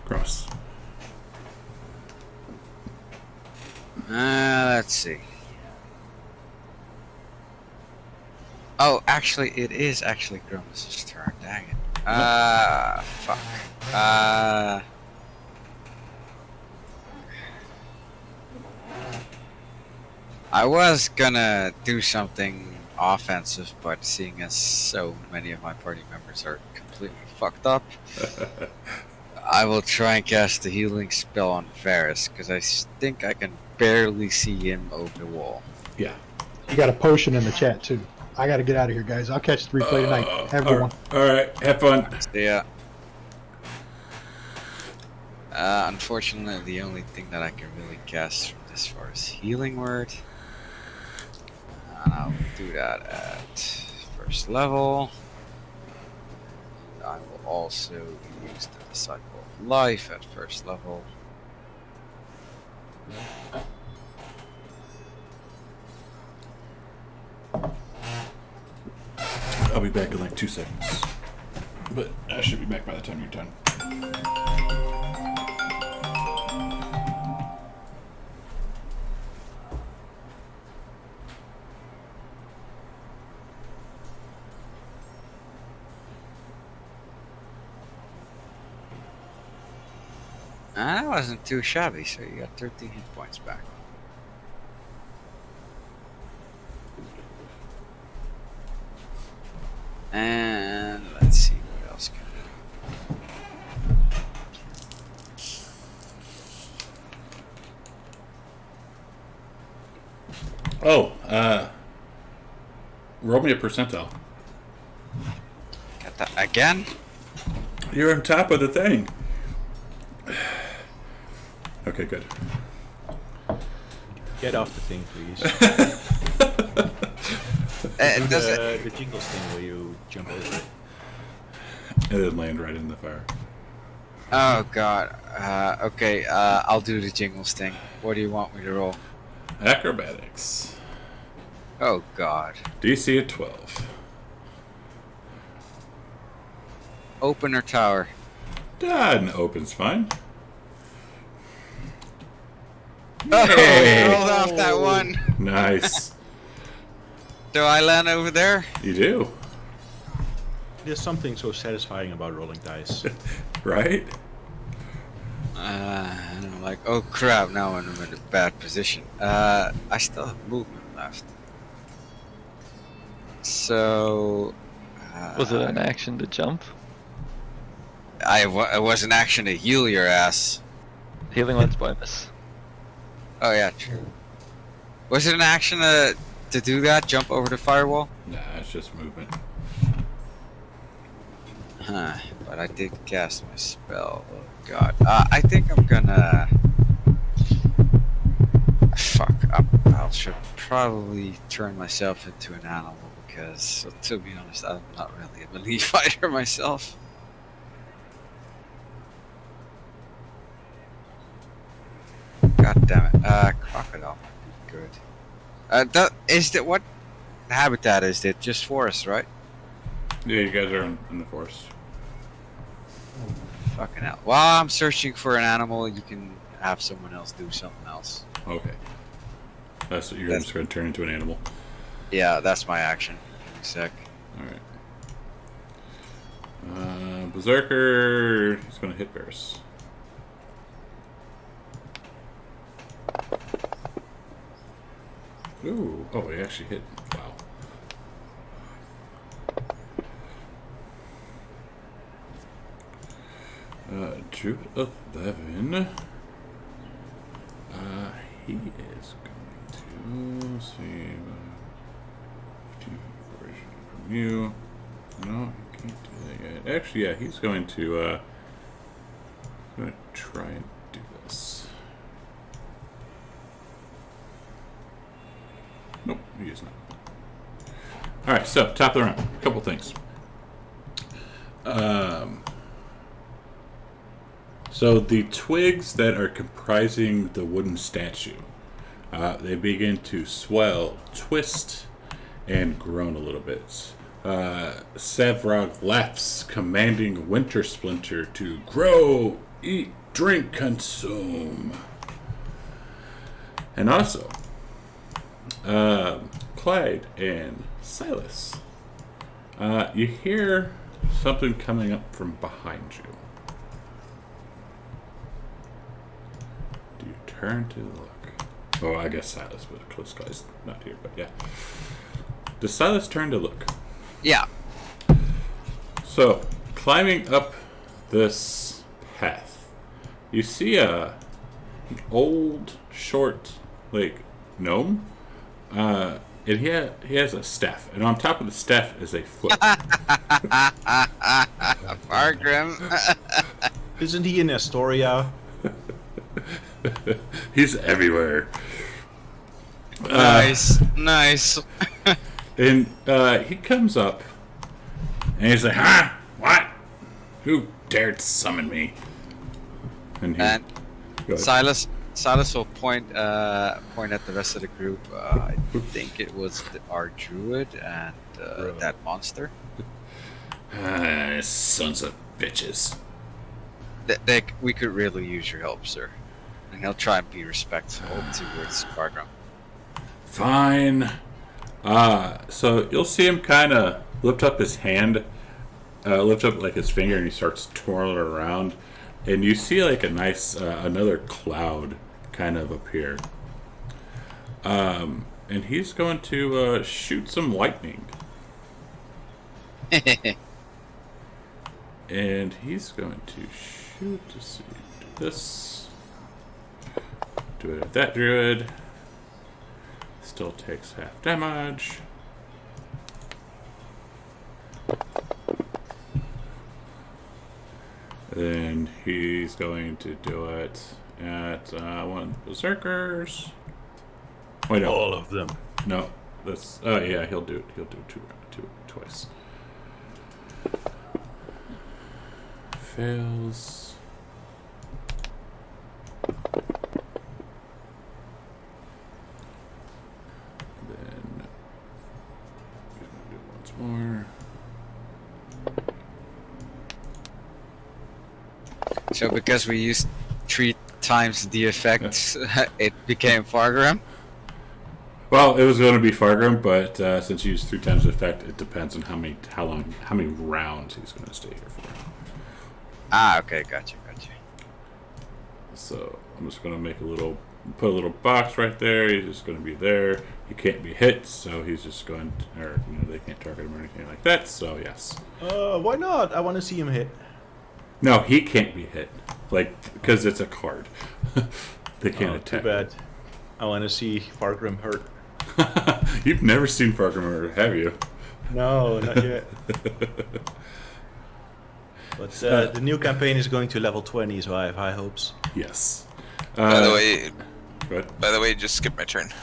Cross. Let's see. Oh, actually, it is actually Grimace's turn. Dang it. Fuck. I was gonna do something offensive, but seeing as so many of my party members are completely fucked up, I will try and cast the healing spell on Varys, because I think I can barely see him over the wall. Yeah. You got a potion in the chat too. I got to get out of here, guys. I'll catch the replay tonight. Have a good one. All right. Have fun. Yeah. Unfortunately, the only thing that I can really cast from this far is Healing Word. And I'll do that at first level. I will also use the Disciple of Life at first level. I'll be back in like 2 seconds. But I should be back by the time you're done. That wasn't too shabby, so you got 13 hit points back. And let's see what else can I do. Oh, roll me a percentile. Got that again? You're on top of the thing. Okay, good. Get off the thing, please. The jingles thing where you jump over it. And then land right in the fire. Oh god. Okay, I'll do the jingles thing. What do you want me to roll? Acrobatics. Oh god. DC at 12. Open or tower? And open's fine. Oh, Hey. I rolled off that one. Nice. Do I land over there? You do. There's something so satisfying about rolling dice. Right? And I'm like, oh crap, now I'm in a bad position. I still have movement left. So... Was it an action to jump? It was an action to heal your ass. Healing Word's bonus. Oh yeah, true. Was it an action to do that? Jump over the firewall? Nah, it's just movement. Huh, but I did cast my spell. Oh god. I think I'm gonna... Fuck. I should probably turn myself into an animal because, to be honest, I'm not really a melee fighter myself. God damn it. Crocodile might be good. What habitat is it? Just forest, right? Yeah, you guys are in the forest. Fucking hell. While I'm searching for an animal, you can have someone else do something else. Okay. That's what you're just going to turn into an animal. Yeah, that's my action. Give me a sec. Alright. Berserker. He's going to hit Varys. Ooh. Oh, he actually hit. Wow. Druid 11. He is going to see 15 version from you. No, he can't do that yet. Actually, yeah, he's going to try and do this. Nope, he is not. Alright, so top of the round. A couple things. So the twigs that are comprising the wooden statue, they begin to swell, twist, and groan a little bit. Sevrog laughs, commanding Winter Splinter to grow, eat, drink, consume. And also, Clyde and Silas, you hear something coming up from behind you. Do you turn to look? Oh, I guess Silas, but close guy's not here, but yeah. Does Silas turn to look? Yeah. So, climbing up this path, you see an old, short, gnome. And he has a staff, and on top of the staff is a foot. Fargrim. Isn't he in Astoria? He's everywhere. Nice. And he comes up, and he's like, "Huh? What? Who dared summon me?" And Silas will point at the rest of the group. I think it was our druid and that monster. Sons of bitches. We could really use your help, sir. And he'll try and be respectful towards Fargrim. Fine. So you'll see him kind of lift up his hand, lift up his finger, and he starts twirling around, and you see a nice another cloud kind of appear. And he's going to shoot some lightning. And he's going to shoot. Let's see, do this. Do it at that druid. Still takes half damage. Then he's going to do it at one berserkers. Wait, no. All of them. No, that's. Oh yeah, he'll do it. He'll do two twice. Fails. Then he's gonna do it once more. So because we used 3 times the effect, it became Fargrim? Well, it was going to be Fargrim, but since you used 3 times the effect, it depends on how many rounds he's going to stay here for. Ah, okay, gotcha. So I'm just going to put a little box right there. He's just going to be there. He can't be hit, so he's just going to, or they can't target him or anything like that. So yes. Why not? I want to see him hit. No, he can't be hit, because it's a card. They can't attack. Too bad. I want to see Fargrim hurt. You've never seen Fargrim hurt, have you? No, not yet. But the new campaign is going to level 20, so I have high hopes. Yes. By the way, go ahead. By the way, just skip my turn.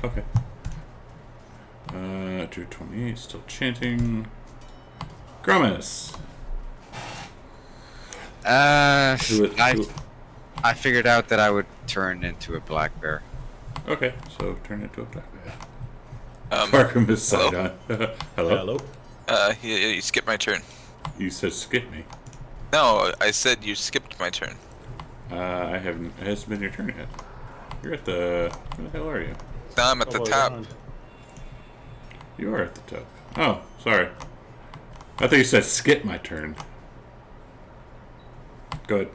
Okay. 228, still chanting. Grummus. I figured out that I would turn into a black bear. Okay, so turn into a black bear. Fargrim is side on. Hello? You skipped my turn. You said skip me. No, I said you skipped my turn. I haven't. It hasn't been your turn yet. You're at the. Where the hell are you? No, I'm at the top. You are at the top. Oh, sorry. I thought you said skip my turn. Go ahead.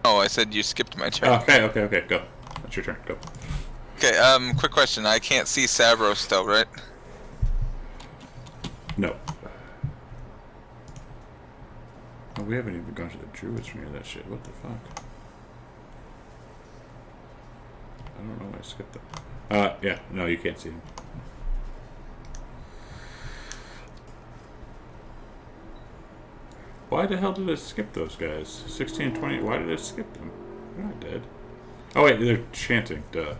Oh, I said you skipped my turn. Oh, okay, go. That's your turn, go. Okay, quick question. I can't see Savros still, right? No. Oh, we haven't even gone to the druids near that shit. What the fuck? I don't know why I skipped that. Yeah, no, you can't see him. Why the hell did I skip those guys? 16 and 20, why did I skip them? They're not dead. Oh wait, they're chanting, duh.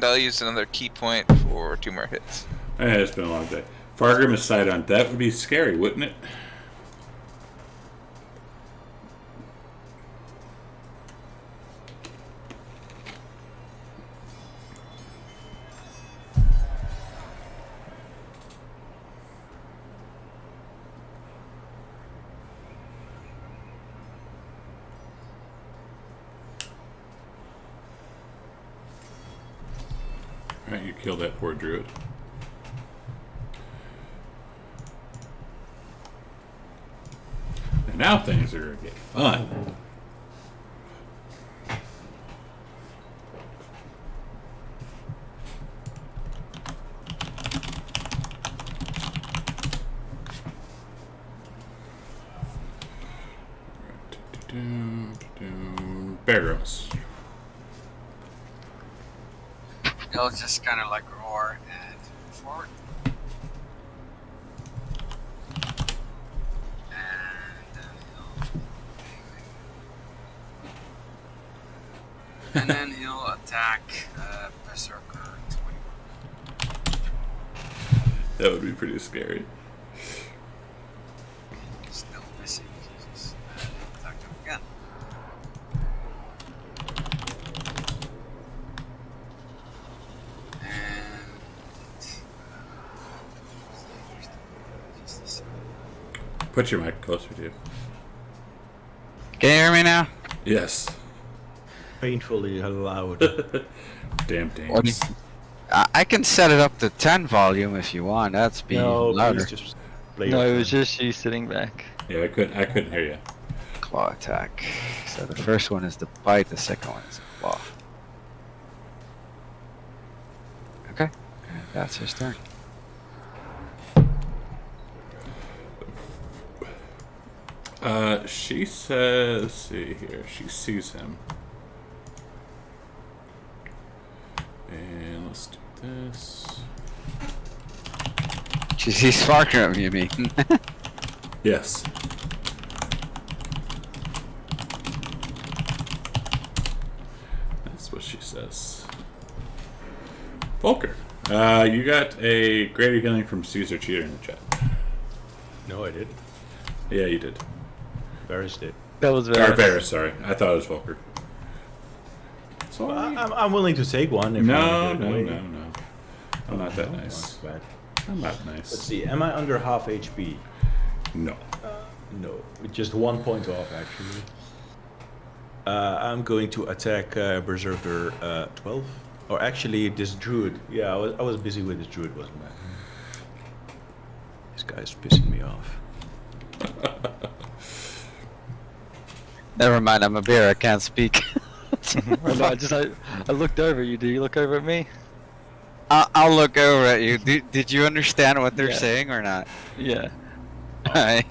I'll use another key point for 2 more hits. It's been a long day. Fargrim is side on. That would be scary, wouldn't it? Alright, you killed that poor druid. And now things are getting fun. Barrows. He'll just kind of like roar and move forward. And then he'll attack Berserker 21. That would be pretty scary. Still missing. Jesus. Attack him again. Put your mic closer to you. Can you hear me now? Yes. Painfully loud. Damn What dames. I can set it up to 10 volume if you want. That's be No, louder. please just play No, your it was turn. just you sitting back. Yeah, I couldn't hear you. Claw attack. So the first one is the bite, the second one is the claw. Okay, and that's his turn. She says, let's see here, she sees him. And let's do this. She sees Farkram, you mean? Yes. That's what she says. Volker, you got a greater healing from Caesar Cheater in the chat. No, I did. Yeah, you did. Varys did. That was Or very. Varys, sorry. I thought it was Volker. Well, I'm willing to take one. If No, you no, want to no, give it away. no. I'm not that nice. Not bad. I'm not Let's nice. see. Am I under half HP? No. No, with just 1 point off actually. I'm going to attack Berserker 12. Or actually, this druid. Yeah, I was busy with this druid, wasn't I? This guy's pissing me off. Never mind, I'm a bear, I can't speak. I looked over at you. Do you look over at me? I'll look over at you. Did you understand what they're Yeah. saying or not? Yeah. Yeah.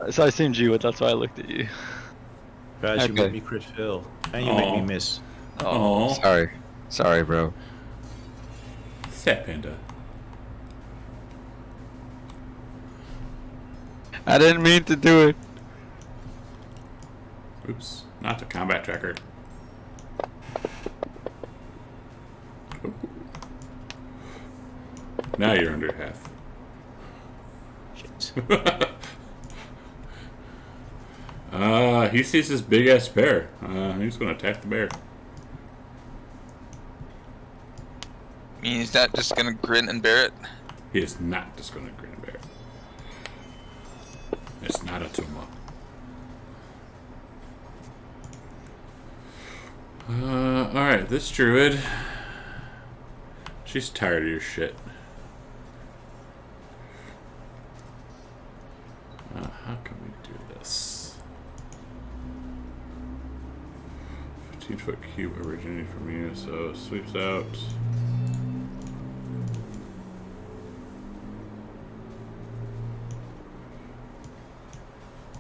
So I assumed you would. That's why I looked at you. Guys, you Okay. make me crit fail. And you make me Aw. miss. Oh, Sorry, bro. Sad panda. I didn't mean to do it. Oops, not the combat tracker. Ooh. Now you're under half. Shit. He sees this big ass bear. He's gonna attack the bear. Means that just gonna grin and bear it. He is not just gonna grin and bear it. It's not a tumor. Alright, this druid. She's tired of your shit. How can we do this? 15-foot cube originating from you, so sweeps out.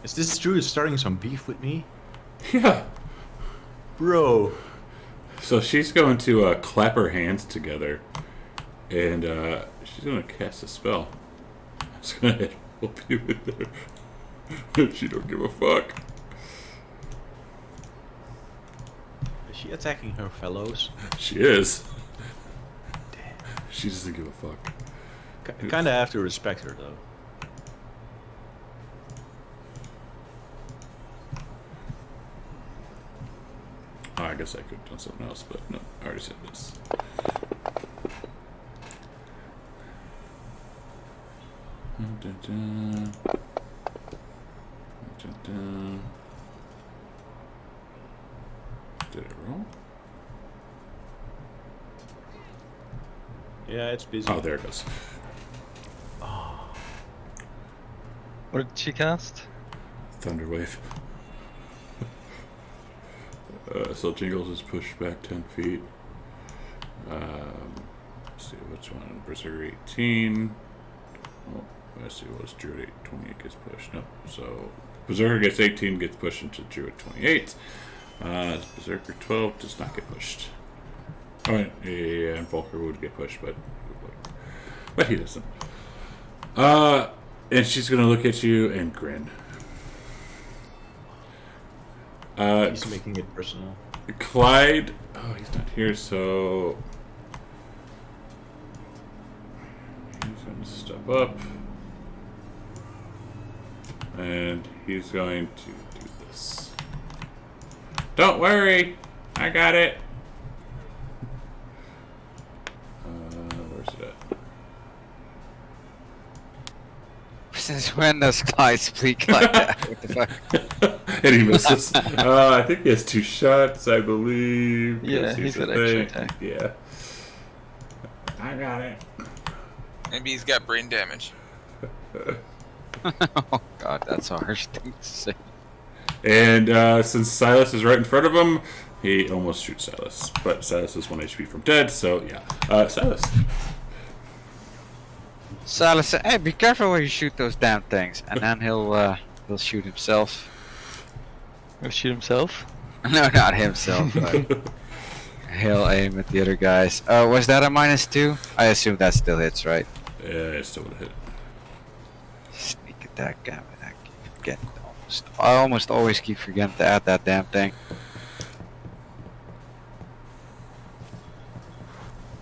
Is this druid starting some beef with me? Yeah. Bro. So she's going to clap her hands together, and she's going to cast a spell. It's going to help you with her. She don't give a fuck. Is she attacking her fellows? She is. She doesn't give a fuck. Kinda have to respect her though. Oh, I guess I could have done something else, but no, I already said this. Did it roll? Yeah, it's busy. Oh, there it goes. What did she cast? Thunderwave. So Jingles is pushed back 10 feet. Let's see which one. Berserker 18. Oh, let's see what's Druid 8. 28 gets pushed. No. So Berserker gets 18, gets pushed into Druid 28. Berserker 12 does not get pushed. Oh, yeah, and Volker would get pushed, but he doesn't. And she's gonna look at you and grin. He's making it personal. Clyde. Oh, he's not here, so he's gonna step up, and he's going to do this. Don't worry, I got it. Where's it at? Since when does Clyde speak like that? What the fuck? And he misses. I think he has 2 shots, I believe. Yeah, he's got extra attack. Yeah. I got it. Maybe he's got brain damage. Oh god, that's a harsh thing to say. And since Silas is right in front of him, he almost shoots Silas. But Silas is 1 HP from dead, so yeah. Silas. Silas said, "Hey, be careful when you shoot those damn things," and then he'll shoot himself. He'll shoot himself? No, not himself, but he'll aim at the other guys. Was that a -2? I assume that still hits, right? Yeah, it still would hit. Sneak attack, damn it! I keep forgetting. I almost always keep forgetting to add that damn thing.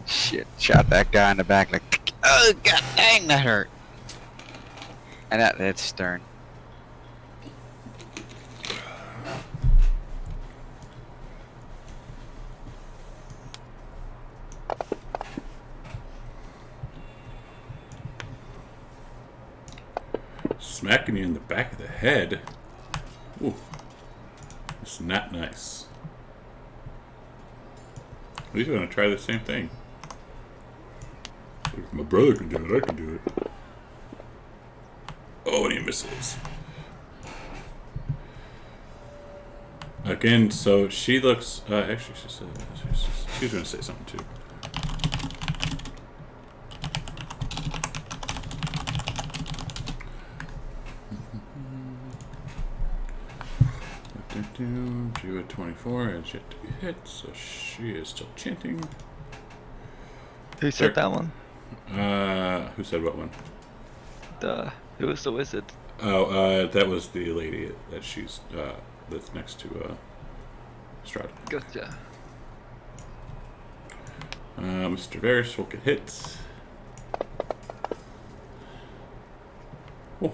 Shit! Shot that guy in the back like. Oh god dang, that hurt. And that's Stern. Smacking you in the back of the head. Ooh. It's not nice. He's gonna try the same thing. If my brother can do it, I can do it. Oh, and he misses. Again, so she looks. Actually, she's going to say something too. Drew at 24 and yet to be hit, so she is still chanting. Who said that one? Who said what one? Who was the wizard? Oh, that was the lady that she's that's next to Strahd. Gotcha. Mr. Varys will get hit. Oh.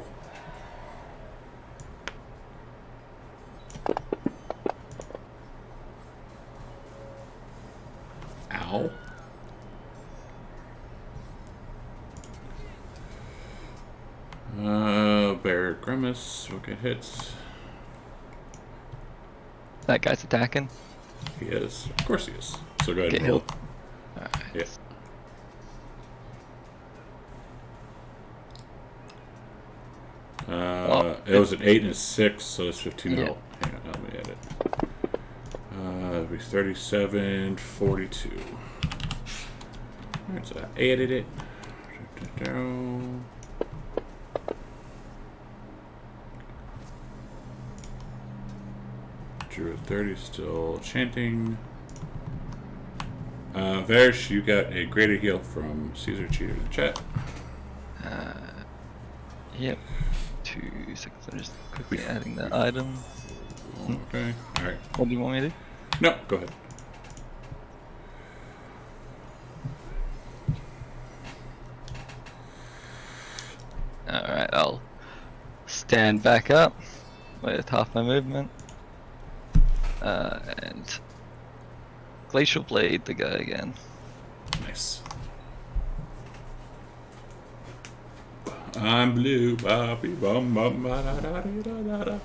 Ow. Bear Grimace will get hits. That guy's attacking. He is. Of course he is. So go ahead Get and roll. healed. Alright. Yeah. It was an 8 and a 6, so it's 15. Yeah. Oh, hang on, let me edit. It'll be 37, 42. Alright, so I added it. Drew at 30, still chanting. Varish, you got a greater heal from Caesar Cheater in the chat. Yep. 2 seconds. I'm just quickly adding the item. Okay, alright. What do you want me to do? No, go ahead. Alright, I'll stand back up with half my movement. And Glacial Blade the guy again. Nice. I'm blue, Bobby, bum bum ba da da da da da.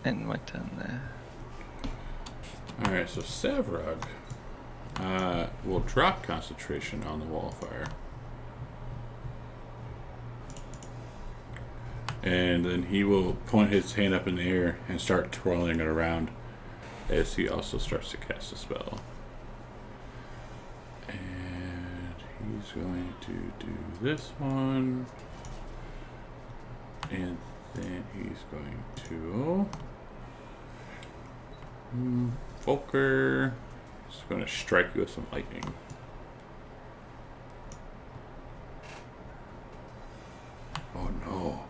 End my turn there. Alright, so Savrog will drop concentration on the wall of fire. And then he will point his hand up in the air and start twirling it around as he also starts to cast a spell. And he's going to do this one. And then he's going to... Volker is going to strike you with some lightning. Oh no.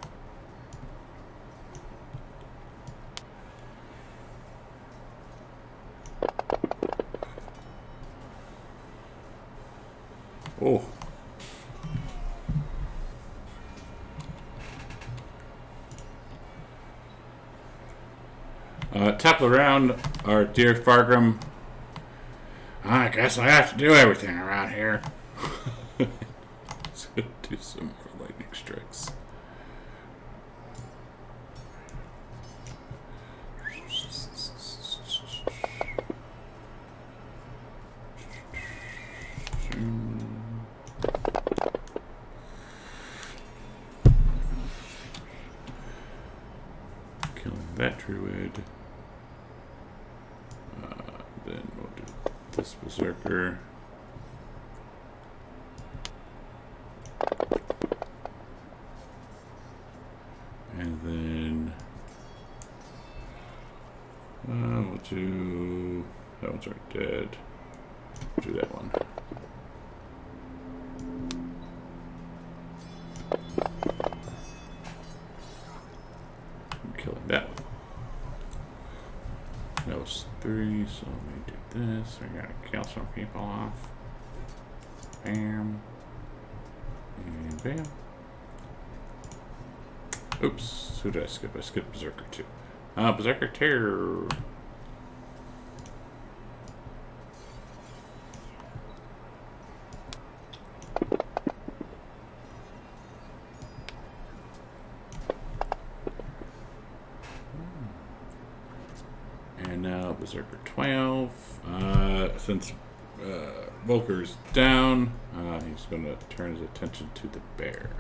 Oh. Top of the round, our dear Fargrim. I guess I have to do everything around here. Let's go do some more lightning strikes. Killing that druid. Then we'll do this berserker. And then we'll do that one's already dead. Do that one. I'm killing that one. That was 3, so let me do this. We gotta kill some people off. Bam. And bam. Oops, who did I skip? I skipped Berserker 2. Berserker 2. And now Berserker 12. Since Volker's down, he's going to turn his attention to the bear.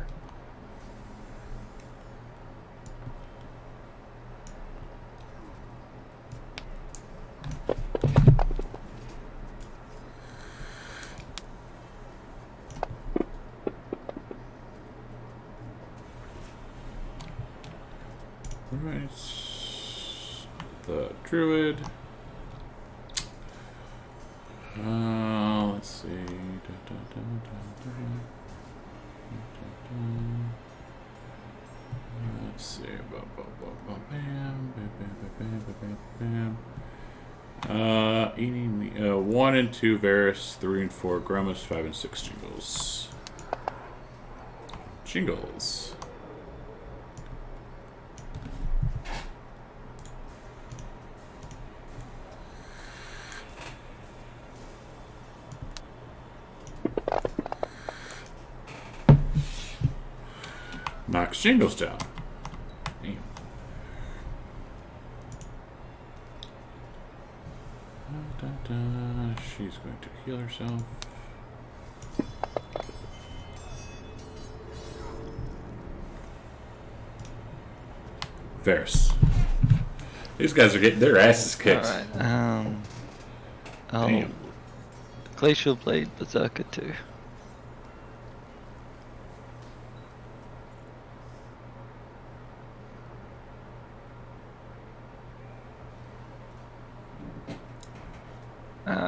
Alright. The druid. Let's see. Let's see. Eating me. 1 and 2 Varus, 3 and 4 Grumus, 5 and 6 Jingles. Jingles. Knocks Jingles down. Damn. She's going to heal herself. Varus. These guys are getting their asses kicked. Alright, Damn. Glacial Blade Berserker 2.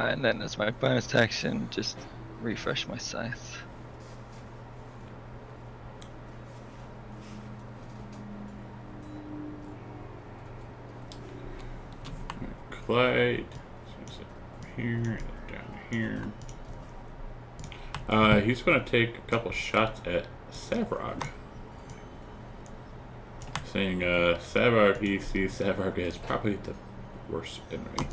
And then as my bonus action, just refresh my scythe. Clyde. Here and down here. He's going to take a couple shots at Savrog. Saying Savrog, he sees Savrog as probably the worst enemy.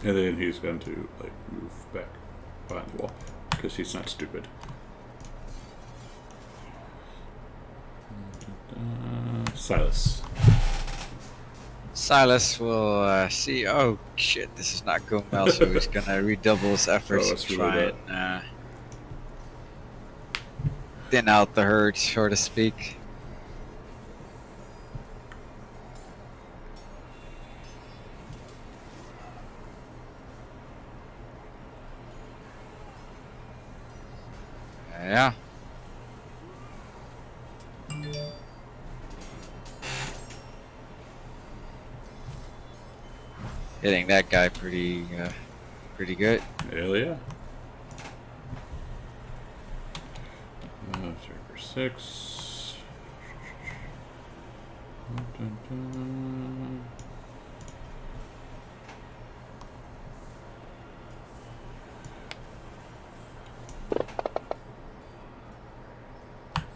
And then he's going to like move back behind the wall because he's not stupid. Silas. Silas will see. Oh shit, this is not going well. So he's gonna redouble his efforts to try and thin out the herd, so to speak. Yeah. Hitting that guy pretty good. Hell yeah. Striker 6. Dun, dun.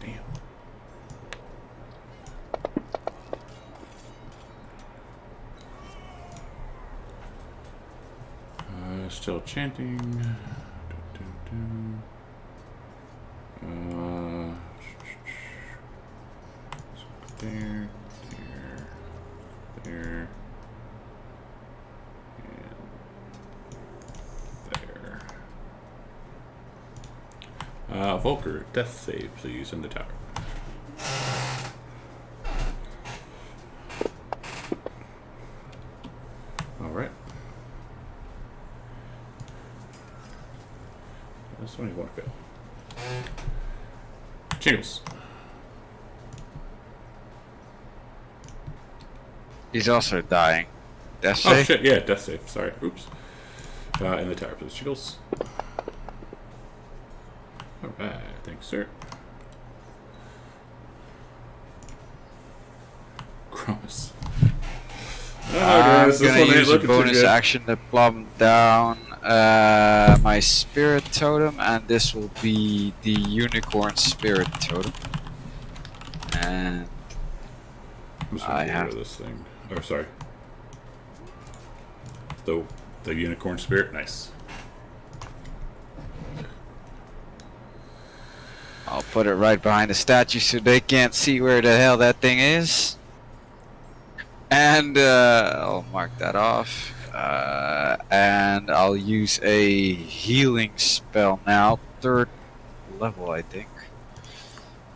Damn. Still chanting. There, there, and there. Volker, death save, please, in the tower. All right. That's when you want to go. Jingles. He's also dying. Death Oh save? shit, yeah, death save. Sorry, oops. In the tower, please, Jingles. Alright, thanks, sir. Promise. I'm gonna use a bonus action to plumb down my spirit totem, and this will be the unicorn spirit totem. And I have this thing. Oh, sorry. The unicorn spirit, nice. I'll put it right behind the statue so they can't see where the hell that thing is. And I'll mark that off. And I'll use a healing spell now. 3rd level, I think.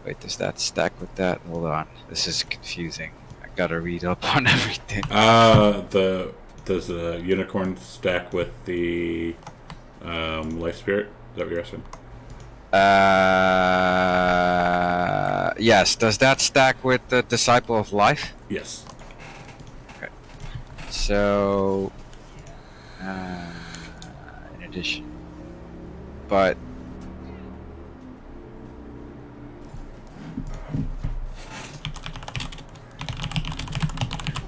Wait, does that stack with that? Hold on. This is confusing. I gotta read up on everything. Does the unicorn stack with the life spirit? Is that what you're asking? Yes. Does that stack with the Disciple of Life? Yes. Okay. So, in addition, but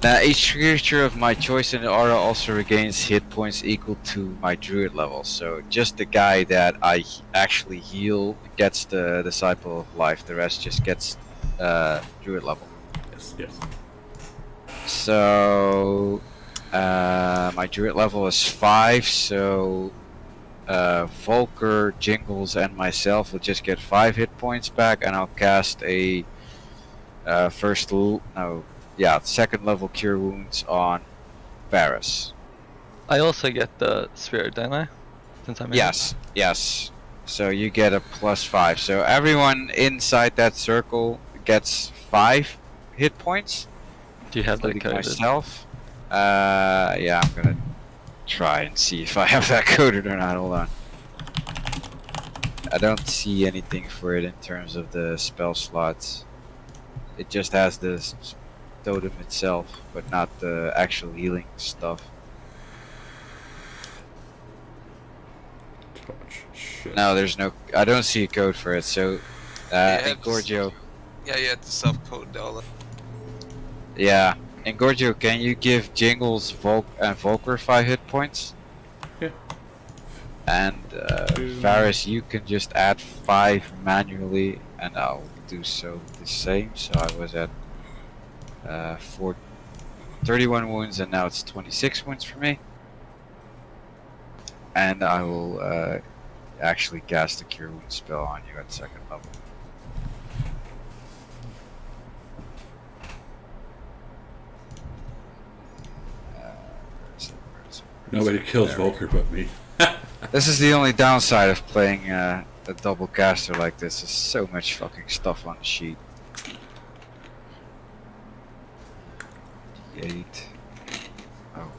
now each creature of my choice in the aura also regains hit points equal to my druid level. So just the guy that I actually heal gets the Disciple of Life. The rest just gets druid level. Yes. Yes. So my druid level is 5. So Volker, Jingles, and myself will just get 5 hit points back, and I'll cast a second level Cure Wounds on Varus. I also get the spirit, don't I? Since I'm in. Yes. So you get a +5. So everyone inside that circle gets 5 hit points. Do you have that including coded? myself. Yeah, I'm gonna try and see if I have that coded or not. Hold on. I don't see anything for it in terms of the spell slots. It just has the totem itself, but not the actual healing stuff. Shit. No, there's no. I don't see a code for it. So, Gorgio. Yeah, you have to self-code all that. Yeah, and Gorgio, can you give Jingles and Volker 5 hit points? Yeah. And Varus, you can just add 5 manually, and I'll do so the same. So I was at 31 wounds, and now it's 26 wounds for me. And I will actually cast a Cure Wounds spell on you at second level. Nobody kills Volker but me. This is the only downside of playing a double caster like this. There's so much fucking stuff on the sheet. 8. Oh,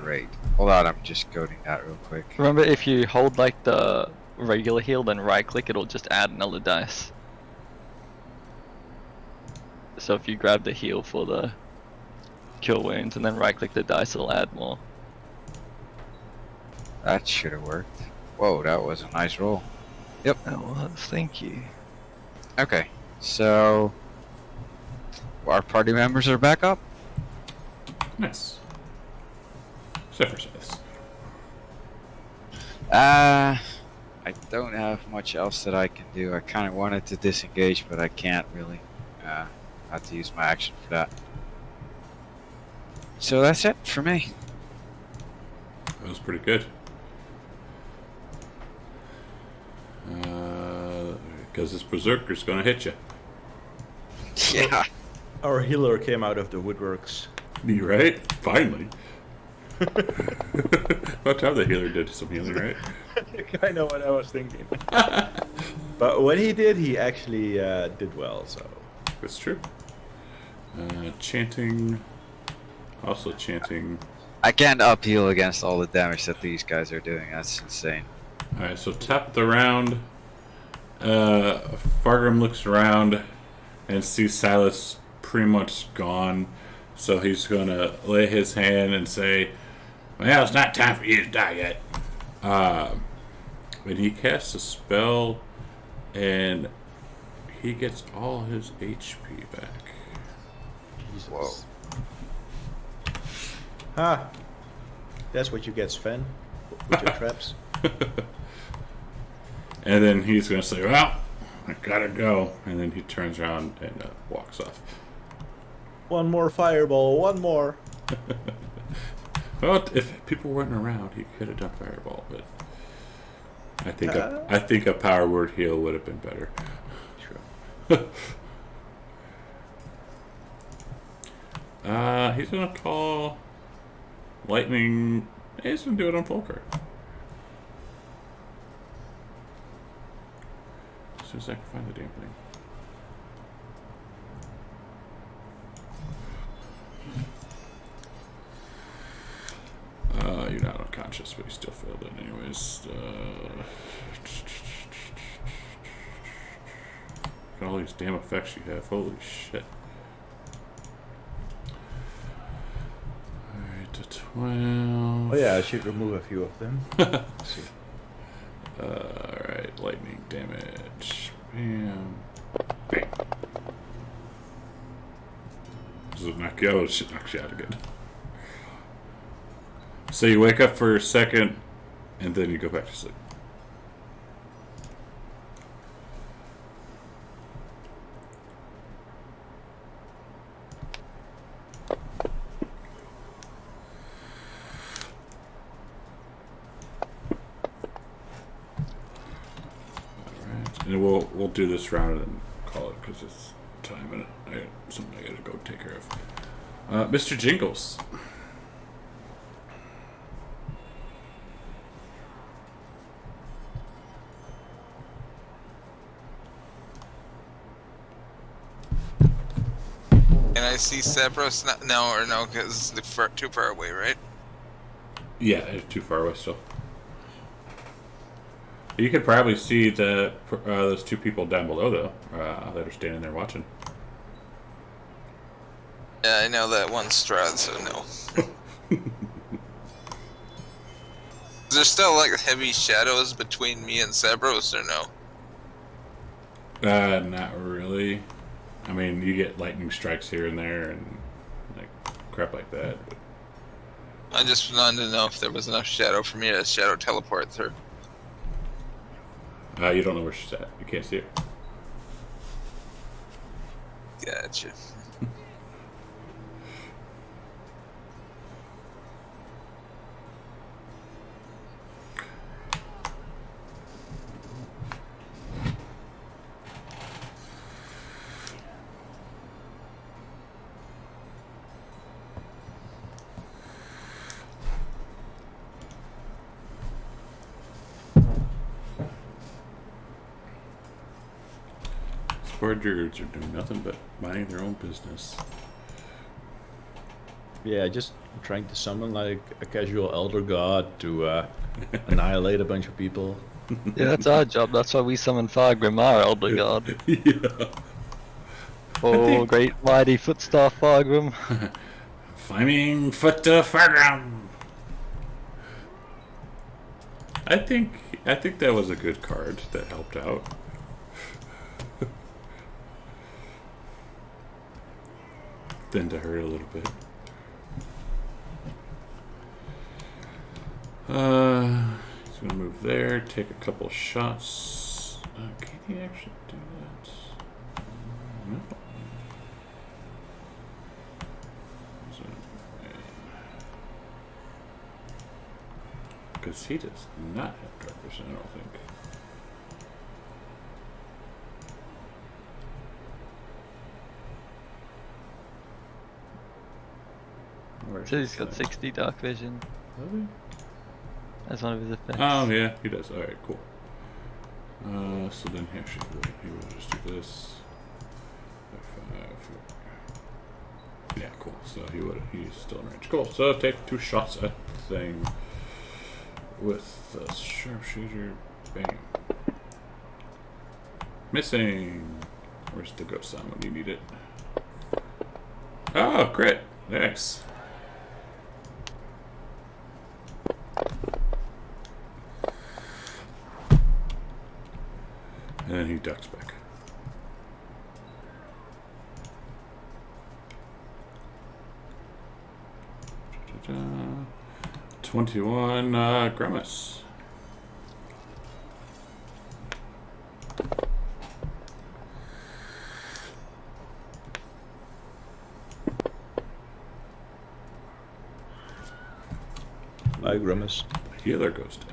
great. Hold on, I'm just coding that real quick. Remember, if you hold like the regular heal, then right click, it'll just add another dice. So if you grab the heal for the Cure Wounds and then right click the dice, it'll add more. That should have worked. Whoa, that was a nice roll. Yep. That was, thank you. Okay, so our party members are back up. Nice. Except for Seth. I don't have much else that I can do. I kind of wanted to disengage, but I can't really. I have to use my action for that. So that's it for me. That was pretty good. Because this berserker's gonna hit you. Yeah. Our healer came out of the woodworks. You right? Finally. About time the healer did some healing, right? I know what I was thinking. But when he did, he actually did well, so... That's true. Chanting. Also chanting. I can't upheal against all the damage that these guys are doing. That's insane. Alright, so top of the round. Fargrim looks around and sees Silas pretty much gone. So he's gonna lay his hand and say, well, it's not time for you to die yet. And he casts a spell and he gets all his HP back. Whoa. Ha! That's what you get, Sven, with your traps. And then he's going to say, well, I gotta go. And then he turns around and walks off. One more fireball, one more. Well, if people weren't around, he could have done fireball, but I think a power word heal would have been better. True. He's going to call lightning. He's going to do it on Volker. As soon as I can find the damn thing. You're not unconscious, but you still failed it anyways. Got all these damn effects you have. Holy shit. Alright, to 12. Oh yeah, I should remove a few of them. Let's see. Alright, lightning damage. Bam. Bam. Does it knock you out? It should knock you out again. So you wake up for a second, and then you go back to sleep. Alright, and we'll do this round and call it because it's time and I got something I gotta go take care of. Mr. Jingles. Can I see Sabros? No, because they're too far away, right? Yeah, it's too far away still. You could probably see those two people down below, though, that are standing there watching. Yeah, I know that one's Strahd, so no. Is there still, like, heavy shadows between me and Sabros, or no? Not really. I mean, you get lightning strikes here and there and like crap like that. But... I just wanted to know if there was enough shadow for me to shadow teleport through. You don't know where she's at. You can't see her. Gotcha. poor druids are doing nothing but minding their own business. Yeah, just trying to summon like a casual elder god to annihilate a bunch of people. Yeah, that's our job. That's why we summon Fargrim, our elder god. Yeah. Oh, great mighty footstaff Fargrim. Flaming foot to Fargrim. I think that was a good card that helped out. Then to hurt a little bit. He's gonna move there, take a couple shots. Can he actually do that? No. Because he does not have dark vision, I don't think. So he's got 60 dark vision. Really? As one of his effects. Oh yeah, he does. All right, cool. So then he will just do this. Yeah, cool. So he's still in range. Cool. So take 2 shots at the thing with the sharpshooter. Bang. Missing. Where's the ghost sound when you need it? Oh, crit. Nice. And then he ducks back. Da-da-da. 21, Grimace. Bye, Grimace. The healer goes down.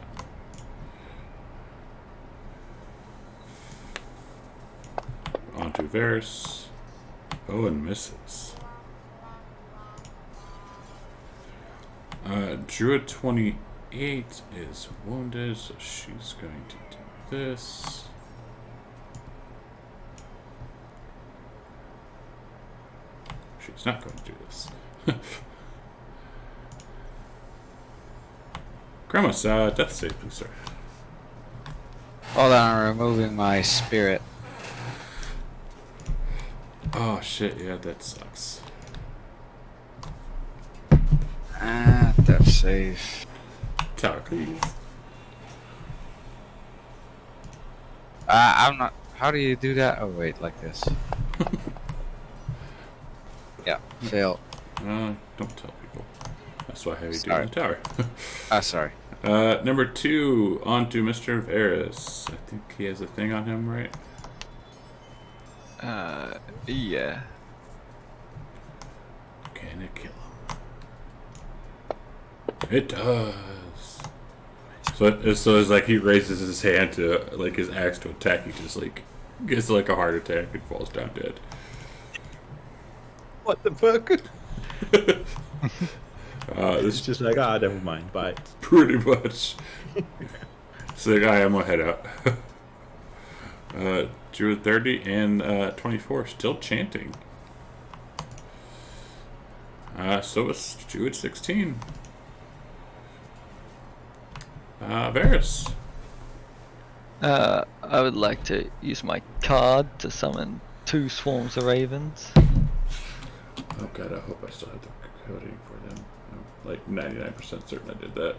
Onto Varys. Oh, and misses. Druid 28 is wounded, so she's going to do this. She's not going to do this. Grimace, death save, please, sir. Hold on, I'm removing my spirit. Oh shit, yeah, that sucks. Death save. Tower, please. I'm not. How do you do that? Oh wait, like this. Yeah, fail. Don't tell people. That's why I have you do Sorry. the tower. Sorry. Number 2, on to Mr. Varys. I think he has a thing on him, right? Yeah. Can it kill him? It does. So it's like he raises his hand to, like, his axe to attack. He just, like, gets, like, a heart attack and falls down dead. What the fuck? This It's just like, never mind, bye. pretty much. So the guy, I'm gonna head out. Druid 30 and 24 still chanting. So it's Druid 16. Varys. I would like to use my card to summon 2 swarms of ravens. Oh god, I hope I still have the coding for them. I'm like 99% certain I did that.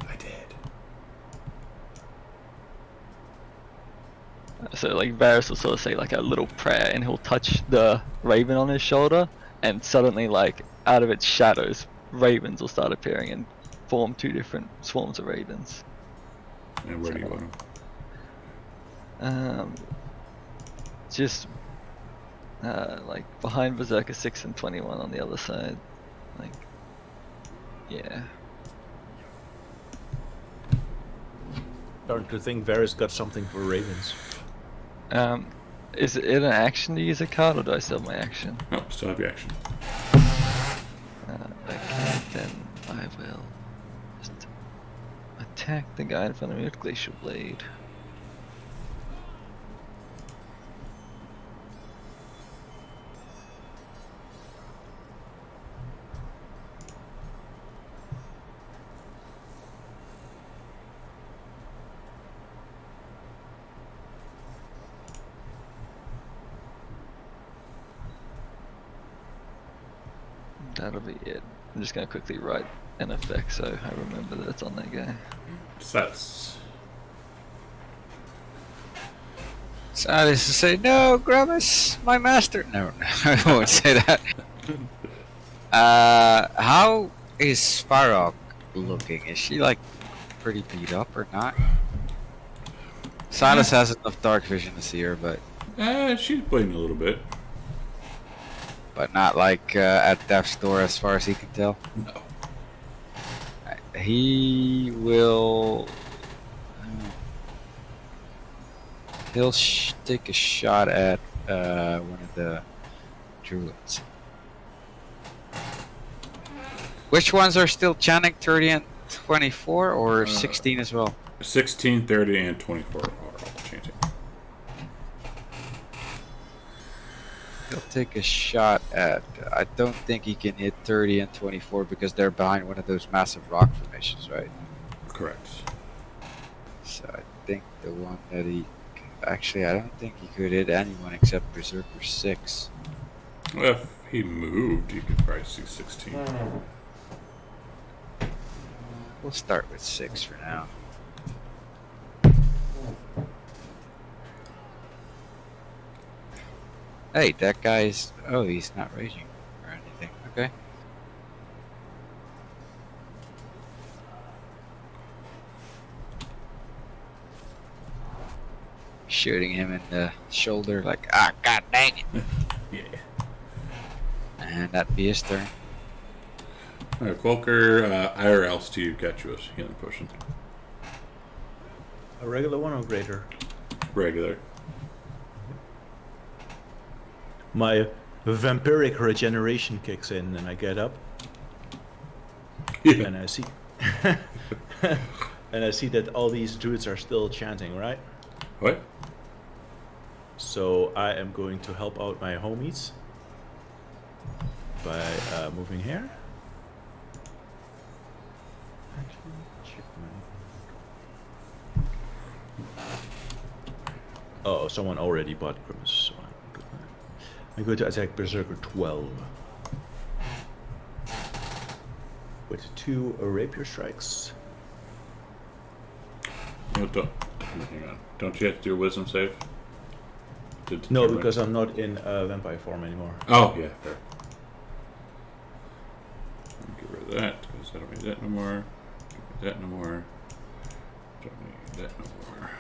I did. So like Varys will sort of say like a little prayer and he'll touch the raven on his shoulder and suddenly like out of its shadows ravens will start appearing and form 2 different swarms of ravens. And where do you want them? Just like behind Berserker 6 and 21 on the other side. Like, yeah. Starting to think Varys got something for ravens. Is it an action to use a card or do I still have my action? Oh, still have your action. Okay, then I will just attack the guy in front of me with Glacial Blade. That'll be it. I'm just gonna quickly write an effect so I remember that it's on that guy. Sets. So this to say, no, Grimace, my master. No, I won't say that. How is Farok looking? Is she like pretty beat up or not? Silas has enough dark vision to see her, but She's bleeding a little bit. not like at death's door as far as he can tell. No. He will. He'll take a shot at one of the druids. Which ones are still chanting 30 and 24 or 16 as well? 16, 30, and 24 are all chanting. He'll take a shot at. I don't think he can hit 30 and 24 because they're behind one of those massive rock formations, right? Correct. So I think the one that he. Actually, I don't think he could hit anyone except Berserker 6. Well, if he moved, you could probably see 16. We'll start with 6 for now. Hey, that guy's. Oh, he's not raging or anything. Okay. Shooting him in the shoulder, like, god dang it. Yeah. And that'd be his turn. Alright, Volker, IRLs to you, got you a healing potion. A regular one or greater? Regular. My vampiric regeneration kicks in and I get up Yeah. and I see and I see that all these druids are still chanting, right? What? So I am going to help out my homies by moving here. Actually, check my... Oh, someone already bought Grimace. So I'm going to attack Berserker 12 with 2 rapier strikes. No, hang on. Don't you have to do a wisdom save? No, because I'm not in vampire form anymore. Oh, yeah, fair. Get rid of that, because I don't need that no more. Get rid of that no more. Don't need that no more.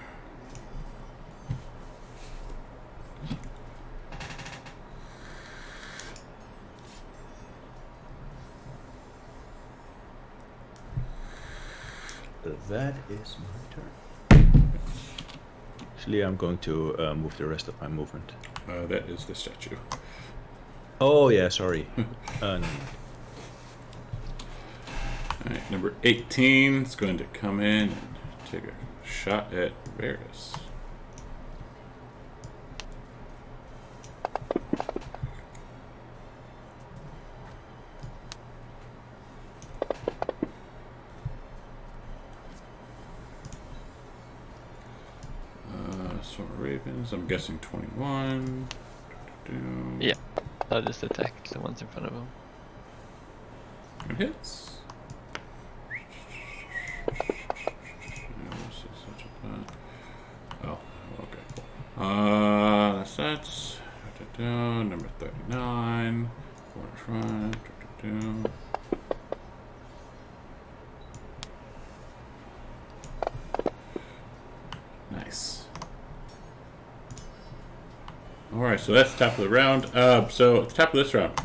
That is my turn. Actually, I'm going to move the rest of my movement. That is the statue. Oh, yeah, sorry. No. Alright, number 18 is going to come in and take a shot at Varys. Sort of Ravens, I'm guessing 21. Yeah, I'll just attack the ones in front of him. It hits. Oh, okay. That's that. Number 39. Corner front. Nice. Alright, so that's the top of the round. So at the top of this round,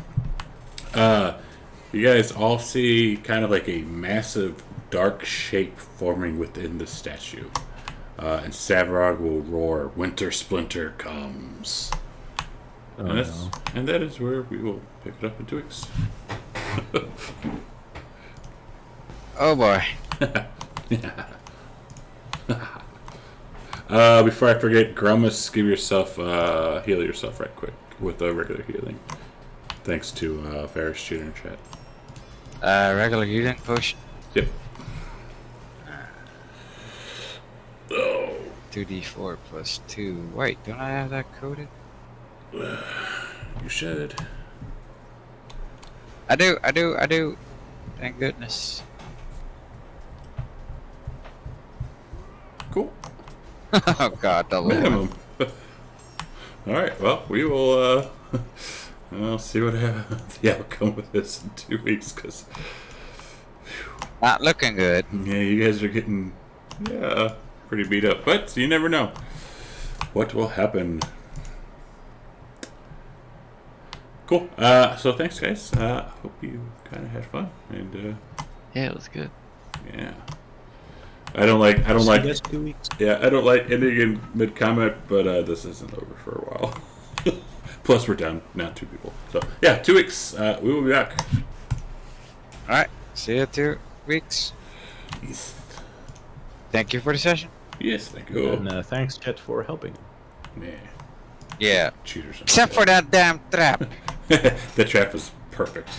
you guys all see kind of like a massive dark shape forming within the statue. And Savarog will roar, "Winter Splinter comes." Oh, and that is where we will pick it up in 2 weeks. Oh boy. Yeah. Before I forget, Grumus, give yourself heal yourself right quick with a regular healing. Thanks to Ferris Cheater in chat. Regular healing potion. Yep. Oh. 2d4 plus 2. Wait, don't I have that coded? You should. I do. Thank goodness. Cool. Oh god, double Minimum. Alright, well, we will I'll see what the outcome of this in 2 weeks, because not looking good. yeah, you guys are getting pretty beat up, but you never know what will happen. Cool. So thanks, guys. Hope you kind of had fun, and Yeah, it was good. yeah. I don't like. Yes, 2 weeks. Yeah, I don't like ending in mid comment, but this isn't over for a while. Plus, we're down now 2 people. So yeah, 2 weeks. We will be back. Alright, see you 2 weeks. Yes. Thank you for the session. Yes, thank you. And thanks, chat, for helping. Yeah, Yeah. cheaters. Except for that damn trap. The trap is perfect.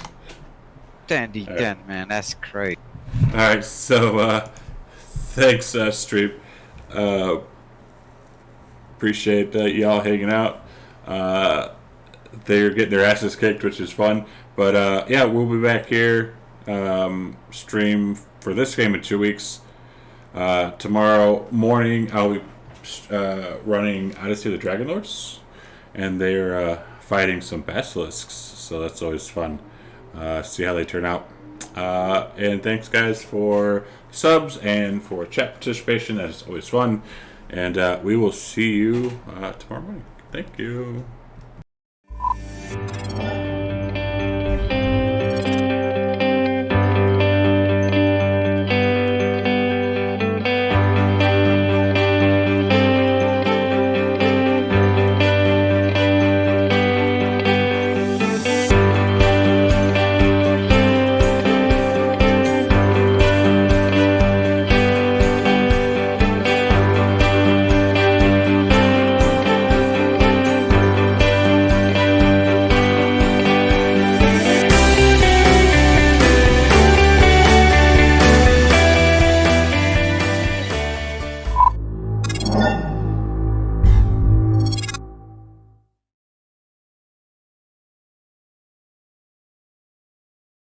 10d10, man, that's great. All right, so thanks, Streep. Appreciate y'all hanging out. They're getting their asses kicked, which is fun. But yeah, we'll be back here. Stream for this game in 2 weeks. Tomorrow morning, I'll be running Odyssey of the Dragonlords, and they're fighting some basilisks, so that's always fun. See how they turn out. And thanks, guys, for subs and for chat participation. That is always fun. And we will see you tomorrow morning. Thank you.